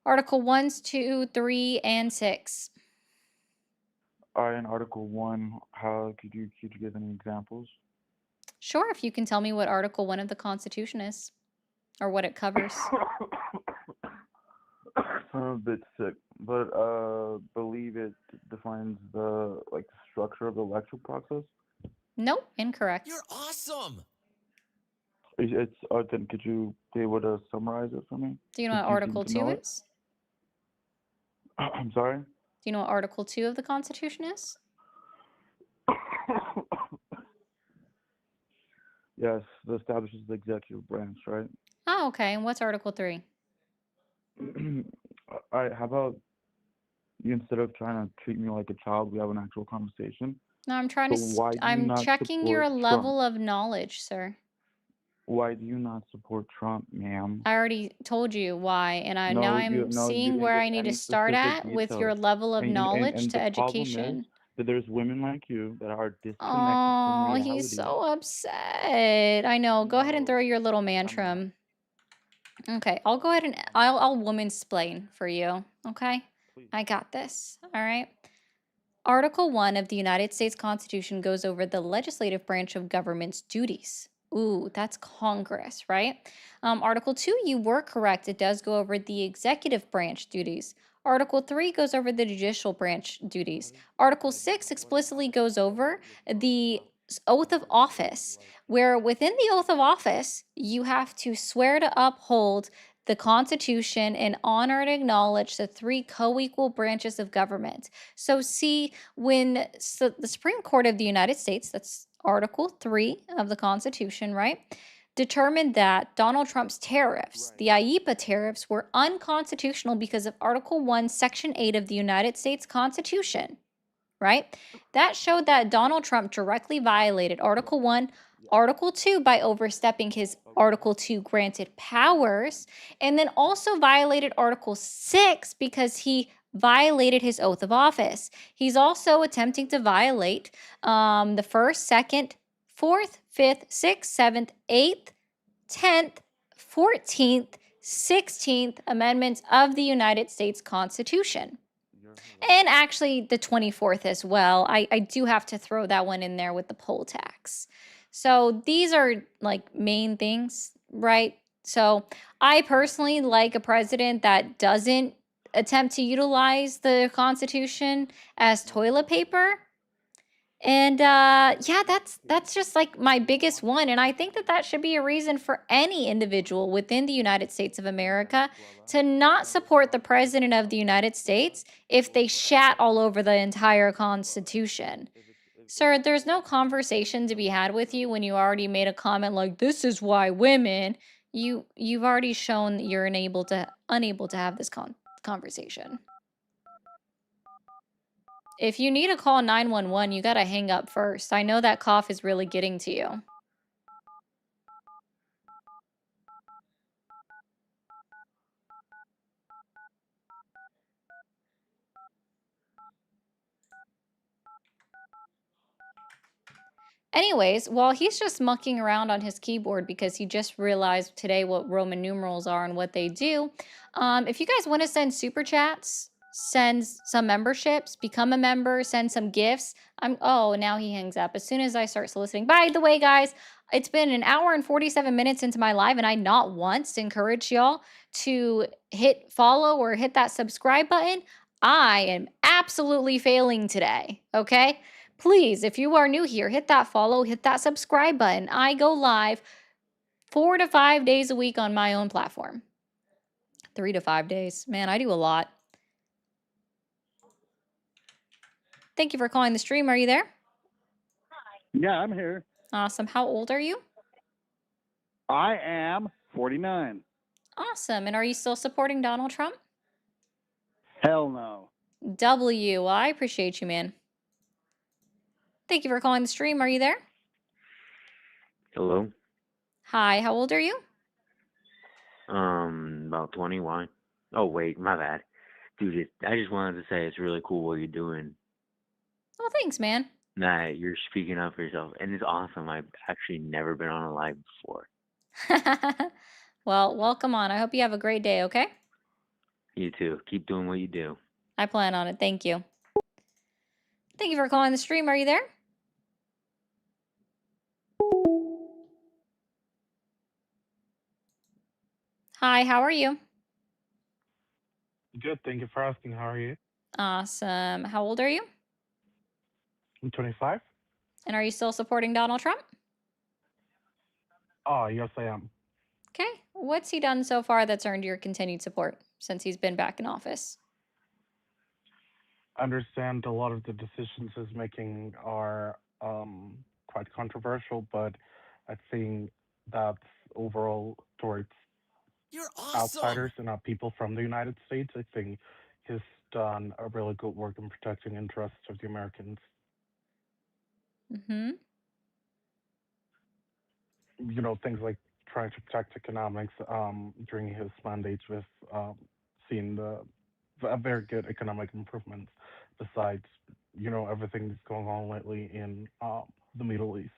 Article 1, 2, 3, and 6. In Article 1, how could you give any examples? Sure, if you can tell me what Article 1 of the Constitution is or what it covers. I'm a bit sick, but believe it defines the structure of the electoral process. Nope, incorrect. You're awesome. It's then could you be able to summarize it for me? Do you know what Article 2 is? I'm sorry? Do you know what Article 2 of the Constitution is? Yes, that establishes the executive branch, right? Oh, okay. And what's Article 3? All right, how about you, instead of trying to treat me like a child, we have an actual conversation? No, I'm trying So to. why do you I'm not checking your support level Trump? of knowledge, sir. Why do you not support Trump, ma'am? I already told you why, and now You I'm seeing didn't where give I need to any start specific at with your details. level of knowledge And to the problem is education. that there's women like you that are disconnected Oh, from he's reality. so upset. I know. Go ahead and throw your little tantrum. Okay, I'll go ahead and I'll woman-splain for you. Okay, I got this. All right. Article 1 of the United States Constitution goes over the legislative branch of government's duties. Ooh, that's Congress, right? Article 2, you were correct. It does go over the executive branch duties. Article 3 goes over the judicial branch duties. Article 6 explicitly goes over the oath of office, where within the oath of office, you have to swear to uphold the Constitution and honor and acknowledge the three co equal branches of government. So, see, when the Supreme Court of the United States, that's Article 3 of the Constitution, right, determined that Donald Trump's tariffs, the IEEPA tariffs, were unconstitutional because of Article 1, Section 8 of the United States Constitution, right? That showed that Donald Trump directly violated Article 1, Article 2 by overstepping his Article 2 granted powers, and then also violated Article 6 because he violated his oath of office. He's also attempting to violate the first, second, fourth, fifth, sixth, seventh, eighth, 10th, 14th, 16th Amendments of the United States Constitution. And actually, the 24th as well. I do have to throw that one in there with the poll tax. So these are like main things, right? So I personally like a president that doesn't attempt to utilize the Constitution as toilet paper. And yeah, that's just like my biggest one. And I think that that should be a reason for any individual within the United States of America to not support the President of the United States if they shat all over the entire Constitution. Sir, there's no conversation to be had with you when you already made a comment like, this is why women. You've already shown that you're unable to have this conversation. If you need to call 911, you gotta hang up first. I know that cough is really getting to you. Anyways, while he's just mucking around on his keyboard because he just realized today what Roman numerals are and what they do, if you guys want to send super chats, send some memberships, become a member, send some gifts. Oh, now he hangs up as soon as I start soliciting. By the way, guys, it's been an hour and 47 minutes into my live, and I not once encouraged y'all to hit follow or hit that subscribe button. I am absolutely failing today, okay? Please, if you are new here, hit that follow, hit that subscribe button. I go live 4 to 5 days a week on my own platform. 3 to 5 days. Man, I do a lot. Thank you for calling the stream. Are you there? Yeah, I'm here. Awesome. How old are you? I am 49. Awesome. And are you still supporting Donald Trump? Hell no. W. I appreciate you, man. Thank you for calling the stream. Are you there? Hello. Hi. How old are you? About 20. Why? Oh, wait, my bad. Dude, I just wanted to say it's really cool what you're doing. Oh, thanks, man. That you're speaking up for yourself, and it's awesome. I've actually never been on a live before. Well, welcome on. I hope you have a great day, okay? You too. Keep doing what you do. I plan on it. Thank you. Thank you for calling the stream. Are you there? Hi, how are you? Good. Thank you for asking. How are you? Awesome. How old are you? I'm 25. And are you still supporting Donald Trump? Oh, yes, I am. Okay. What's he done so far that's earned your continued support since he's been back in office? I understand a lot of the decisions he's making are quite controversial, but I think that's overall towards outsiders and not people from the United States. I think he's done a really good work in protecting interests of the Americans. Mm-hmm. You know, things like trying to protect economics during his mandates with seeing a very good economic improvements besides, you know, everything that's going on lately in the Middle East.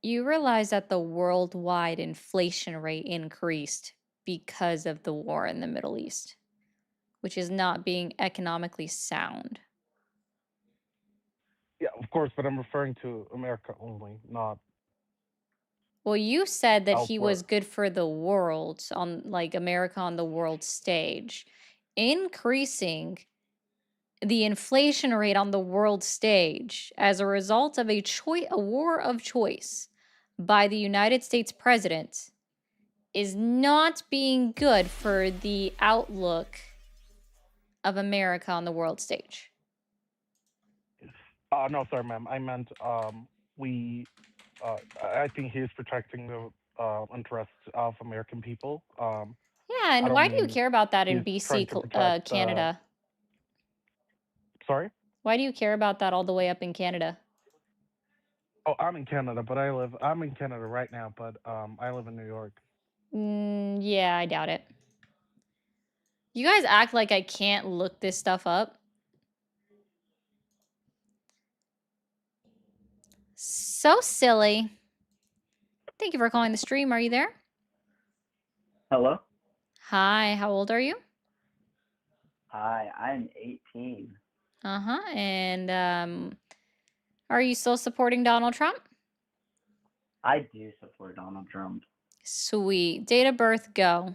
You realize that the worldwide inflation rate increased because of the war in the Middle East, which is not being economically sound. Yeah, of course, but I'm referring to America only, not. Well, you said that he was elsewhere. good for the world on like America on the world stage. Increasing the inflation rate on the world stage as a result of a war of choice by the United States president is not being good for the outlook of America on the world stage. No, sorry, ma'am. I meant we. I think he's protecting the interests of American people. Yeah, I and don't why do you mean care about that in he's BC, trying to protect. Canada? Sorry. Why do you care about that all the way up in Canada? Oh, I'm in Canada, but I'm in Canada right now, but I live in New York. Yeah, I doubt it. You guys act like I can't look this stuff up. So silly. Thank you for calling the stream. Are you there? Hello? Hi, how old are you? Hi, I'm 18. Uh-huh. And are you still supporting Donald Trump? I do support Donald Trump. Sweet. Date of birth, go.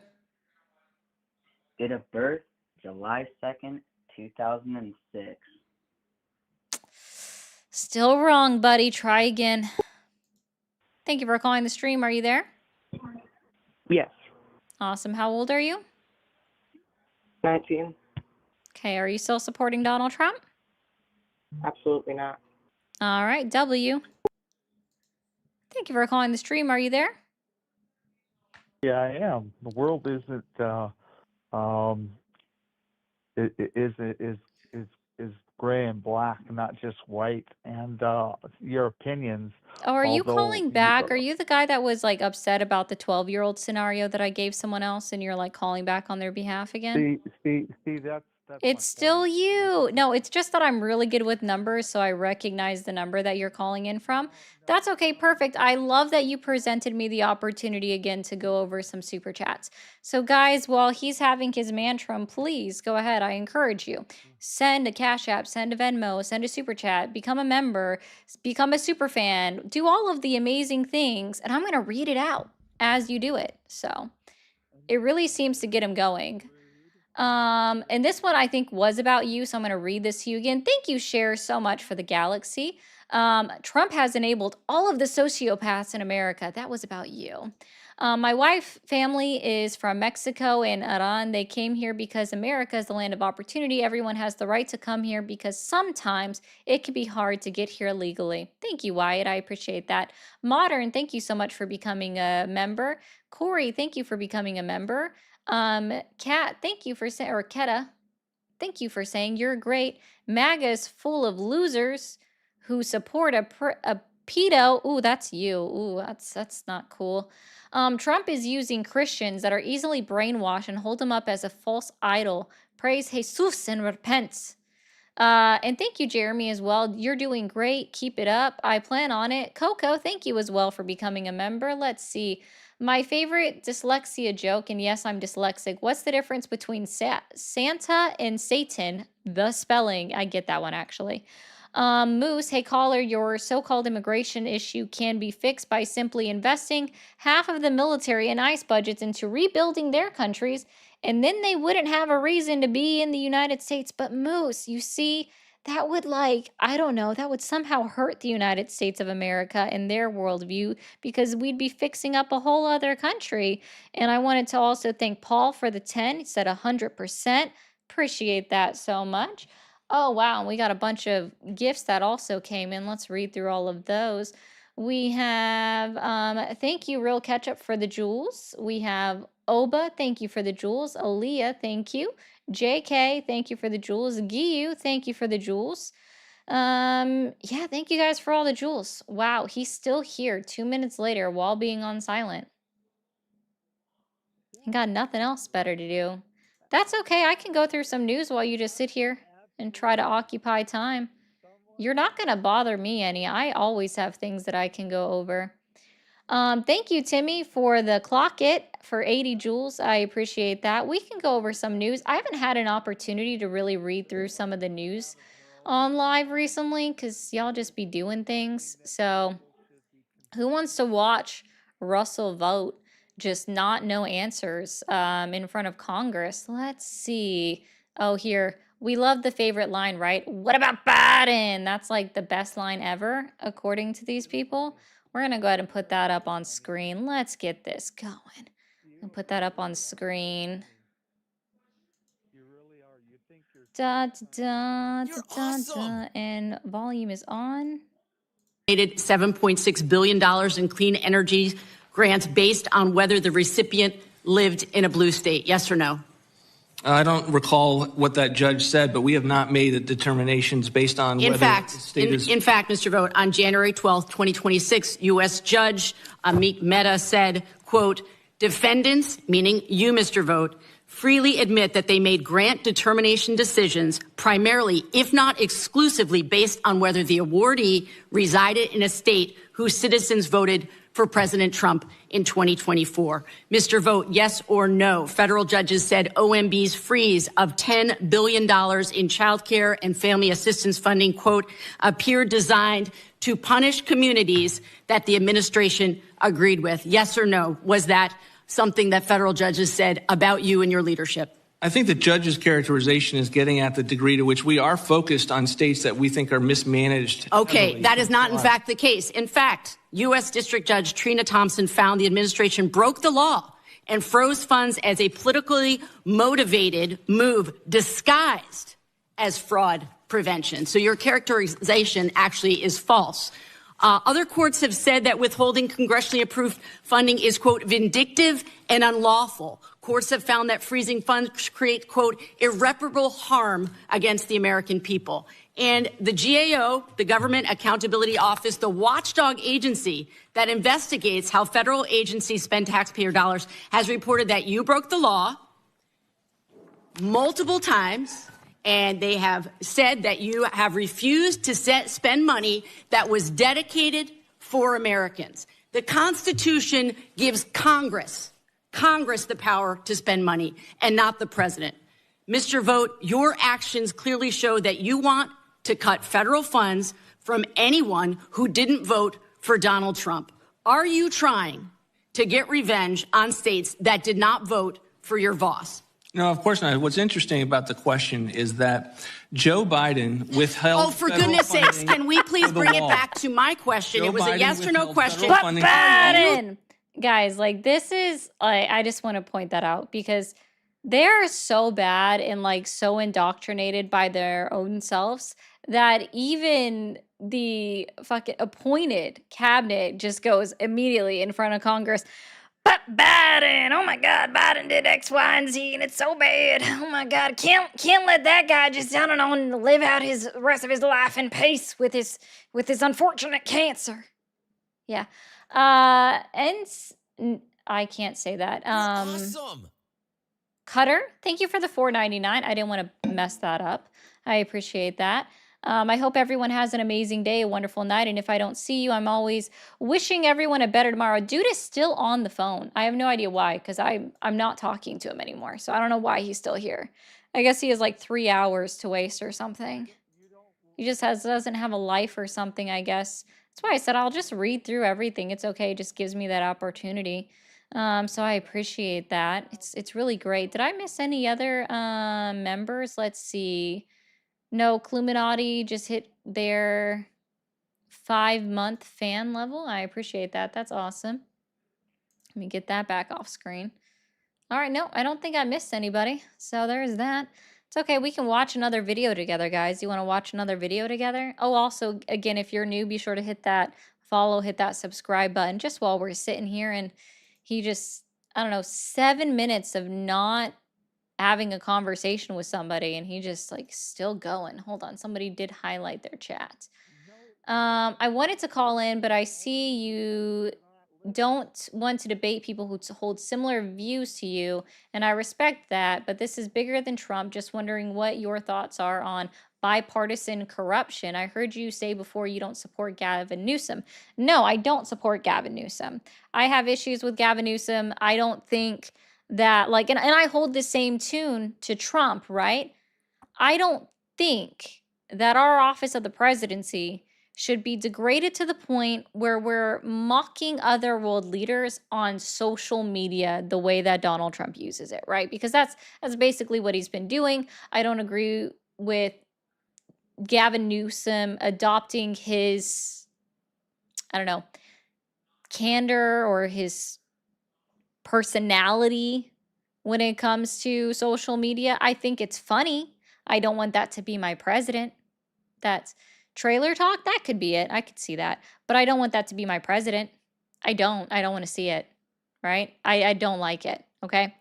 Date of birth, July 2nd, 2006. Still wrong, buddy. Try again. Thank you for calling the stream. Are you there? Yes. Awesome. How old are you? 19. Okay, are you still supporting Donald Trump? Absolutely not. All right, W. Thank you for calling the stream. Are you there? Yeah, I am. The world isn't is gray and black, not just white. And your opinions, Oh, are you although calling back? Are you the guy that was like upset about the 12-year-old scenario that I gave someone else and you're like calling back on their behalf again? see that's It's still you. No, it's just that I'm really good with numbers, so I recognize the number that you're calling in from. That's okay, perfect. I love that you presented me the opportunity again to go over some super chats. So guys, while he's having his mantrum, please go ahead. I encourage you. Send a Cash App, send a Venmo, send a super chat, become a member, become a super fan, do all of the amazing things, and I'm going to read it out as you do it. So it really seems to get him going. And this one I think was about you, so I'm going to read this to you again. Thank you, Cher, so much for the galaxy. Trump has enabled all of the sociopaths in America. That was about you. My wife family is from Mexico and Iran. They came here because America is the land of opportunity. Everyone has the right to come here because sometimes it can be hard to get here legally. Thank you, Wyatt. I appreciate that. Modern, thank you so much for becoming a member. Corey, thank you for becoming a member. Kat, thank you for saying, or Keta, thank you for saying you're great. MAGA is full of losers who support a pedo. Ooh, that's you. Ooh, that's not cool. Trump is using Christians that are easily brainwashed and hold them up as a false idol. Praise Jesus and repent. And thank you, Jeremy, as well. You're doing great. Keep it up. I plan on it. Coco, thank you as well for becoming a member. Let's see. My favorite dyslexia joke, and yes, I'm dyslexic. What's the difference between Santa and Satan? The spelling. I get that one, actually. Moose, hey caller, your so-called immigration issue can be fixed by simply investing half of the military and ICE budgets into rebuilding their countries, and then they wouldn't have a reason to be in the United States. But Moose, you see, that would I don't know, that would somehow hurt the United States of America and their worldview because we'd be fixing up a whole other country. And I wanted to also thank Paul for the 10. He said 100%. Appreciate that so much. Oh, wow. And we got a bunch of gifts that also came in. Let's read through all of those. We have, thank you, Real Ketchup, for the jewels. We have Oba, thank you for the jewels. Aaliyah, thank you. JK, thank you for the jewels. Giyu, thank you for the jewels. Yeah, thank you guys for all the jewels. Wow, he's still here 2 minutes later while being on silent. He got nothing else better to do. That's okay. I can go through some news while you just sit here and try to occupy time. You're not going to bother me any. I always have things that I can go over. Thank you, Timmy, for the clock it for 80 joules. I appreciate that. We can go over some news. I haven't had an opportunity to really read through some of the news on live recently because y'all just be doing things. So who wants to watch Russell vote, just not no answers in front of Congress. Let's see. Oh, here. We love the favorite line, right? What about Biden? That's like the best line ever, according to these people. We're going to go ahead and put that up on screen. Let's get this going. And put that up on screen. Da, da, da, da, da, da, and volume is on. $7.6 billion in clean energy grants based on whether the recipient lived in a blue state. Yes or no? I don't recall what that judge said, but we have not made the determinations based on whether the state is. In fact, Mr. Vogt, on January 12th, 2026, U.S. Judge Amit Mehta said, quote, defendants, meaning you, Mr. Vogt, freely admit that they made grant determination decisions primarily, if not exclusively, based on whether the awardee resided in a state whose citizens voted for President Trump in 2024. Mr. Vogt, yes or no? Federal judges said OMB's freeze of $10 billion in child care and family assistance funding, quote, appeared designed to punish communities that the administration agreed with. Yes or no? Was that something that federal judges said about you and your leadership? I think the judge's characterization is getting at the degree to which we are focused on states that we think are mismanaged. Okay, that is not in fact the case. In fact, U.S. District Judge Trina Thompson found the administration broke the law and froze funds as a politically motivated move disguised as fraud prevention. So your characterization actually is false. Other courts have said that withholding congressionally approved funding is, quote, vindictive and unlawful. Courts have found that freezing funds create, quote, irreparable harm against the American people. And the GAO, the Government Accountability Office, the watchdog agency that investigates how federal agencies spend taxpayer dollars, has reported that you broke the law multiple times. And they have said that you have refused to spend money that was dedicated for Americans. The Constitution gives Congress the power to spend money and not the president. Mr. Vogt, your actions clearly show that you want to cut federal funds from anyone who didn't vote for Donald Trump. Are you trying to get revenge on states that did not vote for your boss? No, of course not. What's interesting about the question is that Joe Biden withheld. Oh, for goodness sakes, can we please bring it back to my question? It was a yes or no question. But Biden! Guys, like, this is, I just want to point that out because they're so bad and like so indoctrinated by their own selves that even the fucking appointed cabinet just goes immediately in front of Congress. But Biden, oh my God, Biden did X, Y, and Z, and it's so bad. Oh my God, can't let that guy just, I don't know, live out his rest of his life in peace with his unfortunate cancer. Yeah, and I can't say that. Awesome. Cutter, thank you for the $4.99. I didn't want to mess that up. I appreciate that. I hope everyone has an amazing day, a wonderful night. And if I don't see you, I'm always wishing everyone a better tomorrow. Dude is still on the phone. I have no idea why, because I'm not talking to him anymore. So I don't know why he's still here. I guess he has like 3 hours to waste or something. He just doesn't have a life or something, I guess. That's why I said I'll just read through everything. It's okay. It just gives me that opportunity. So I appreciate that. It's really great. Did I miss any other members? Let's see. No, Cluminati just hit their 5-month fan level. I appreciate that. That's awesome. Let me get that back off screen. All right, no, I don't think I missed anybody. So there's that. It's okay. We can watch another video together, guys. You want to watch another video together? Oh, also, again, if you're new, be sure to hit that follow, hit that subscribe button just while we're sitting here. And he just, I don't know, 7 minutes of not having a conversation with somebody, and he just like still going. Hold on, somebody did highlight their chat. I wanted to call in, but I see you don't want to debate people who hold similar views to you, and I respect that, but this is bigger than Trump. Just wondering what your thoughts are on bipartisan corruption. I heard you say before you don't support Gavin Newsom. No, I don't support Gavin Newsom. I have issues with Gavin Newsom. I don't think that, like, and I hold the same tune to Trump, right? I don't think that our office of the presidency should be degraded to the point where we're mocking other world leaders on social media the way that Donald Trump uses it, right? Because that's basically what he's been doing. I don't agree with Gavin Newsom adopting his, I don't know, candor or his personality when it comes to social media. I think it's funny. I don't want that to be my president. That's trailer talk. That could be it. I could see that. But I don't want that to be my president. I don't want to see it. Right? I don't like it. Okay.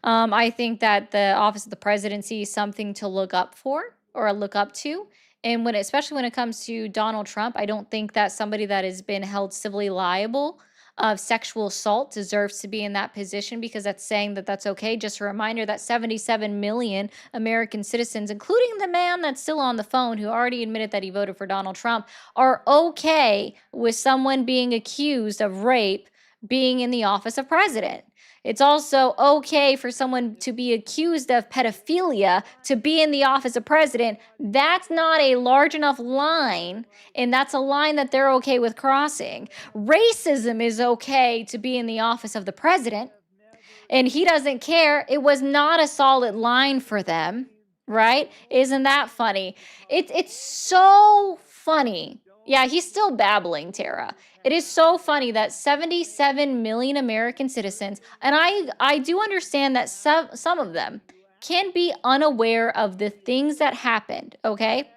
I think that the office of the presidency is something to look up for or look up to. And especially when it comes to Donald Trump, I don't think that somebody that has been held civilly liable of sexual assault deserves to be in that position, because that's saying that that's okay. Just a reminder that 77 million American citizens, including the man that's still on the phone who already admitted that he voted for Donald Trump, are okay with someone being accused of rape being in the office of president. It's also okay for someone to be accused of pedophilia to be in the office of president. That's not a large enough line, and that's a line that they're okay with crossing. Racism is okay to be in the office of the president, and he doesn't care. It was not a solid line for them, right? Isn't that funny? It's so funny. Yeah, he's still babbling, Tara. It is so funny that 77 million American citizens, and I do understand that some of them can be unaware of the things that happened, okay?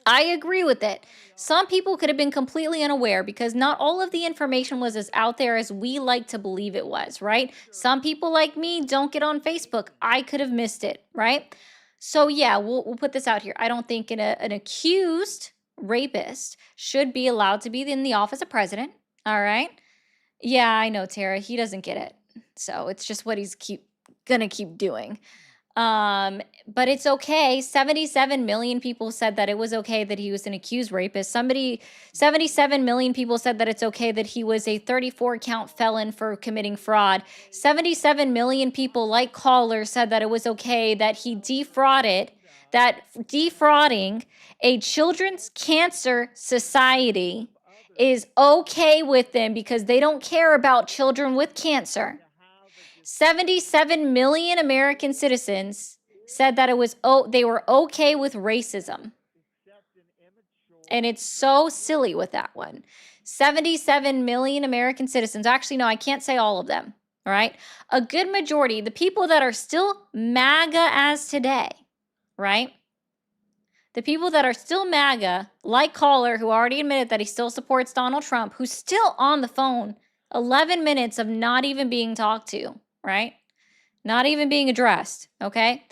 I agree with it. Some people could have been completely unaware because not all of the information was as out there as we like to believe it was, right? Some people like me don't get on Facebook. I could have missed it, right? So yeah, we'll put this out here. I don't think an accused rapist should be allowed to be in the office of president. All right. Yeah, I know, Tara. He doesn't get it. So it's just what he's gonna keep doing. But it's okay. 77 million people said that it was okay that he was an accused rapist. 77 million people said that it's okay that he was a 34 count felon for committing fraud. 77 million people, like Caller, said that it was okay that he defrauding a children's cancer society is okay with them because they don't care about children with cancer. 77 million American citizens said that they were okay with racism. And it's so silly with that one. 77 million American citizens. Actually, no, I can't say all of them. All right. A good majority, the people that are still MAGA as today, right? The people that are still MAGA, like Caller, who already admitted that he still supports Donald Trump, who's still on the phone, 11 minutes of not even being talked to, right? Not even being addressed, okay?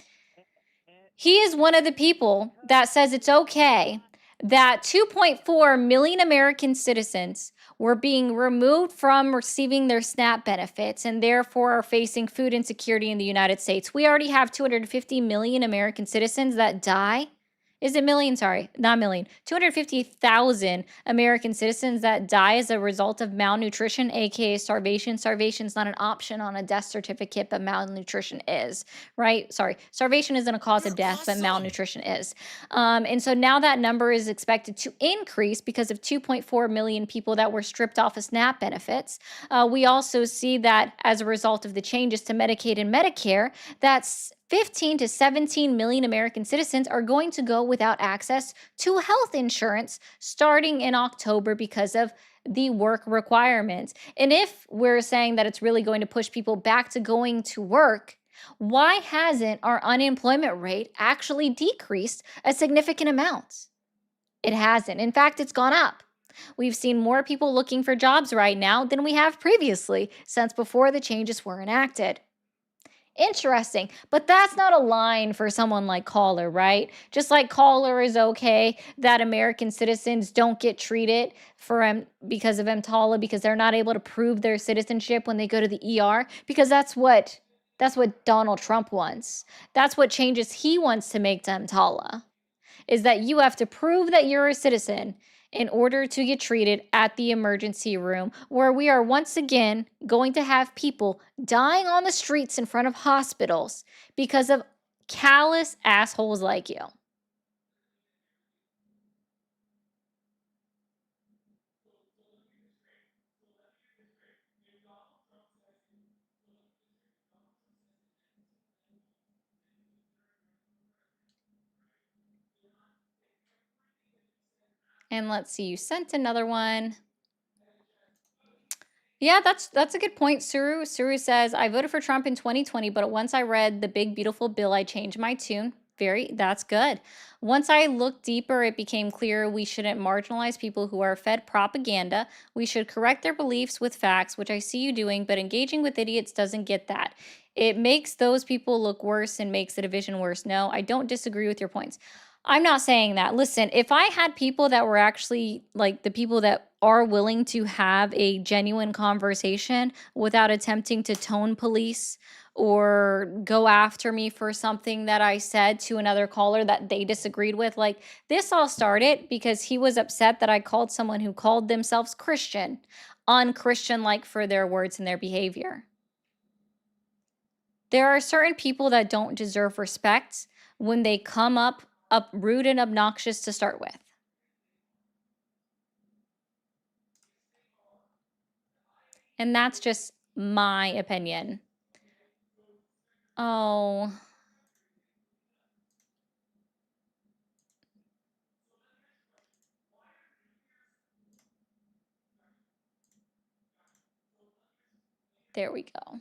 He is one of the people that says it's okay that 2.4 million American citizens were being removed from receiving their SNAP benefits and therefore are facing food insecurity in the United States. We already have 250 million American citizens that die. Is it million? Sorry, not million. 250,000 American citizens that die as a result of malnutrition, aka starvation. Starvation is not an option on a death certificate, but malnutrition is, right? Sorry, starvation isn't a cause of death, but malnutrition is. And so now that number is expected to increase because of 2.4 million people that were stripped off of SNAP benefits. We also see that as a result of the changes to Medicaid and Medicare, that's 15 to 17 million American citizens are going to go without access to health insurance starting in October because of the work requirements. And if we're saying that it's really going to push people back to going to work, why hasn't our unemployment rate actually decreased a significant amount? It hasn't. In fact, it's gone up. We've seen more people looking for jobs right now than we have previously since before the changes were enacted. Interesting, but that's not a line for someone like Caller, right? Just like Caller is okay that American citizens don't get treated because of EMTALA because they're not able to prove their citizenship when they go to the ER, because that's what Donald Trump wants. That's what changes he wants to make to EMTALA, is that you have to prove that you're a citizen in order to get treated at the emergency room, where we are once again going to have people dying on the streets in front of hospitals because of callous assholes like you. And let's see, you sent another one. Yeah, that's a good point, Suru. Suru says, I voted for Trump in 2020, but once I read the big, beautiful bill, I changed my tune. That's good. Once I looked deeper, it became clear we shouldn't marginalize people who are fed propaganda. We should correct their beliefs with facts, which I see you doing, but engaging with idiots doesn't get that. It makes those people look worse and makes the division worse. No, I don't disagree with your points. I'm not saying that. Listen, if I had people that were actually like the people that are willing to have a genuine conversation without attempting to tone police or go after me for something that I said to another caller that they disagreed with, like this all started because he was upset that I called someone who called themselves Christian unchristian like for their words and their behavior. There are certain people that don't deserve respect when they come up rude and obnoxious to start with. And that's just my opinion. Oh. There we go.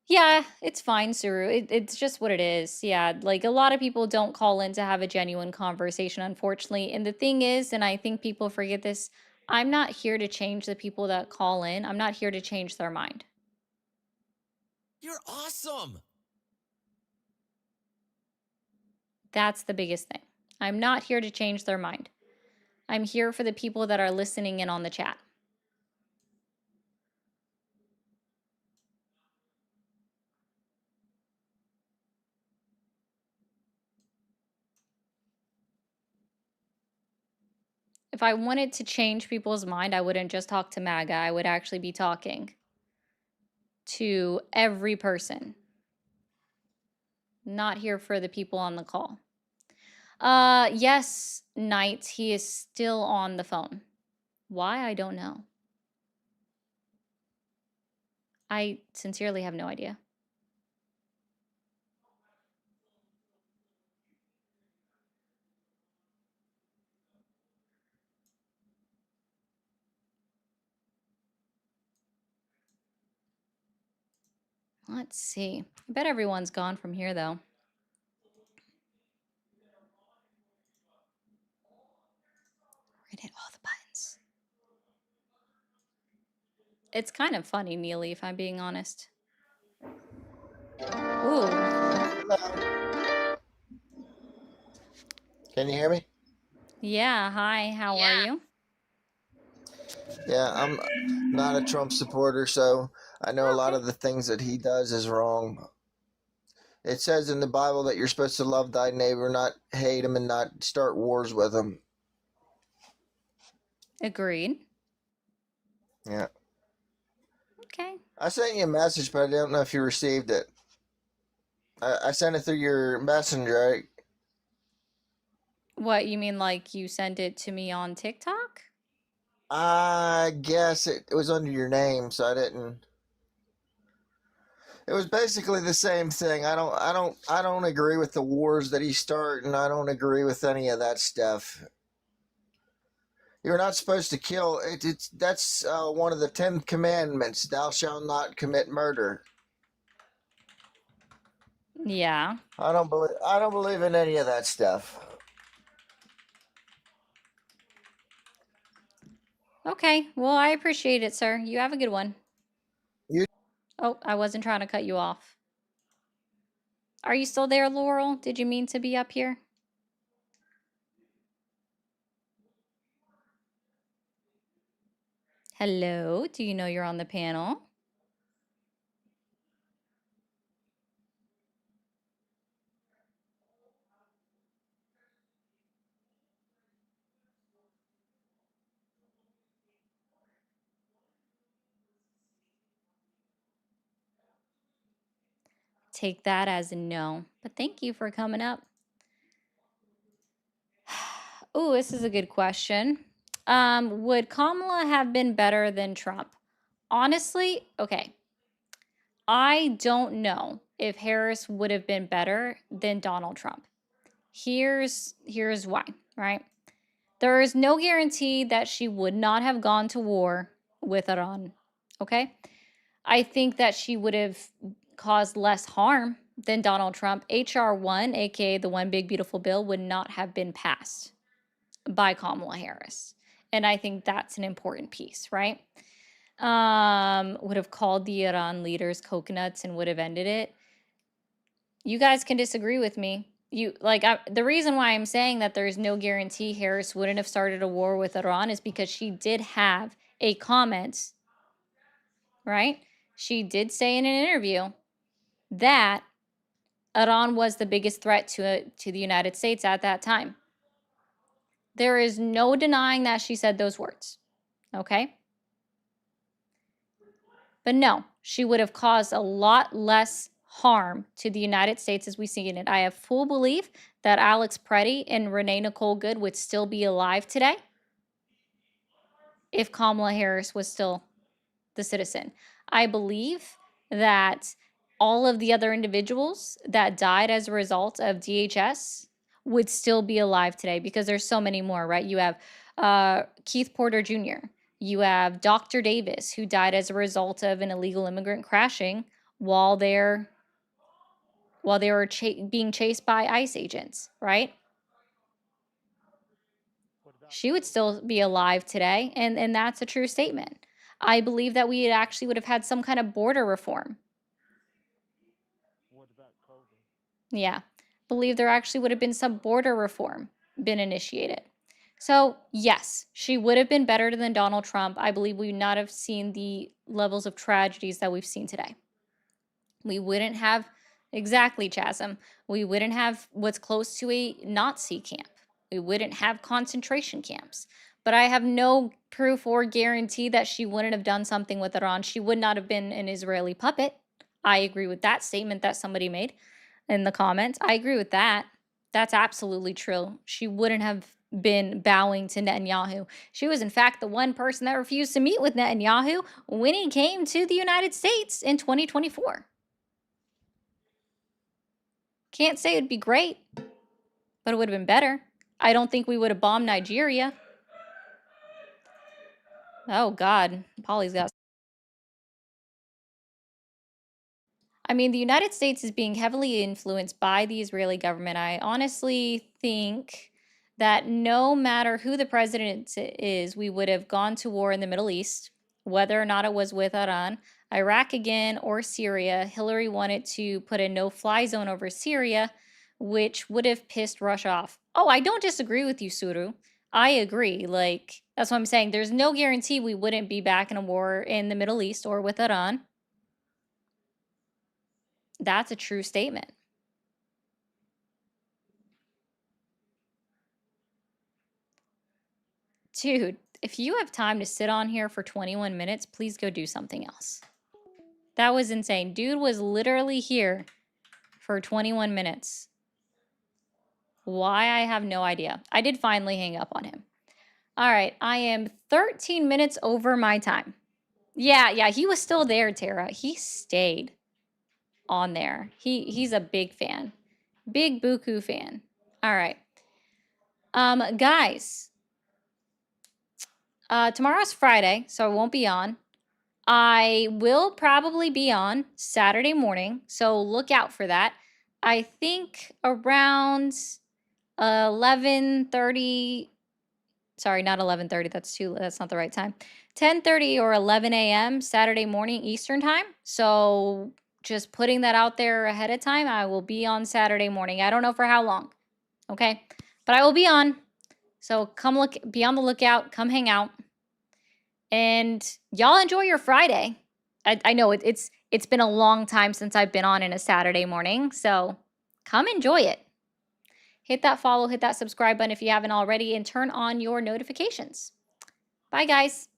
Yeah, it's fine, Suru. It's just what it is. Yeah, like a lot of people don't call in to have a genuine conversation, unfortunately. And the thing is, and I think people forget this, I'm not here to change the people that call in. I'm not here to change their mind. You're awesome. That's the biggest thing. I'm not here to change their mind. I'm here for the people that are listening in on the chat. If I wanted to change people's mind, I wouldn't just talk to MAGA. I would actually be talking to every person. Not here for the people on the call. Yes, Knight, he is still on the phone. Why? I don't know. I sincerely have no idea. Let's see. I bet everyone's gone from here, though. We're gonna hit all the buttons. It's kind of funny, Neely, if I'm being honest. Ooh. Can you hear me? Yeah, hi, how are you? Yeah, I'm not a Trump supporter, so I know a lot of the things that he does is wrong. It says in the Bible that you're supposed to love thy neighbor, not hate him, and not start wars with him. Agreed. Yeah. Okay. I sent you a message, but I don't know if you received it. I sent it through your messenger. Right? What, you mean like you sent it to me on TikTok? I guess it was under your name, so I didn't. It was basically the same thing. I don't agree with the wars that he's starting. I don't agree with any of that stuff. You're not supposed to kill. That's one of the 10 commandments. Thou shalt not commit murder. Yeah. I don't believe in any of that stuff. Okay. Well, I appreciate it, sir. You have a good one. You. Oh, I wasn't trying to cut you off. Are you still there, Laurel? Did you mean to be up here? Hello, do you know you're on the panel? Take that as a no, but thank you for coming up. Oh, this is a good question. Would Kamala have been better than Trump? Honestly, okay. I don't know if Harris would have been better than Donald Trump. Here's why. right? There is no guarantee that she would not have gone to war with Iran, okay? I think that she would have caused less harm than Donald Trump. H.R. 1, aka the One Big Beautiful Bill, would not have been passed by Kamala Harris. And I think that's an important piece, right? Would have called the Iran leaders coconuts and would have ended it. You guys can disagree with me. The reason why I'm saying that there's no guarantee Harris wouldn't have started a war with Iran is because she did have a comment, right? She did say in an interview that Iran was the biggest threat to the United States at that time. There is no denying that she said those words, okay? But no, she would have caused a lot less harm to the United States as we see in it. I have full belief that Alex Preddy and Renee Nicole Good would still be alive today if Kamala Harris was still the citizen. I believe that all of the other individuals that died as a result of DHS would still be alive today because there's so many more, right? You have Keith Porter Jr., you have Dr. Davis, who died as a result of an illegal immigrant crashing while they were being chased by ICE agents, right? She would still be alive today, and that's a true statement. I believe that we actually would have had some kind of border reform. What about COVID? Yeah, believe there actually would have been some border reform been initiated. So yes, she would have been better than Donald Trump. I believe we would not have seen the levels of tragedies that we've seen today. We wouldn't have, exactly, Chasm, we wouldn't have what's close to a Nazi camp. We wouldn't have concentration camps. But I have no proof or guarantee that she wouldn't have done something with Iran. She would not have been an Israeli puppet. I agree with that statement that somebody made in the comments. I agree with that. That's absolutely true. She wouldn't have been bowing to Netanyahu. She was, in fact, the one person that refused to meet with Netanyahu when he came to the United States in 2024. Can't say it'd be great, but it would have been better. I don't think we would have bombed Nigeria. Oh, God. Polly's got... I mean, the United States is being heavily influenced by the Israeli government. I honestly think that no matter who the president is, we would have gone to war in the Middle East, whether or not it was with Iran, Iraq again, or Syria. Hillary wanted to put a no-fly zone over Syria, which would have pissed Russia off. Oh, I don't disagree with you, Suru. I agree. That's what I'm saying. There's no guarantee we wouldn't be back in a war in the Middle East or with Iran. That's a true statement. Dude, if you have time to sit on here for 21 minutes, please go do something else. That was insane. Dude was literally here for 21 minutes. Why, I have no idea. I did finally hang up on him. All right, I am 13 minutes over my time. Yeah, he was still there, Tara. He stayed on there. He's a big fan. Big Buku fan. All right. Guys, tomorrow's Friday, so I won't be on. I will probably be on Saturday morning, so look out for that. I think around 11:30. Sorry, not 11:30. That's not the right time. 10:30 or 11 a.m. Saturday morning Eastern time. So just putting that out there ahead of time. I will be on Saturday morning. I don't know for how long. Okay, but I will be on. So be on the lookout. Come hang out. And y'all enjoy your Friday. I know it's been a long time since I've been on in a Saturday morning, so come enjoy it. Hit that follow, hit that subscribe button if you haven't already, and turn on your notifications. Bye, guys.